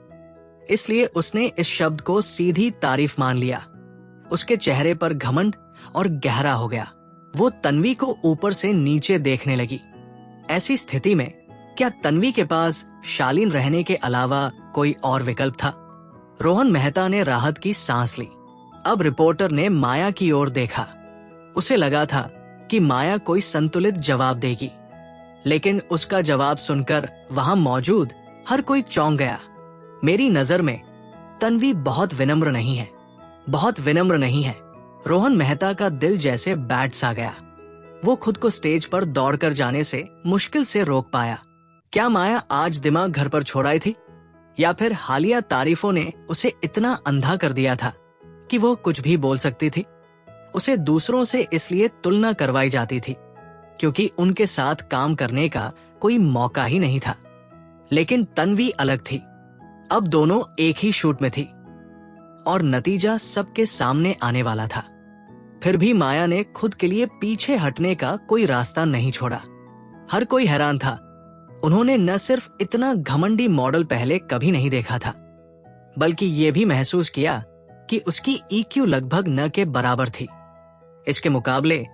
इसलिए उसने इस शब्द को सीधी तारीफ मान लिया। उसके चेहरे पर घमंड और गहरा हो गया। वो तन्वी को ऊपर से नीचे देखने लगी। ऐसी स्थिति में क्या तन्वी के पास शालीन रहने के अलावा कोई और विकल्प था? रोहन मेहता ने राहत की सांस ली। अब रिपोर्टर ने माया की ओर देखा। उसे लगा था कि माया कोई संतुलित जवाब देगी, लेकिन उसका जवाब सुनकर वहां मौजूद हर कोई चौंक गया। मेरी नजर में तन्वी बहुत विनम्र नहीं है, बहुत विनम्र नहीं है। रोहन मेहता का दिल जैसे बैठ सा गया। वो खुद को स्टेज पर दौड़कर जाने से मुश्किल से रोक पाया। क्या माया आज दिमाग घर पर छोड़ आई थी, या फिर हालिया तारीफों ने उसे इतना अंधा कर दिया था कि वो कुछ भी बोल सकती थी? उसे दूसरों से इसलिए तुलना करवाई जाती थी क्योंकि उनके साथ काम करने का कोई मौका ही नहीं था। लेकिन तन्वी अलग थी। अब दोनों एक ही शूट में थी और नतीजा सबके सामने आने वाला था। फिर भी माया ने खुद के लिए पीछे हटने का कोई रास्ता नहीं छोड़ा। हर कोई हैरान था। उन्होंने न सिर्फ इतना घमंडी मॉडल पहले कभी नहीं देखा था, बल्कि ये भी महसूस किया कि उसकी ईक्यू लगभग न के बराबर थी। इसके मुकाबले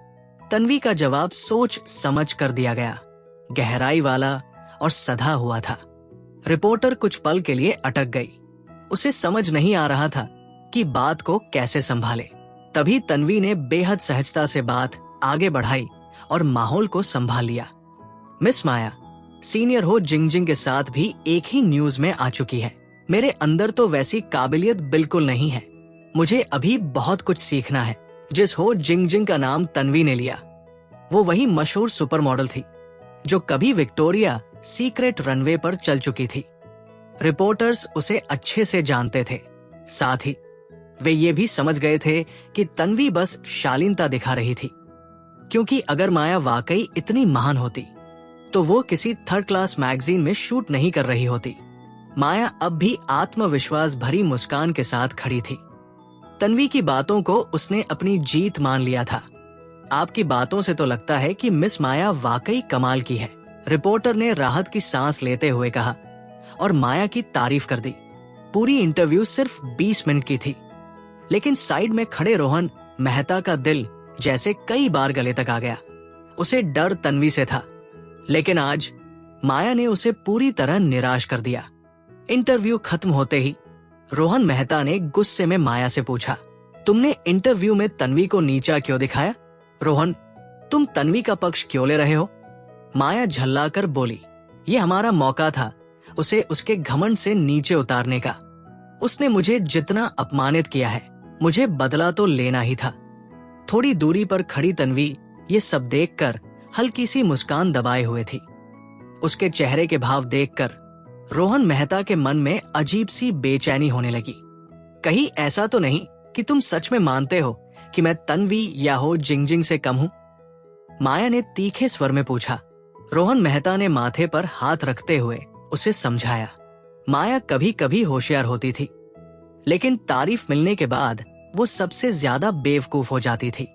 तन्वी का जवाब सोच समझ कर दिया गया, गहराई वाला और सधा हुआ था। रिपोर्टर कुछ पल के लिए अटक गई। उसे समझ नहीं आ रहा था कि बात को कैसे संभाले। तभी तन्वी ने बेहद सहजता से बात आगे बढ़ाई और माहौल को संभाल लिया। मिस माया, सीनियर हो जिंगजिंग के साथ भी एक ही न्यूज में आ चुकी है। मेरे अंदर तो वैसी काबिलियत बिल्कुल नहीं है। मुझे अभी बहुत कुछ सीखना है। जिस हो जिंगजिंग का नाम तन्वी ने लिया, वो वही मशहूर सुपर मॉडल थी जो कभी विक्टोरिया सीक्रेट रनवे पर चल चुकी थी। रिपोर्टर्स उसे अच्छे से जानते थे। साथ ही वे ये भी समझ गए थे कि तन्वी बस शालीनता दिखा रही थी, क्योंकि अगर माया वाकई इतनी महान होती तो वो किसी 3rd क्लास मैगजीन में शूट नहीं कर रही होती। माया अब भी आत्मविश्वास भरी मुस्कान के साथ खड़ी थी। तन्वी की बातों को उसने अपनी जीत मान लिया था। आपकी बातों से तो लगता है कि मिस माया वाकई कमाल की है, रिपोर्टर ने राहत की सांस लेते हुए कहा और माया की तारीफ कर दी। पूरी इंटरव्यू सिर्फ 20 मिनट की थी, लेकिन साइड में खड़े रोहन मेहता का दिल जैसे कई बार गले तक आ गया। उसे डर तन्वी से था, लेकिन आज माया ने उसे पूरी तरह निराश कर दिया। इंटरव्यू खत्म होते ही रोहन मेहता ने गुस्से में माया से पूछा, तुमने इंटरव्यू में तन्वी को नीचा क्यों दिखाया? रोहन, तुम तन्वी का पक्ष क्यों ले रहे हो? माया झल्लाकर बोली, ये हमारा मौका था उसे उसके घमंड से नीचे उतारने का। उसने मुझे जितना अपमानित किया है, मुझे बदला तो लेना ही था। थोड़ी दूरी पर खड़ी तन्वी ये सब देखकर हल्की सी मुस्कान दबाए हुए थी। उसके चेहरे के भाव देखकर रोहन मेहता के मन में अजीब सी बेचैनी होने लगी। कहीं ऐसा तो नहीं कि तुम सच में मानते हो कि मैं तन्वी या हो जिंगजिंग से कम हूं? माया ने तीखे स्वर में पूछा। रोहन मेहता ने माथे पर हाथ रखते हुए उसे समझाया। माया कभी कभी होशियार होती थी, लेकिन तारीफ मिलने के बाद वो सबसे ज्यादा बेवकूफ हो जाती थी।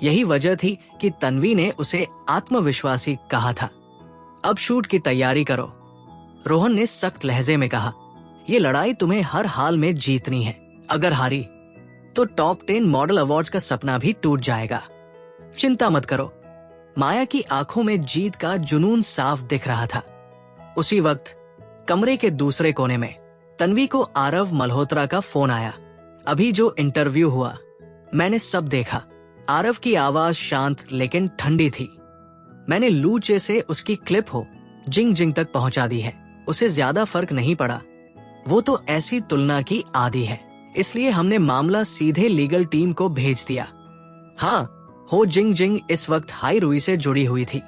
यही वजह थी कि तन्वी ने उसे आत्मविश्वासी कहा था। अब शूट की तैयारी करो, रोहन ने सख्त लहजे में कहा। ये लड़ाई तुम्हें हर हाल में जीतनी है। अगर हारी तो टॉप 10 मॉडल अवार्ड्स का सपना भी टूट जाएगा। चिंता मत करो। माया की आंखों में जीत का जुनून साफ दिख रहा था। उसी वक्त कमरे के दूसरे कोने में तन्वी को आरव मल्होत्रा का फोन आया। अभी जो इंटरव्यू हुआ मैंने सब देखा। आरव की आवाज शांत लेकिन ठंडी थी। मैंने लूचे से उसकी क्लिप हो जिंग तक पहुंचा दी है। उसे ज्यादा फर्क नहीं पड़ा। वो तो ऐसी तुलना की आदी है, इसलिए हमने मामला सीधे लीगल टीम को भेज दिया। हाँ, हो जिंग इस वक्त हाई रुई से जुड़ी हुई थी।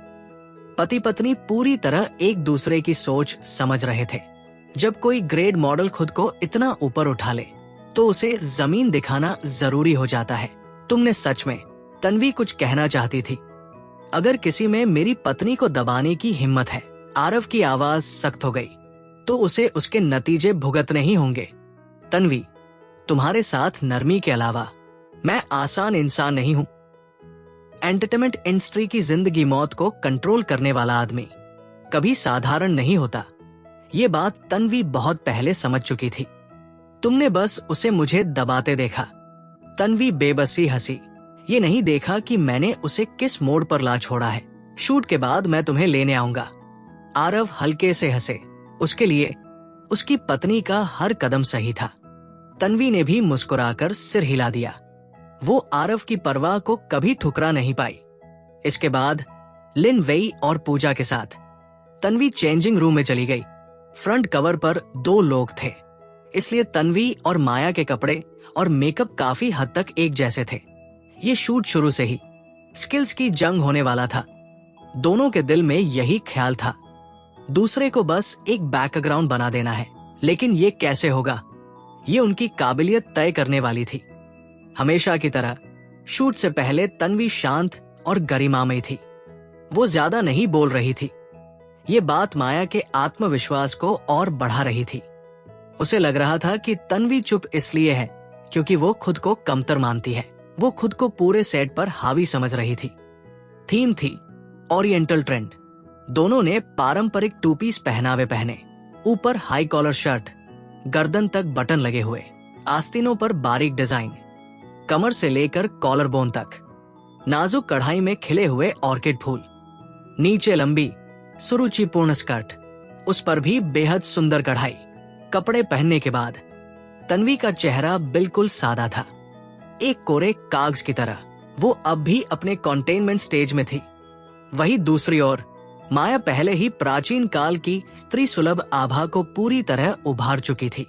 पति पत्नी पूरी तरह एक दूसरे की सोच समझ रहे थे। जब कोई ग्रेड मॉडल खुद को इतना ऊपर उठा ले तो उसे जमीन दिखाना जरूरी हो जाता है। तुमने सच में, तन्वी कुछ कहना चाहती थी। अगर किसी में मेरी पत्नी को दबाने की हिम्मत है, आरव की आवाज सख्त हो गई, तो उसे उसके नतीजे भुगतने ही होंगे। तन्वी, तुम्हारे साथ नरमी के अलावा मैं आसान इंसान नहीं हूं। एंटरटेनमेंट इंडस्ट्री की जिंदगी मौत को कंट्रोल करने वाला आदमी कभी साधारण नहीं होता। ये बात तन्वी बहुत पहले समझ चुकी थी। तुमने बस उसे मुझे दबाते देखा। तन्वी बेबसी हंसी। ये नहीं देखा कि मैंने उसे किस मोड़ पर ला छोड़ा है। शूट के बाद मैं तुम्हें लेने आऊंगा। आरव हल्के से हंसे। उसके लिए उसकी पत्नी का हर कदम सही था। तन्वी ने भी मुस्कुराकर सिर हिला दिया। वो आरव की परवाह को कभी ठुकरा नहीं पाई। इसके बाद लिन वेई और पूजा के साथ तन्वी चेंजिंग रूम में चली गई। फ्रंट कवर पर 2 लोग थे, इसलिए तन्वी और माया के कपड़े और मेकअप काफी हद तक एक जैसे थे। ये शूट शुरू से ही स्किल्स की जंग होने वाला था। दोनों के दिल में यही ख्याल था, दूसरे को बस एक बैकग्राउंड बना देना है। लेकिन ये कैसे होगा, ये उनकी काबिलियत तय करने वाली थी। हमेशा की तरह शूट से पहले तन्वी शांत और गरिमामयी थी। वो ज्यादा नहीं बोल रही थी। ये बात माया के आत्मविश्वास को और बढ़ा रही थी। उसे लग रहा था कि तन्वी चुप इसलिए है क्योंकि वो खुद को कमतर मानती है। वो खुद को पूरे सेट पर हावी समझ रही थी। थीम थी ओरिएंटल ट्रेंड। दोनों ने पारंपरिक 2 पीस पहनावे पहने। ऊपर हाई कॉलर शर्ट, गर्दन तक बटन लगे हुए, आस्तीनों पर बारीक डिजाइन, कमर से लेकर कॉलर बोन तक, नाजुक कढ़ाई में खिले हुए ऑर्किड फूल, नीचे लंबी सुरुचिपूर्ण स्कर्ट, उस पर भी बेहद सुंदर कढ़ाई। कपड़े पहनने के बाद तन्वी का चेहरा बिल्कुल सादा था, एक कोरे कागज की तरह। वो अब भी अपने कंटेनमेंट स्टेज में थी। वही दूसरी ओर माया पहले ही प्राचीन काल की स्त्री सुलभ आभा को पूरी तरह उभार चुकी थी।